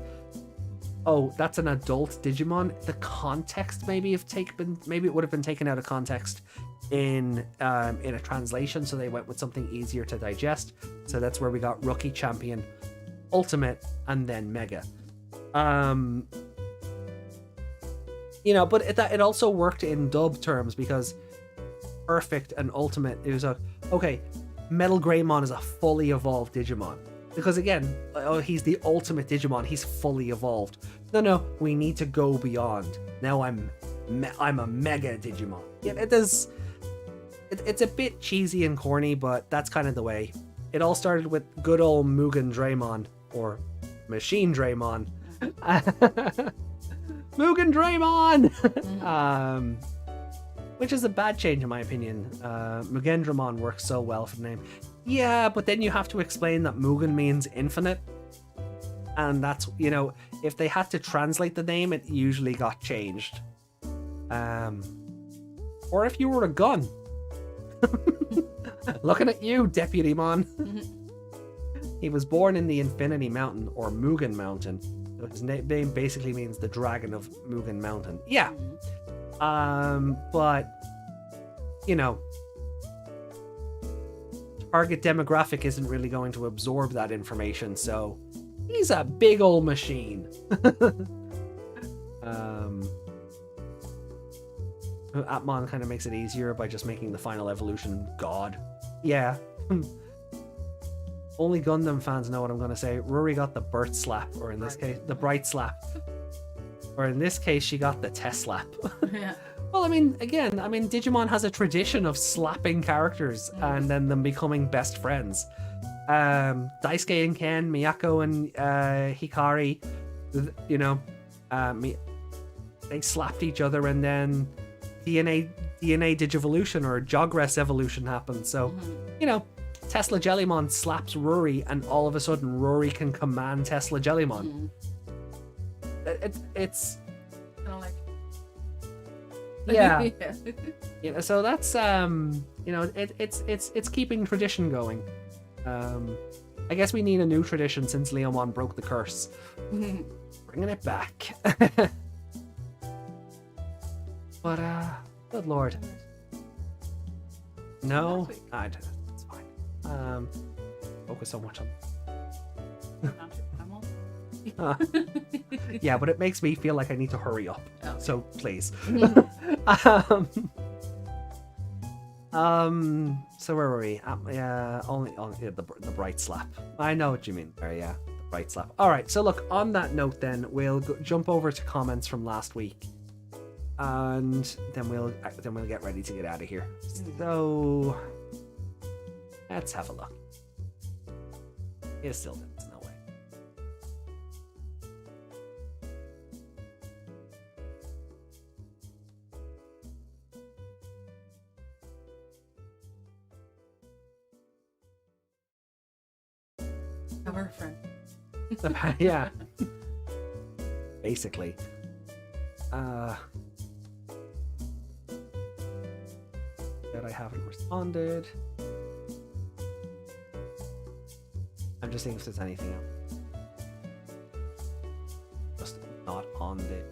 A: Oh, that's an adult Digimon. The context maybe it would have been taken out of context in a translation, so they went with something easier to digest. So that's where we got Rookie, Champion, Ultimate, and then Mega. You know, but it also worked in dub terms, because Perfect and Ultimate, it was okay, Metal Greymon is a fully evolved Digimon. Because again, he's the ultimate Digimon, he's fully evolved. No, we need to go beyond. Now I'm a Mega Digimon. Yeah, it's a bit cheesy and corny, but that's kind of the way. It all started with good old Mugen Draymon, or Machine Draymon. Mugen Draymon! Which is a bad change in my opinion. Mugen Draymon works so well for the name. Yeah, but then you have to explain that Mugen means infinite. And that's, you know, if they had to translate the name, it usually got changed. Or if you were a gun. Looking at you, Deputy Mon. He was born in the Infinity Mountain, or Mugen Mountain. His name basically means the Dragon of Mugen Mountain. Yeah. But, you know, target demographic isn't really going to absorb that information, so he's a big old machine. Atmon kind of makes it easier by just making the final evolution God. Yeah. Only Gundam fans know what I'm going to say. Ruri got the birth slap, or in this case, the bright slap. Or in this case, she got the test slap.
B: Yeah.
A: Well, I mean, again, Digimon has a tradition of slapping characters and then them becoming best friends. Daisuke and Ken, Miyako and Hikari, you know, they slapped each other, and then DNA Digivolution or Jogress evolution happened. So, you know, Tesla Jellymon slaps Ruri, and all of a sudden Ruri can command Tesla Jellymon. It's
B: kind of like,
A: yeah. You know, so that's you know, it's keeping tradition going. I guess we need a new tradition since Leomon broke the curse. Bringing it back. But good lord. No, it's fine. Focus so much on. Yeah, but it makes me feel like I need to hurry up. Oh. So please. So where were we? Yeah, only the bright slap. I know what you mean there. Yeah, the bright slap. All right. So look, on that note, then we'll jump over to comments from last week, and then we'll get ready to get out of here. So let's have a look. It's still there's no way.
B: Our friend.
A: Yeah. Basically. That I haven't responded. I'm just seeing if there's anything else. Just not on the.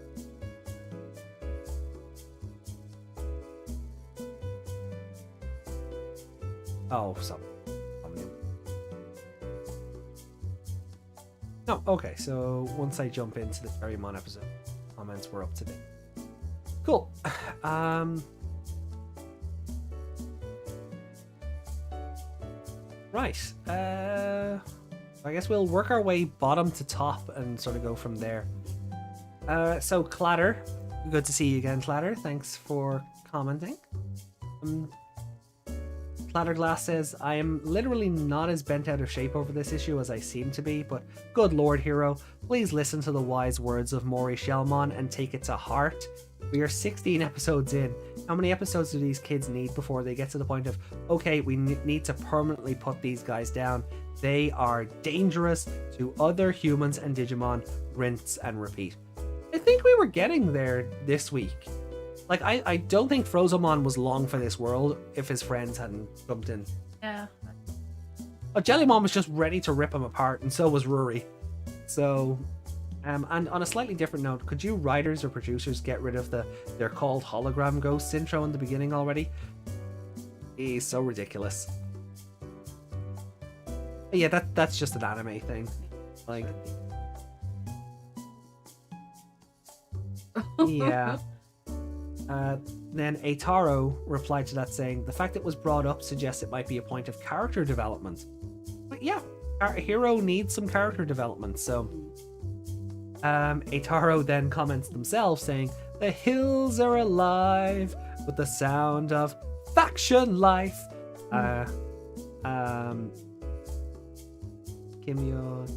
A: Oh, something. No, okay, so once I jump into the Terriermon episode, comments were up to date. Cool. Right. I guess we'll work our way bottom to top and sort of go from there. So Clatter, good to see you again, Clatter. Thanks for commenting. Clatterglass says, I am literally not as bent out of shape over this issue as I seem to be, but good lord, hero, please listen to the wise words of Maury Shellmon and take it to heart. We are 16 episodes in. How many episodes do these kids need before they get to the point of, okay, we need to permanently put these guys down. They are dangerous to other humans and Digimon. Rinse and repeat. I think we were getting there this week. Like, I don't think Frozomon was long for this world if his friends hadn't jumped in.
B: Yeah.
A: But Jellymon was just ready to rip him apart, and so was Ruri. So, and on a slightly different note, could you writers or producers get rid of they're called hologram ghosts intro in the beginning already? He's so ridiculous. Yeah, that's just an anime thing. Like, yeah. Then Ataro replied to that saying, the fact it was brought up suggests it might be a point of character development. But yeah, our hero needs some character development. So Ataro then comments themselves saying, the hills are alive with the sound of faction life. Kimyo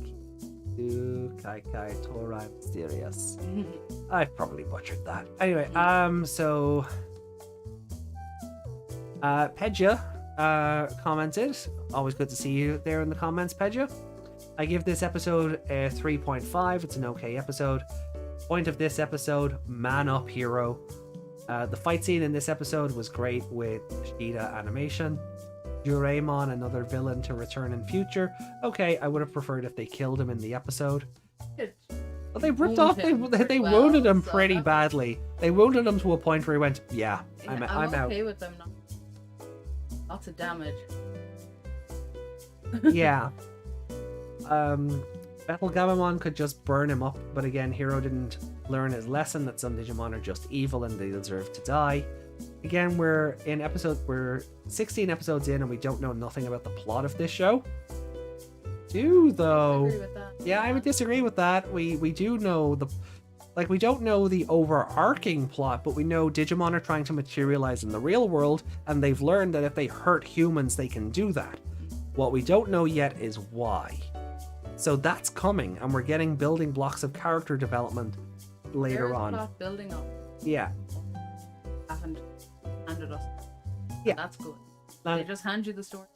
A: Kai Kai Torai Mysterious. I've probably butchered that. Anyway, so Pedja commented, always good to see you there in the comments, Pedja. I give this episode a 3.5. It's an okay episode. Point of this episode, man up, hero. The fight scene in this episode was great with Shida animation. Doraemon, another villain to return in future. Okay, I would have preferred if they killed him in the episode. But they ripped off. They wounded him pretty badly. They wounded him to a point where he went, "Yeah, I'm out."
B: I'm okay with them not. Lots of damage.
A: Yeah. Betelgamamon could just burn him up, but again, Hero didn't learn his lesson that some Digimon are just evil and they deserve to die. again, we're 16 episodes in and we don't know nothing about the plot of this show. Though.
B: I agree with that.
A: Yeah, I would disagree with that. We do know we don't know the overarching plot, but we know Digimon are trying to materialize in the real world, and they've learned that if they hurt humans, they can do that. What we don't know yet is why. So that's coming, and we're getting building blocks of character development later on.
B: Plot building up.
A: Yeah.
B: Haven't handed us.
A: Yeah.
B: That's good.
A: And
B: They just hand you the story.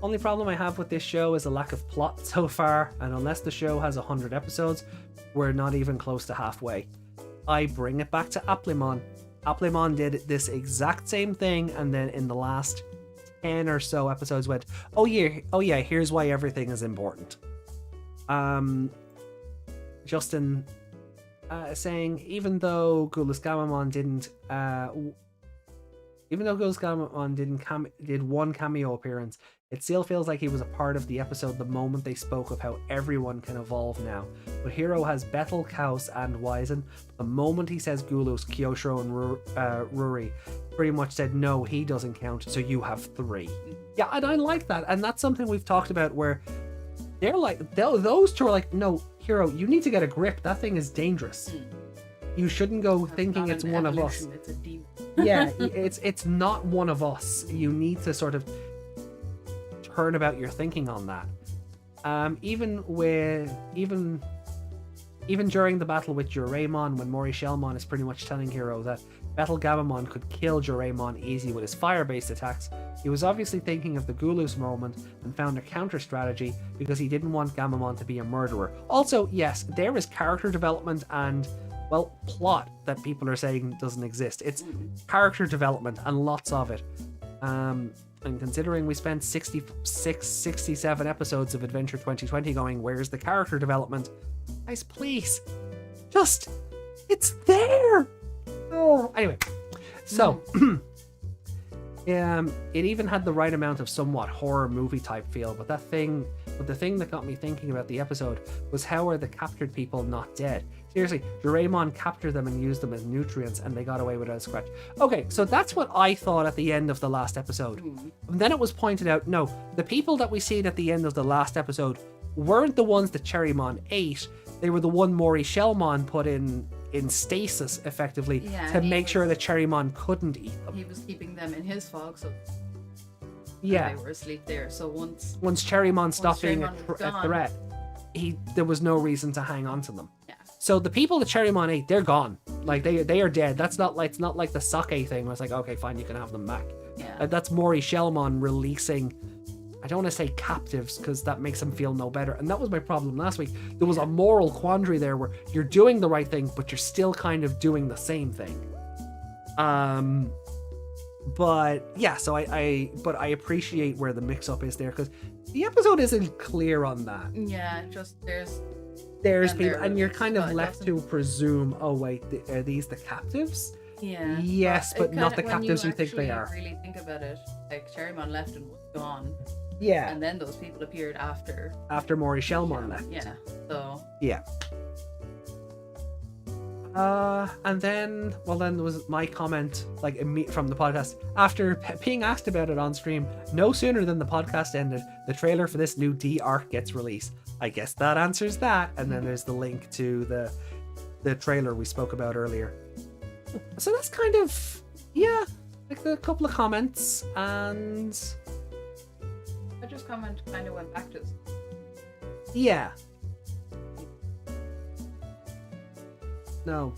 A: only problem I have with this show is a lack of plot so far, and unless the show has 100 episodes, we're not even close to halfway. I bring it back to Applemon. Applemon did this exact same thing, and then in the last 10 or so episodes went, oh yeah, here's why everything is important. Justin saying, even though Gulus Gamamon did one cameo appearance, it still feels like he was a part of the episode the moment they spoke of how everyone can evolve now. But Hiro has Bethel, Kaus, and Wizen. The moment he says Gulus, Kyosho, and Ruri pretty much said, no, he doesn't count, so you have 3. Yeah, and I like that. And that's something we've talked about where they're like, those two are like, no, Hiro, you need to get a grip. That thing is dangerous. You shouldn't go thinking it's one of us.
B: It's a demon.
A: Yeah, it's not one of us. You need to sort of turn about your thinking on that. Even during the battle with Juraimon, when Mori Shellmon is pretty much telling Hiro that Battle Gamamon could kill Juraimon easy with his fire-based attacks, he was obviously thinking of the Gulus moment and found a counter strategy because he didn't want Gamamon to be a murderer. Also, yes, there is character development and, well, plot that people are saying doesn't exist. It's character development and lots of it. And considering we spent 67 episodes of Adventure 2020 going, where's the character development? Guys, please. Just, it's there. Oh, anyway. So, it even had the right amount of somewhat horror movie type feel, but the thing that got me thinking about the episode was how are the captured people not dead? Seriously, Juraimon captured them and used them as nutrients and they got away without a scratch. Okay, so that's what I thought at the end of the last episode. And then it was pointed out, no, the people that we seen at the end of the last episode weren't the ones that Cherrymon ate. They were the one Mori Shellmon put in stasis, effectively, to make sure that Cherrymon couldn't eat them.
B: He was keeping them in his fog, so
A: yeah,
B: they were asleep there. So once
A: Cherrymon stopped being a
B: gone,
A: threat, there was no reason to hang on to them.
B: Yeah.
A: So the people that Cherrymon ate, they're gone. Like they are dead. That's not like, it's not like the sake thing where it's like, okay, fine, you can have them back.
B: Yeah.
A: That's Mori Shellmon releasing, I don't want to say captives because that makes them feel no better. And that was my problem last week. There was a moral quandary there where you're doing the right thing, but you're still kind of doing the same thing. But yeah, so I appreciate where the mix-up is there because the episode isn't clear on that.
B: Yeah, just there's
A: people, and you're kind of left to presume, oh wait, are these the captives?
B: Yeah.
A: Yes, but not the captives you think they are.
B: When you really think about it, like Cherrymon left and was gone.
A: Yeah.
B: And then those people appeared after
A: Mori Shellmon left.
B: Yeah. So.
A: Yeah. And then there was my comment, like, from the podcast. After being asked about it on stream, no sooner than the podcast ended, the trailer for this new D arc gets released. I guess that answers that. And then there's the link to the trailer we spoke about earlier. So that's kind of, yeah, like a couple of comments, and
B: I just kind of went back to this.
A: Yeah. No.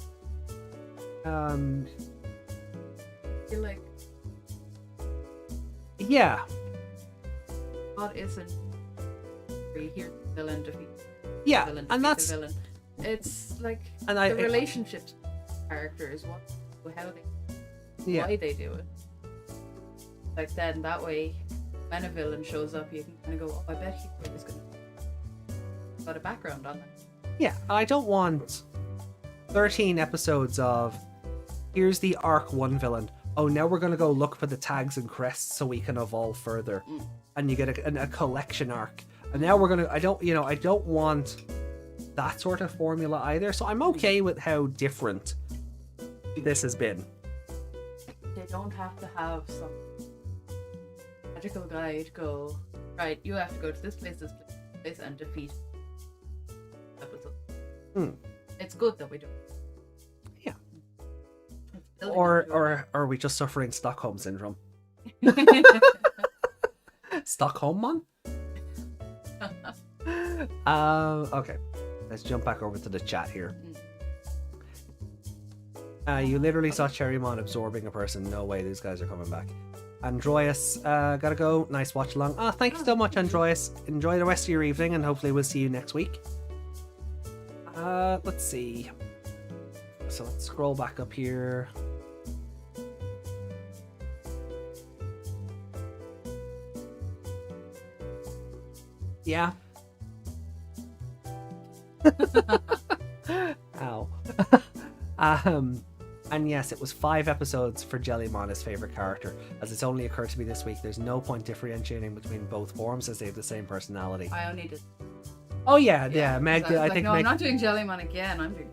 B: I feel like
A: yeah.
B: God isn't here the villain defeat.
A: Yeah,
B: the villain
A: and
B: defeat
A: that's
B: the villain. It's like
A: and
B: the relationships with characters, how they why they do it. Like then that way, when a villain shows up, you can kind of go, oh, I bet he's gonna got a background on it.
A: Yeah, I don't want 13 episodes of here's the arc 1 villain. Oh, now we're gonna go look for the tags and crests so we can evolve further, and you get a collection arc. And now I don't want that sort of formula either. So I'm okay with how different this has been.
B: they don't have to have some magical guide go, right, you have to go to this place, and defeat episode. It's good that we do.
A: Yeah.
B: It's building
A: Or
B: up to
A: or are we just suffering Stockholm syndrome? Stockholm man? Okay. Let's jump back over to the chat here. You literally saw Cherrymon absorbing a person. No way these guys are coming back. Androius, gotta go. Nice watch along. Oh, thank you so much, Androius. Enjoy the rest of your evening, and hopefully we'll see you next week. Let's see. So let's scroll back up here. Yeah. Ow. And yes, it was 5 episodes for Jellymon as favorite character. As it's only occurred to me this week, there's no point differentiating between both forms as they have the same personality.
B: I only did.
A: Oh yeah. Meg, I think.
B: No,
A: Meg...
B: I'm not doing Jellymon again. I'm doing.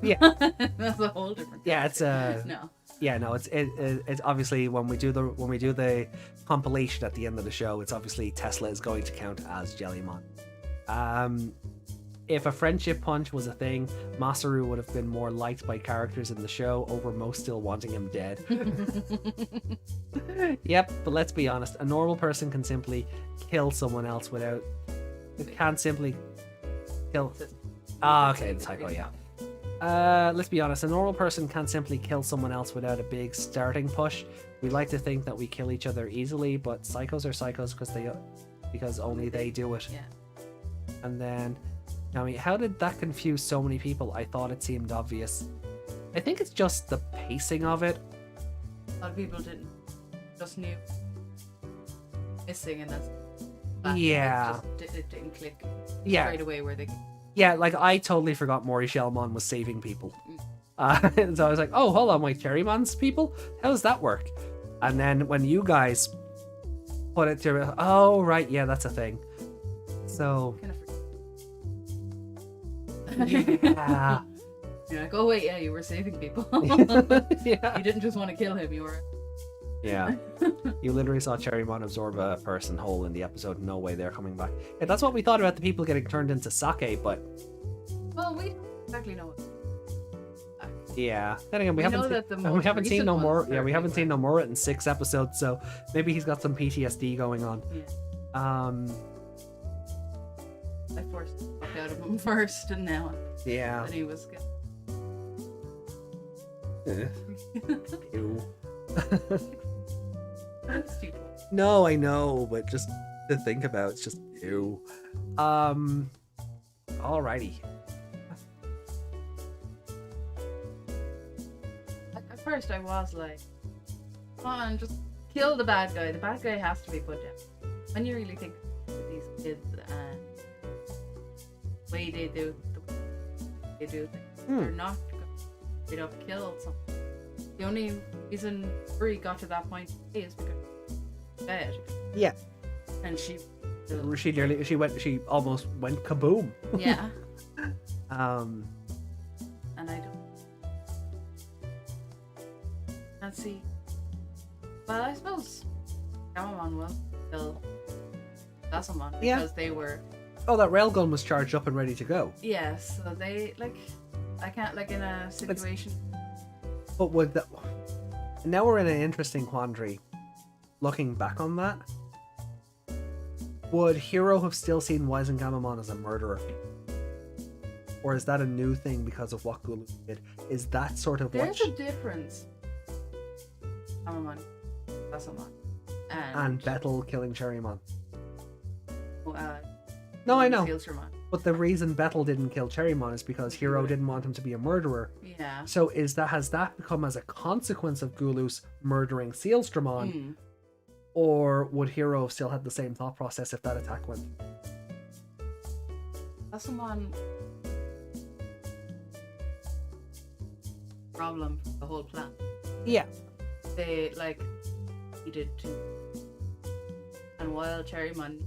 A: Yeah.
B: That's a whole different.
A: Yeah, it's
B: No.
A: Yeah, no, it's obviously when we do the compilation at the end of the show, it's obviously Tesla is going to count as Jellymon. If a friendship punch was a thing, Masaru would have been more liked by characters in the show over most still wanting him dead. Yep, but let's be honest, a normal person can simply kill someone else without... It can't simply kill... Okay, the typo, yeah. Let's be honest, a normal person can't simply kill someone else without a big starting push. We like to think that we kill each other easily, but psychos are psychos because only they do it.
B: Yeah.
A: And then... I mean, how did that confuse so many people? I thought it seemed obvious. I think it's just the pacing of it.
B: A lot of people didn't. Just knew. Missing and that's...
A: Yeah.
B: It didn't click
A: Yeah.
B: right away where they...
A: Yeah, like I totally forgot Mori Shellmon was saving people. So I was like, oh, hold on, wait, Cherrymon's people? How does that work? And then when you guys put it to... Oh, right, yeah, that's a thing. So...
B: Kind of
A: Yeah.
B: You're like, oh wait, yeah, you were saving people.
A: Yeah.
B: You didn't just want to kill him, you were...
A: Yeah. You literally saw Cherrymon absorb a person whole in the episode. No way they're coming back. Yeah, that's what we thought about the people getting turned into sake, but...
B: Well, we don't exactly know what...
A: Yeah. Then again, we
B: know
A: haven't
B: that the
A: we
B: most
A: haven't seen
B: recent
A: no more.
B: ones
A: Yeah, we haven't seen
B: certainly
A: Nomura in 6 episodes, so maybe he's got some PTSD going on.
B: Yeah. I forced the fuck out of him first, and now
A: Yeah.
B: that he was good.
A: Ew.
B: That's stupid.
A: No, I know, but just to think about, it's just ew. Alrighty.
B: At first, I was like, come on, just kill the bad guy. The bad guy has to be put down. When you really think of these kids and the way they do things, they're not going to straight up kill someone. The only reason Uri got to that point is because she was bad.
A: Yeah.
B: And she
A: She almost went kaboom.
B: yeah.
A: Um.
B: And I don't. Let's see. Well, I suppose Gamamon will kill Sassamon because
A: Yeah.
B: they were.
A: Oh, that railgun was charged up and ready to go.
B: Yeah, so they like. I can't like in a situation.
A: But would that? Now we're in an interesting quandary. Looking back on that, would Hiro have still seen Wizengamamon as a murderer? Or is that a new thing because of what Gulu did? Is that sort of
B: There's
A: what...
B: a difference. Gamamon, Sassamon,
A: And Betel killing Cherrymon.
B: uh,
A: No, I know.
B: Sealstermon.
A: But the reason Betel didn't kill Cherrymon is because Hiro didn't want him to be a murderer.
B: Yeah.
A: So has that become as a consequence of Gulu's murdering Sealstramon? Or would Hiro have still had the same thought process if that attack went?
B: Sassamon. Problem for the whole plan.
A: Yeah.
B: They like needed to, and while Cherrymon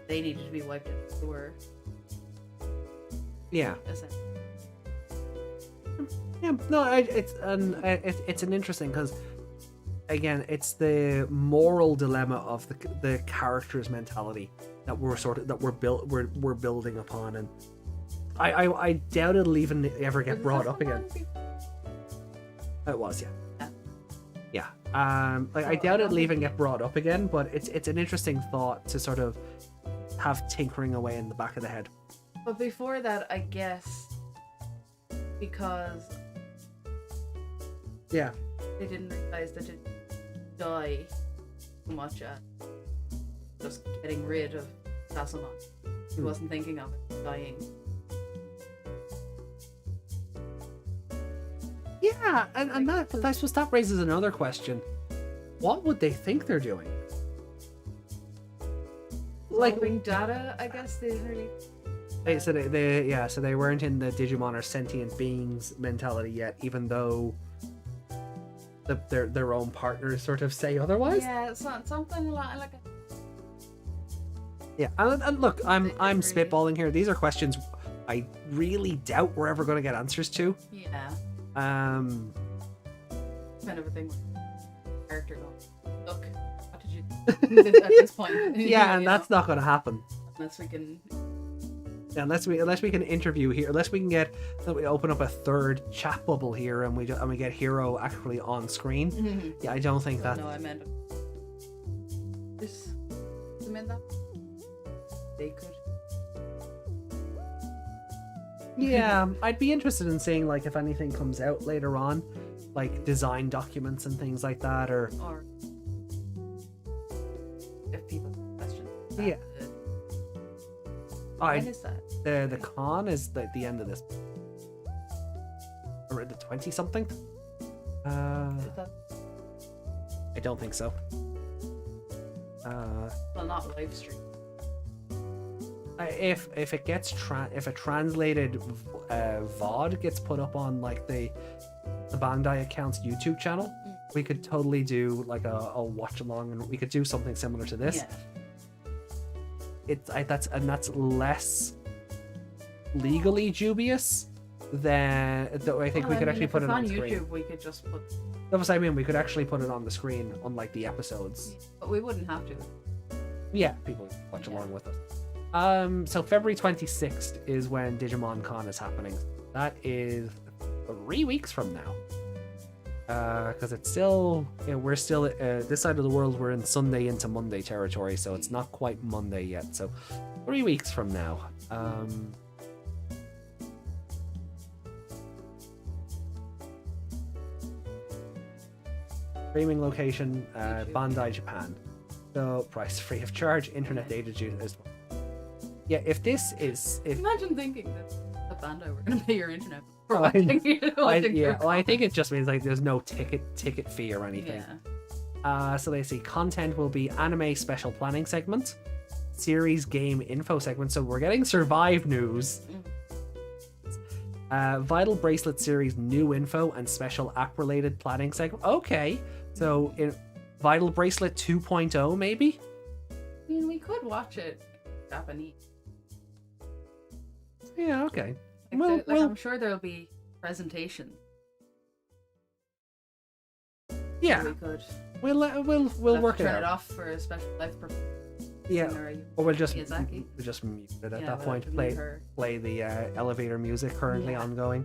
B: they needed to be wiped out. They were
A: Yeah.
B: essentially
A: Yeah, no, it's an interesting because again, it's the moral dilemma of the character's mentality that we're building upon, and I doubt it'll even ever get brought up again. It was, yeah. Like I doubt it'll even get brought up again, but it's an interesting thought to sort of have tinkering away in the back of the head.
B: But before that, I guess because
A: yeah,
B: they didn't realize that it die so much at just getting rid of Sassamon. He wasn't thinking of it dying.
A: Yeah, and that, but I suppose that raises another question. What would they think they're doing? Like
B: Solving data, I guess they didn't really.
A: so they weren't in the Digimon are sentient beings mentality yet, even though their own partners sort of say otherwise.
B: Yeah, it's not something like a...
A: Yeah, and look, I'm spitballing here. These are questions I really doubt we're ever going to get answers to.
B: Yeah.
A: Um.
B: Kind of a thing with character going, look, what did you do at this point?
A: Yeah, and that's not going to happen
B: unless we can.
A: Yeah, unless we can interview here, unless we can we open up a third chat bubble here, and we get Hero actually on screen.
B: Mm-hmm.
A: Yeah, I don't think that.
B: No, I meant this. I meant that they could.
A: Yeah, I'd be interested in seeing like if anything comes out later on, like design documents and things like that, or
B: if people have questions.
A: Yeah.
B: When is that?
A: The con is the end of this, or the 20-something.
B: Is that...
A: I don't think so.
B: Well, not live stream.
A: If it gets if a translated VOD gets put up on like the Bandai account's YouTube channel, we could totally do like a watch along, and we could do something similar to this.
B: Yeah.
A: That's less legally dubious than I think we could actually put it on screen.
B: YouTube, we could just put.
A: That's what I mean. We could actually put it on the screen, unlike the episodes.
B: But we wouldn't have to.
A: Yeah, people watch along with us. So February 26th is when Digimon Con is happening. That is 3 weeks from now. Because it's still, we're still this side of the world. We're in Sunday into Monday territory, so it's not quite Monday yet. So 3 weeks from now. Streaming location, Bandai Japan. So price free of charge, internet data due as well. Yeah, if this is
B: Imagine thinking that the Bandai were going to pay your internet.
A: I think it just means like there's no ticket fee or anything.
B: Yeah.
A: So they say content will be anime special planning segment, series game info segment. So we're getting Survive news. Vital Bracelet series new info and special app related planning segment. Okay, so in Vital Bracelet 2.0 maybe.
B: I mean, we could watch it in Japanese.
A: Yeah, okay.
B: I'm sure there'll be presentations.
A: Yeah,
B: we could.
A: We'll work it out.
B: Turn it off for a special live performance.
A: Yeah, or we'll just mute it at that point. Play the elevator music currently ongoing.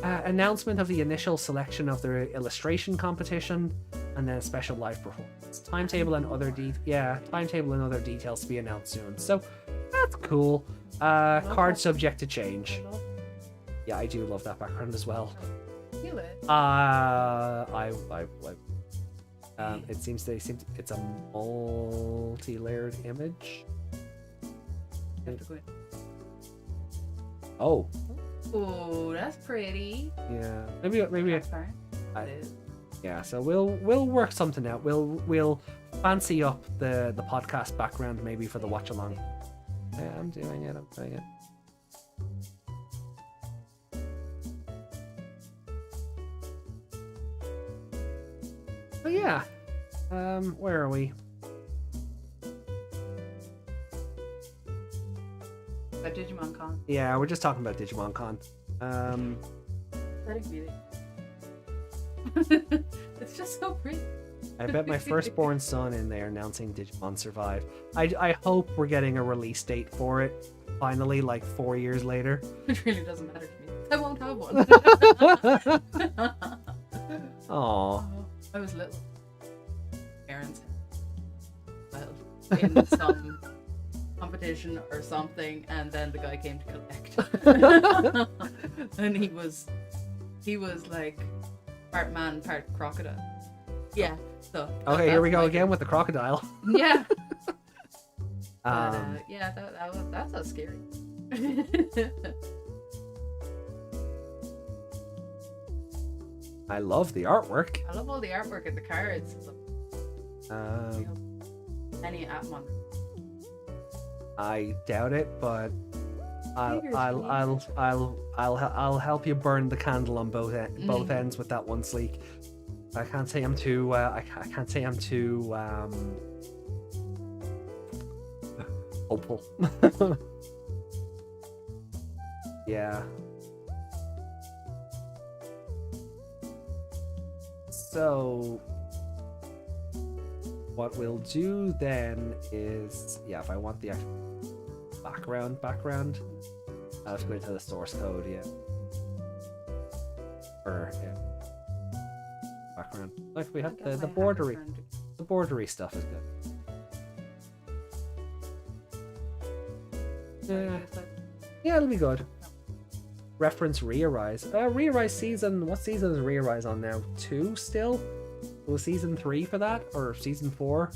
A: Announcement of the initial selection of the illustration competition, and then a special live performance. Timetable and other details to be announced soon. So that's cool. Card subject to change. Yeah, I do love that background as well.
B: Feel it.
A: It seems it's a multi-layered image. Oh.
B: Oh, that's pretty.
A: Yeah, maybe. Yeah, so we'll work something out. We'll fancy up the podcast background maybe for the watch along. Yeah, I'm doing it. Oh yeah. Where are we?
B: Digimon Con.
A: Yeah, we're just talking about Digimon Con.
B: Letting me. It's just so pretty.
A: I bet my firstborn son in there announcing Digimon Survive. I hope we're getting a release date for it. Finally, like 4 years later.
B: It really doesn't matter to me. I won't have one.
A: Aww.
B: I was little. Parents. Well, in some competition or something, and then the guy came to collect. And he was like part man, part crocodile. Yeah. So.
A: Okay, here we go again with the crocodile.
B: Yeah.
A: Um,
B: Yeah, that's so scary.
A: I love the artwork.
B: I love all the artwork and the cards. Any Atmon.
A: I doubt it, but I'll help you burn the candle on both ends with that one sleek. I can't say I'm too hopeful. Yeah. So what we'll do then is, yeah, if I want the actual background, I'll have to go into the source code, yeah. Or yeah. Background. Like we have the bordery stuff is good. Yeah, it'll be good. Reference Re-Arise. Re-Arise season, what season is Re-Arise on now? 2 still? Was season 3 for that? Or season 4?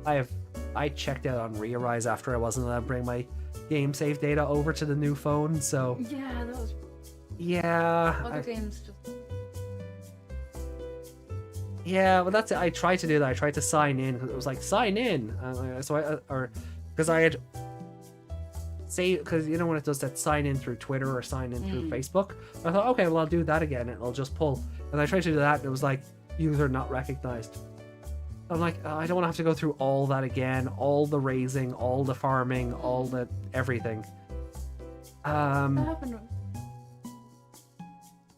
A: I checked out on Re-Arise after I wasn't allowed to bring my game save data over to the new phone, so...
B: Yeah, that was...
A: Yeah...
B: Other games just...
A: Yeah, well that's it. I tried to do that. I tried to sign in, because it was like, sign in! Because I had... Because you know when it does that sign in through Twitter or sign in through Facebook, I thought, okay, well I'll do that again and I'll just pull. And I tried to do that and it was like, user not recognized. I'm like, I don't want to have to go through all that again, all the raising, all the farming, all the everything.
B: What happened?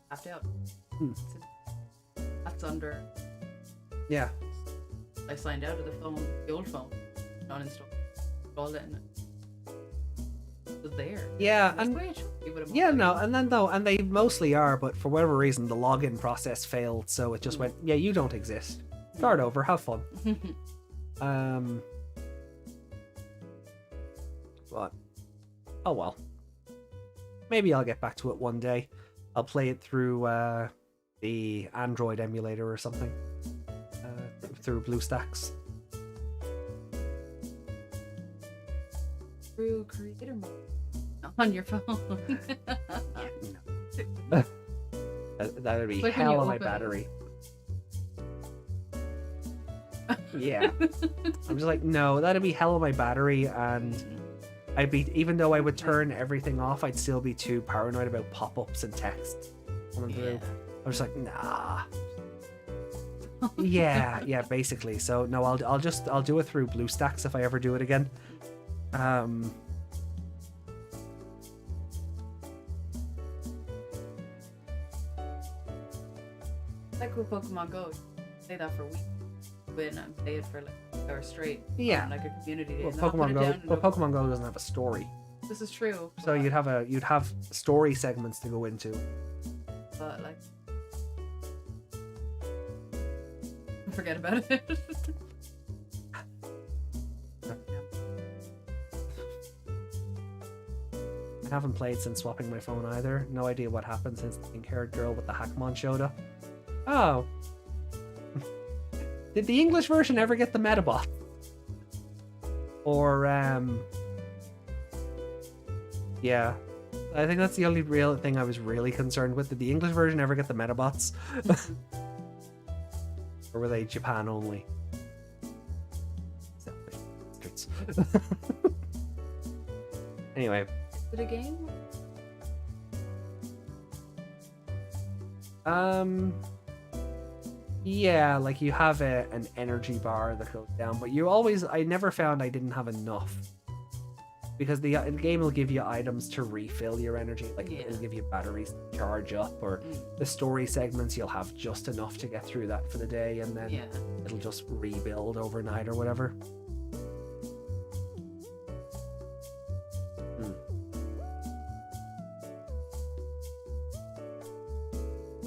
B: Tapped out. That's under.
A: Yeah.
B: I signed out of the phone, the old phone, not installed. All it in it. Was there.
A: Yeah, and they mostly are, but for whatever reason the login process failed, so it just went, yeah, you don't exist. Start over, have fun. But oh well. Maybe I'll get back to it one day. I'll play it through the Android emulator or something. Through BlueStacks.
B: Through creator mode. On your phone.
A: That would be
B: like
A: hell on my battery. Yeah. I'm just like, no, that'd be hell on my battery, and I'd be, even though I would turn everything off, I'd still be too paranoid about pop-ups and text coming through. I was like, nah. yeah, basically. So no, I'll do it through BlueStacks if I ever do it again.
B: Like with Pokemon Go, play that for a week. Win and play it for like an hour straight.
A: Yeah.
B: Like a community day.
A: Well, Pokemon Go doesn't have a story.
B: This is true.
A: So you'd have story segments to go into.
B: But like, forget about it.
A: I haven't played since swapping my phone either. No idea what happened since the pink-haired girl with the Hackmon showed up. Oh. Did the English version ever get the Metabot? Or, yeah. I think that's the only real thing I was really concerned with. Did the English version ever get the Metabots? Or were they Japan only? Selfish bastards. Anyway.
B: Is it a game?
A: Yeah, like you have an energy bar that goes down, but I never found I didn't have enough. because the game will give you items to refill your energy, like it'll give you batteries to charge up, or the story segments you'll have just enough to get through that for the day, and then it'll just rebuild overnight or whatever.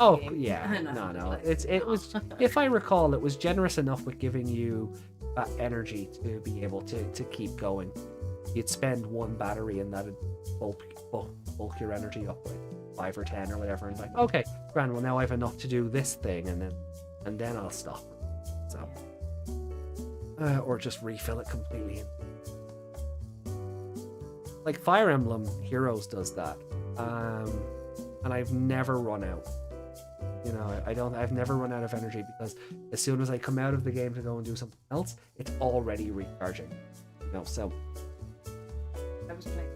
A: Oh yeah, no. It was, if I recall, it was generous enough with giving you that energy to be able to keep going. You'd spend one battery and that'd bulk your energy up like 5 or 10 or whatever, and like, okay, grand. Well, now I have enough to do this thing, and then I'll stop. So, or just refill it completely. Like Fire Emblem Heroes does that, and I've never run out. You know, I've never run out of energy, because as soon as I come out of the game to go and do something else, it's already recharging. You know, so
B: I was playing.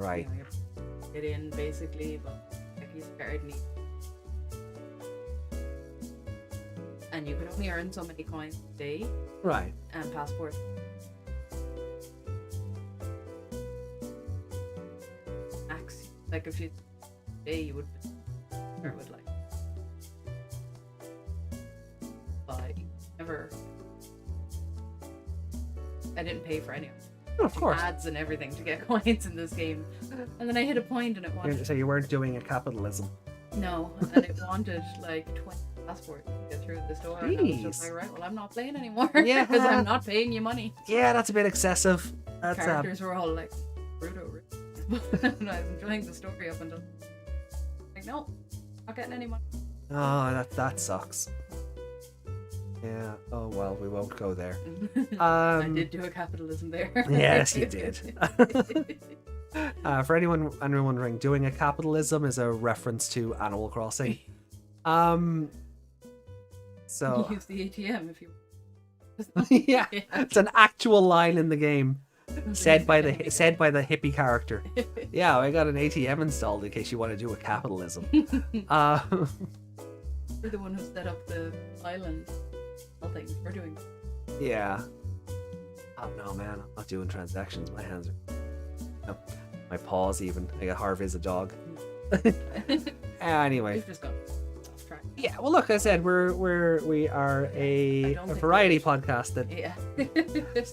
A: Right.
B: You know, get in basically, but like you started and you can only earn so many coins a day.
A: Right.
B: And passport. Max, like if you day you would start with like, but never. I didn't pay for any of it.
A: Oh, of course.
B: Ads and everything to get coins in this game, and then I hit a point and it wanted.
A: So you weren't doing a capitalism.
B: No, and it wanted like 20 passports to get through the store. And I was just like, right, well, I'm not playing anymore.
A: Yeah,
B: because I'm not paying you money.
A: Yeah, that's a bit excessive. That's
B: Characters were all like, Bruto, and I was enjoying the story up until like, no, not getting any money.
A: Oh, that sucks. Yeah. Oh well, we won't go there.
B: I did do a capitalism there.
A: Yes, you did. For anyone wondering, doing a capitalism is a reference to Animal Crossing. So
B: use the ATM if you.
A: Yeah, it's an actual line in the game, said by the hippie character. Yeah, I got an ATM installed in case you want to do a capitalism.
B: You're the one who set up the island. Nothing. We're doing.
A: Yeah. Oh no, man, I'm not doing transactions. My hands are. No, my paws even. I got Harvey's a dog. Anyway.
B: We've just gone off track.
A: Yeah. Well, look, I said we are a variety podcast that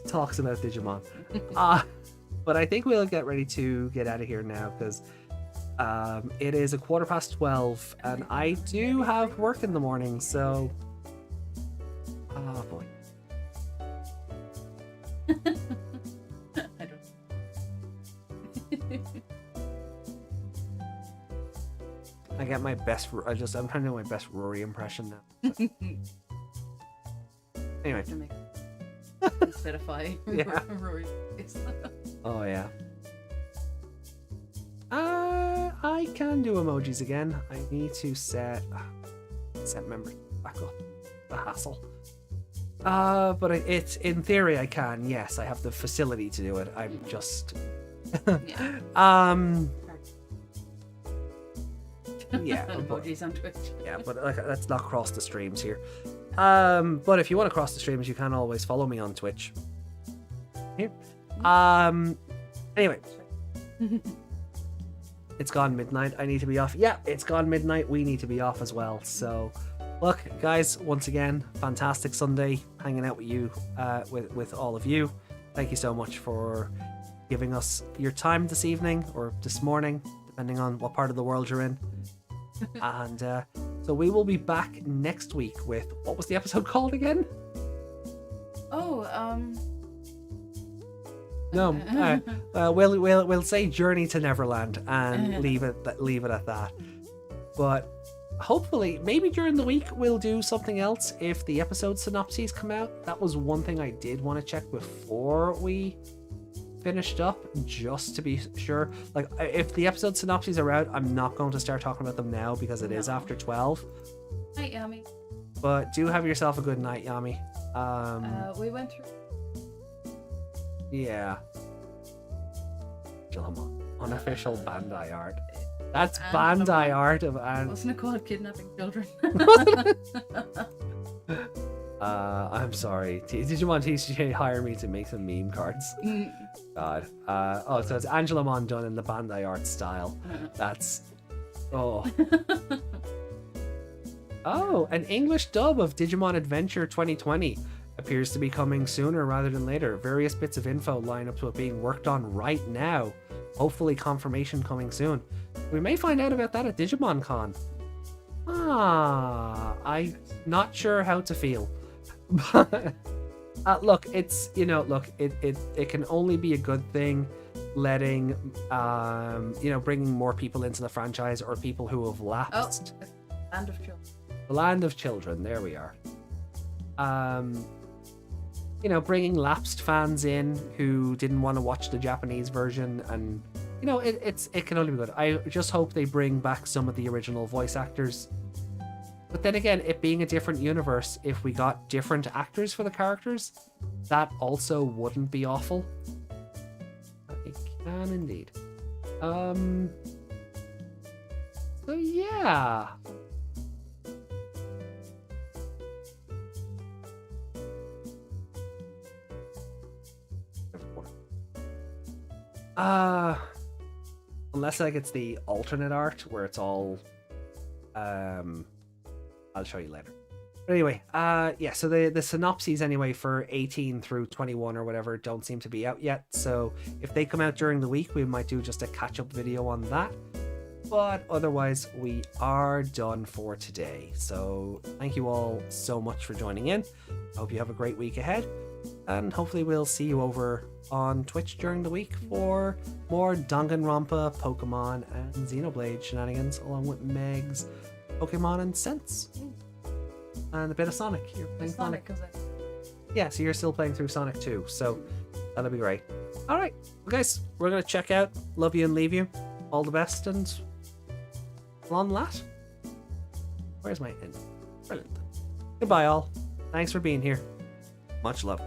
A: talks about Digimon. But I think we'll get ready to get out of here now, because it is 12:15 and I do have work in the morning, so. Oh boy.
B: I don't.
A: I get my best. I'm trying to do my best Rory impression now. Anyway.
B: Instead of Rory.
A: Oh yeah. I can do emojis again. I need to set members back up. The hassle. But it's in theory I can. Yes, I have the facility to do it. I'm just. Yeah.
B: Emojis on Twitch.
A: Yeah, but let's not cross the streams here. But if you want to cross the streams, you can always follow me on Twitch. Here. Anyway. It's gone midnight. I need to be off. Yeah, it's gone midnight. We need to be off as well. So. Look, guys, once again, fantastic Sunday hanging out with you, with all of you. Thank you so much for giving us your time this evening or this morning, depending on what part of the world you're in. And so we will be back next week with, what was the episode called again? No, we'll say Journey to Neverland and leave it at that. But hopefully, maybe during the week we'll do something else if the episode synopses come out. That was one thing I did want to check before we finished up, just to be sure. Like, if the episode synopses are out, I'm not going to start talking about them now because it is after 12.
B: Night, Yami.
A: But do have yourself a good night, Yami.
B: We went through.
A: Yeah. Unofficial Bandai art. That's
B: Angela
A: Bandai
B: Man.
A: art of
B: Wasn't it called Kidnapping Children?
A: I'm sorry. Digimon TCG hire me to make some meme cards. God. So it's Angela Mon done in the Bandai art style. That's... Oh. Oh, an English dub of Digimon Adventure 2020 appears to be coming sooner rather than later. Various bits of info line up to it being worked on right now. Hopefully confirmation coming soon. We may find out about that at Digimon Con. I'm not sure how to feel. Look, it's, it can only be a good thing letting, bringing more people into the franchise or people who have lapsed.
B: Oh, Land of Children.
A: The Land of Children, there we are. Bringing lapsed fans in who didn't want to watch the Japanese version, and it can only be good. I just hope they bring back some of the original voice actors. But then again, it being a different universe, if we got different actors for the characters, that also wouldn't be awful. It can indeed. So yeah. Unless like it's the alternate art where it's all I'll show you later. But anyway, so the synopses anyway for 18 through 21 or whatever don't seem to be out yet. So if they come out during the week, we might do just a catch-up video on that. But otherwise, we are done for today. So thank you all so much for joining in. I hope you have a great week ahead. And hopefully we'll see you over on Twitch during the week for more Danganronpa, Pokemon, and Xenoblade shenanigans, along with Meg's Pokemon and Sense. And a bit of Sonic. You're playing Sonic. Yeah, so you're still playing through Sonic 2, so that'll be great. Alright, well guys, we're going to check out. Love you and leave you. All the best, and long lat. Where's my end? Brilliant. Goodbye all. Thanks for being here. Much love.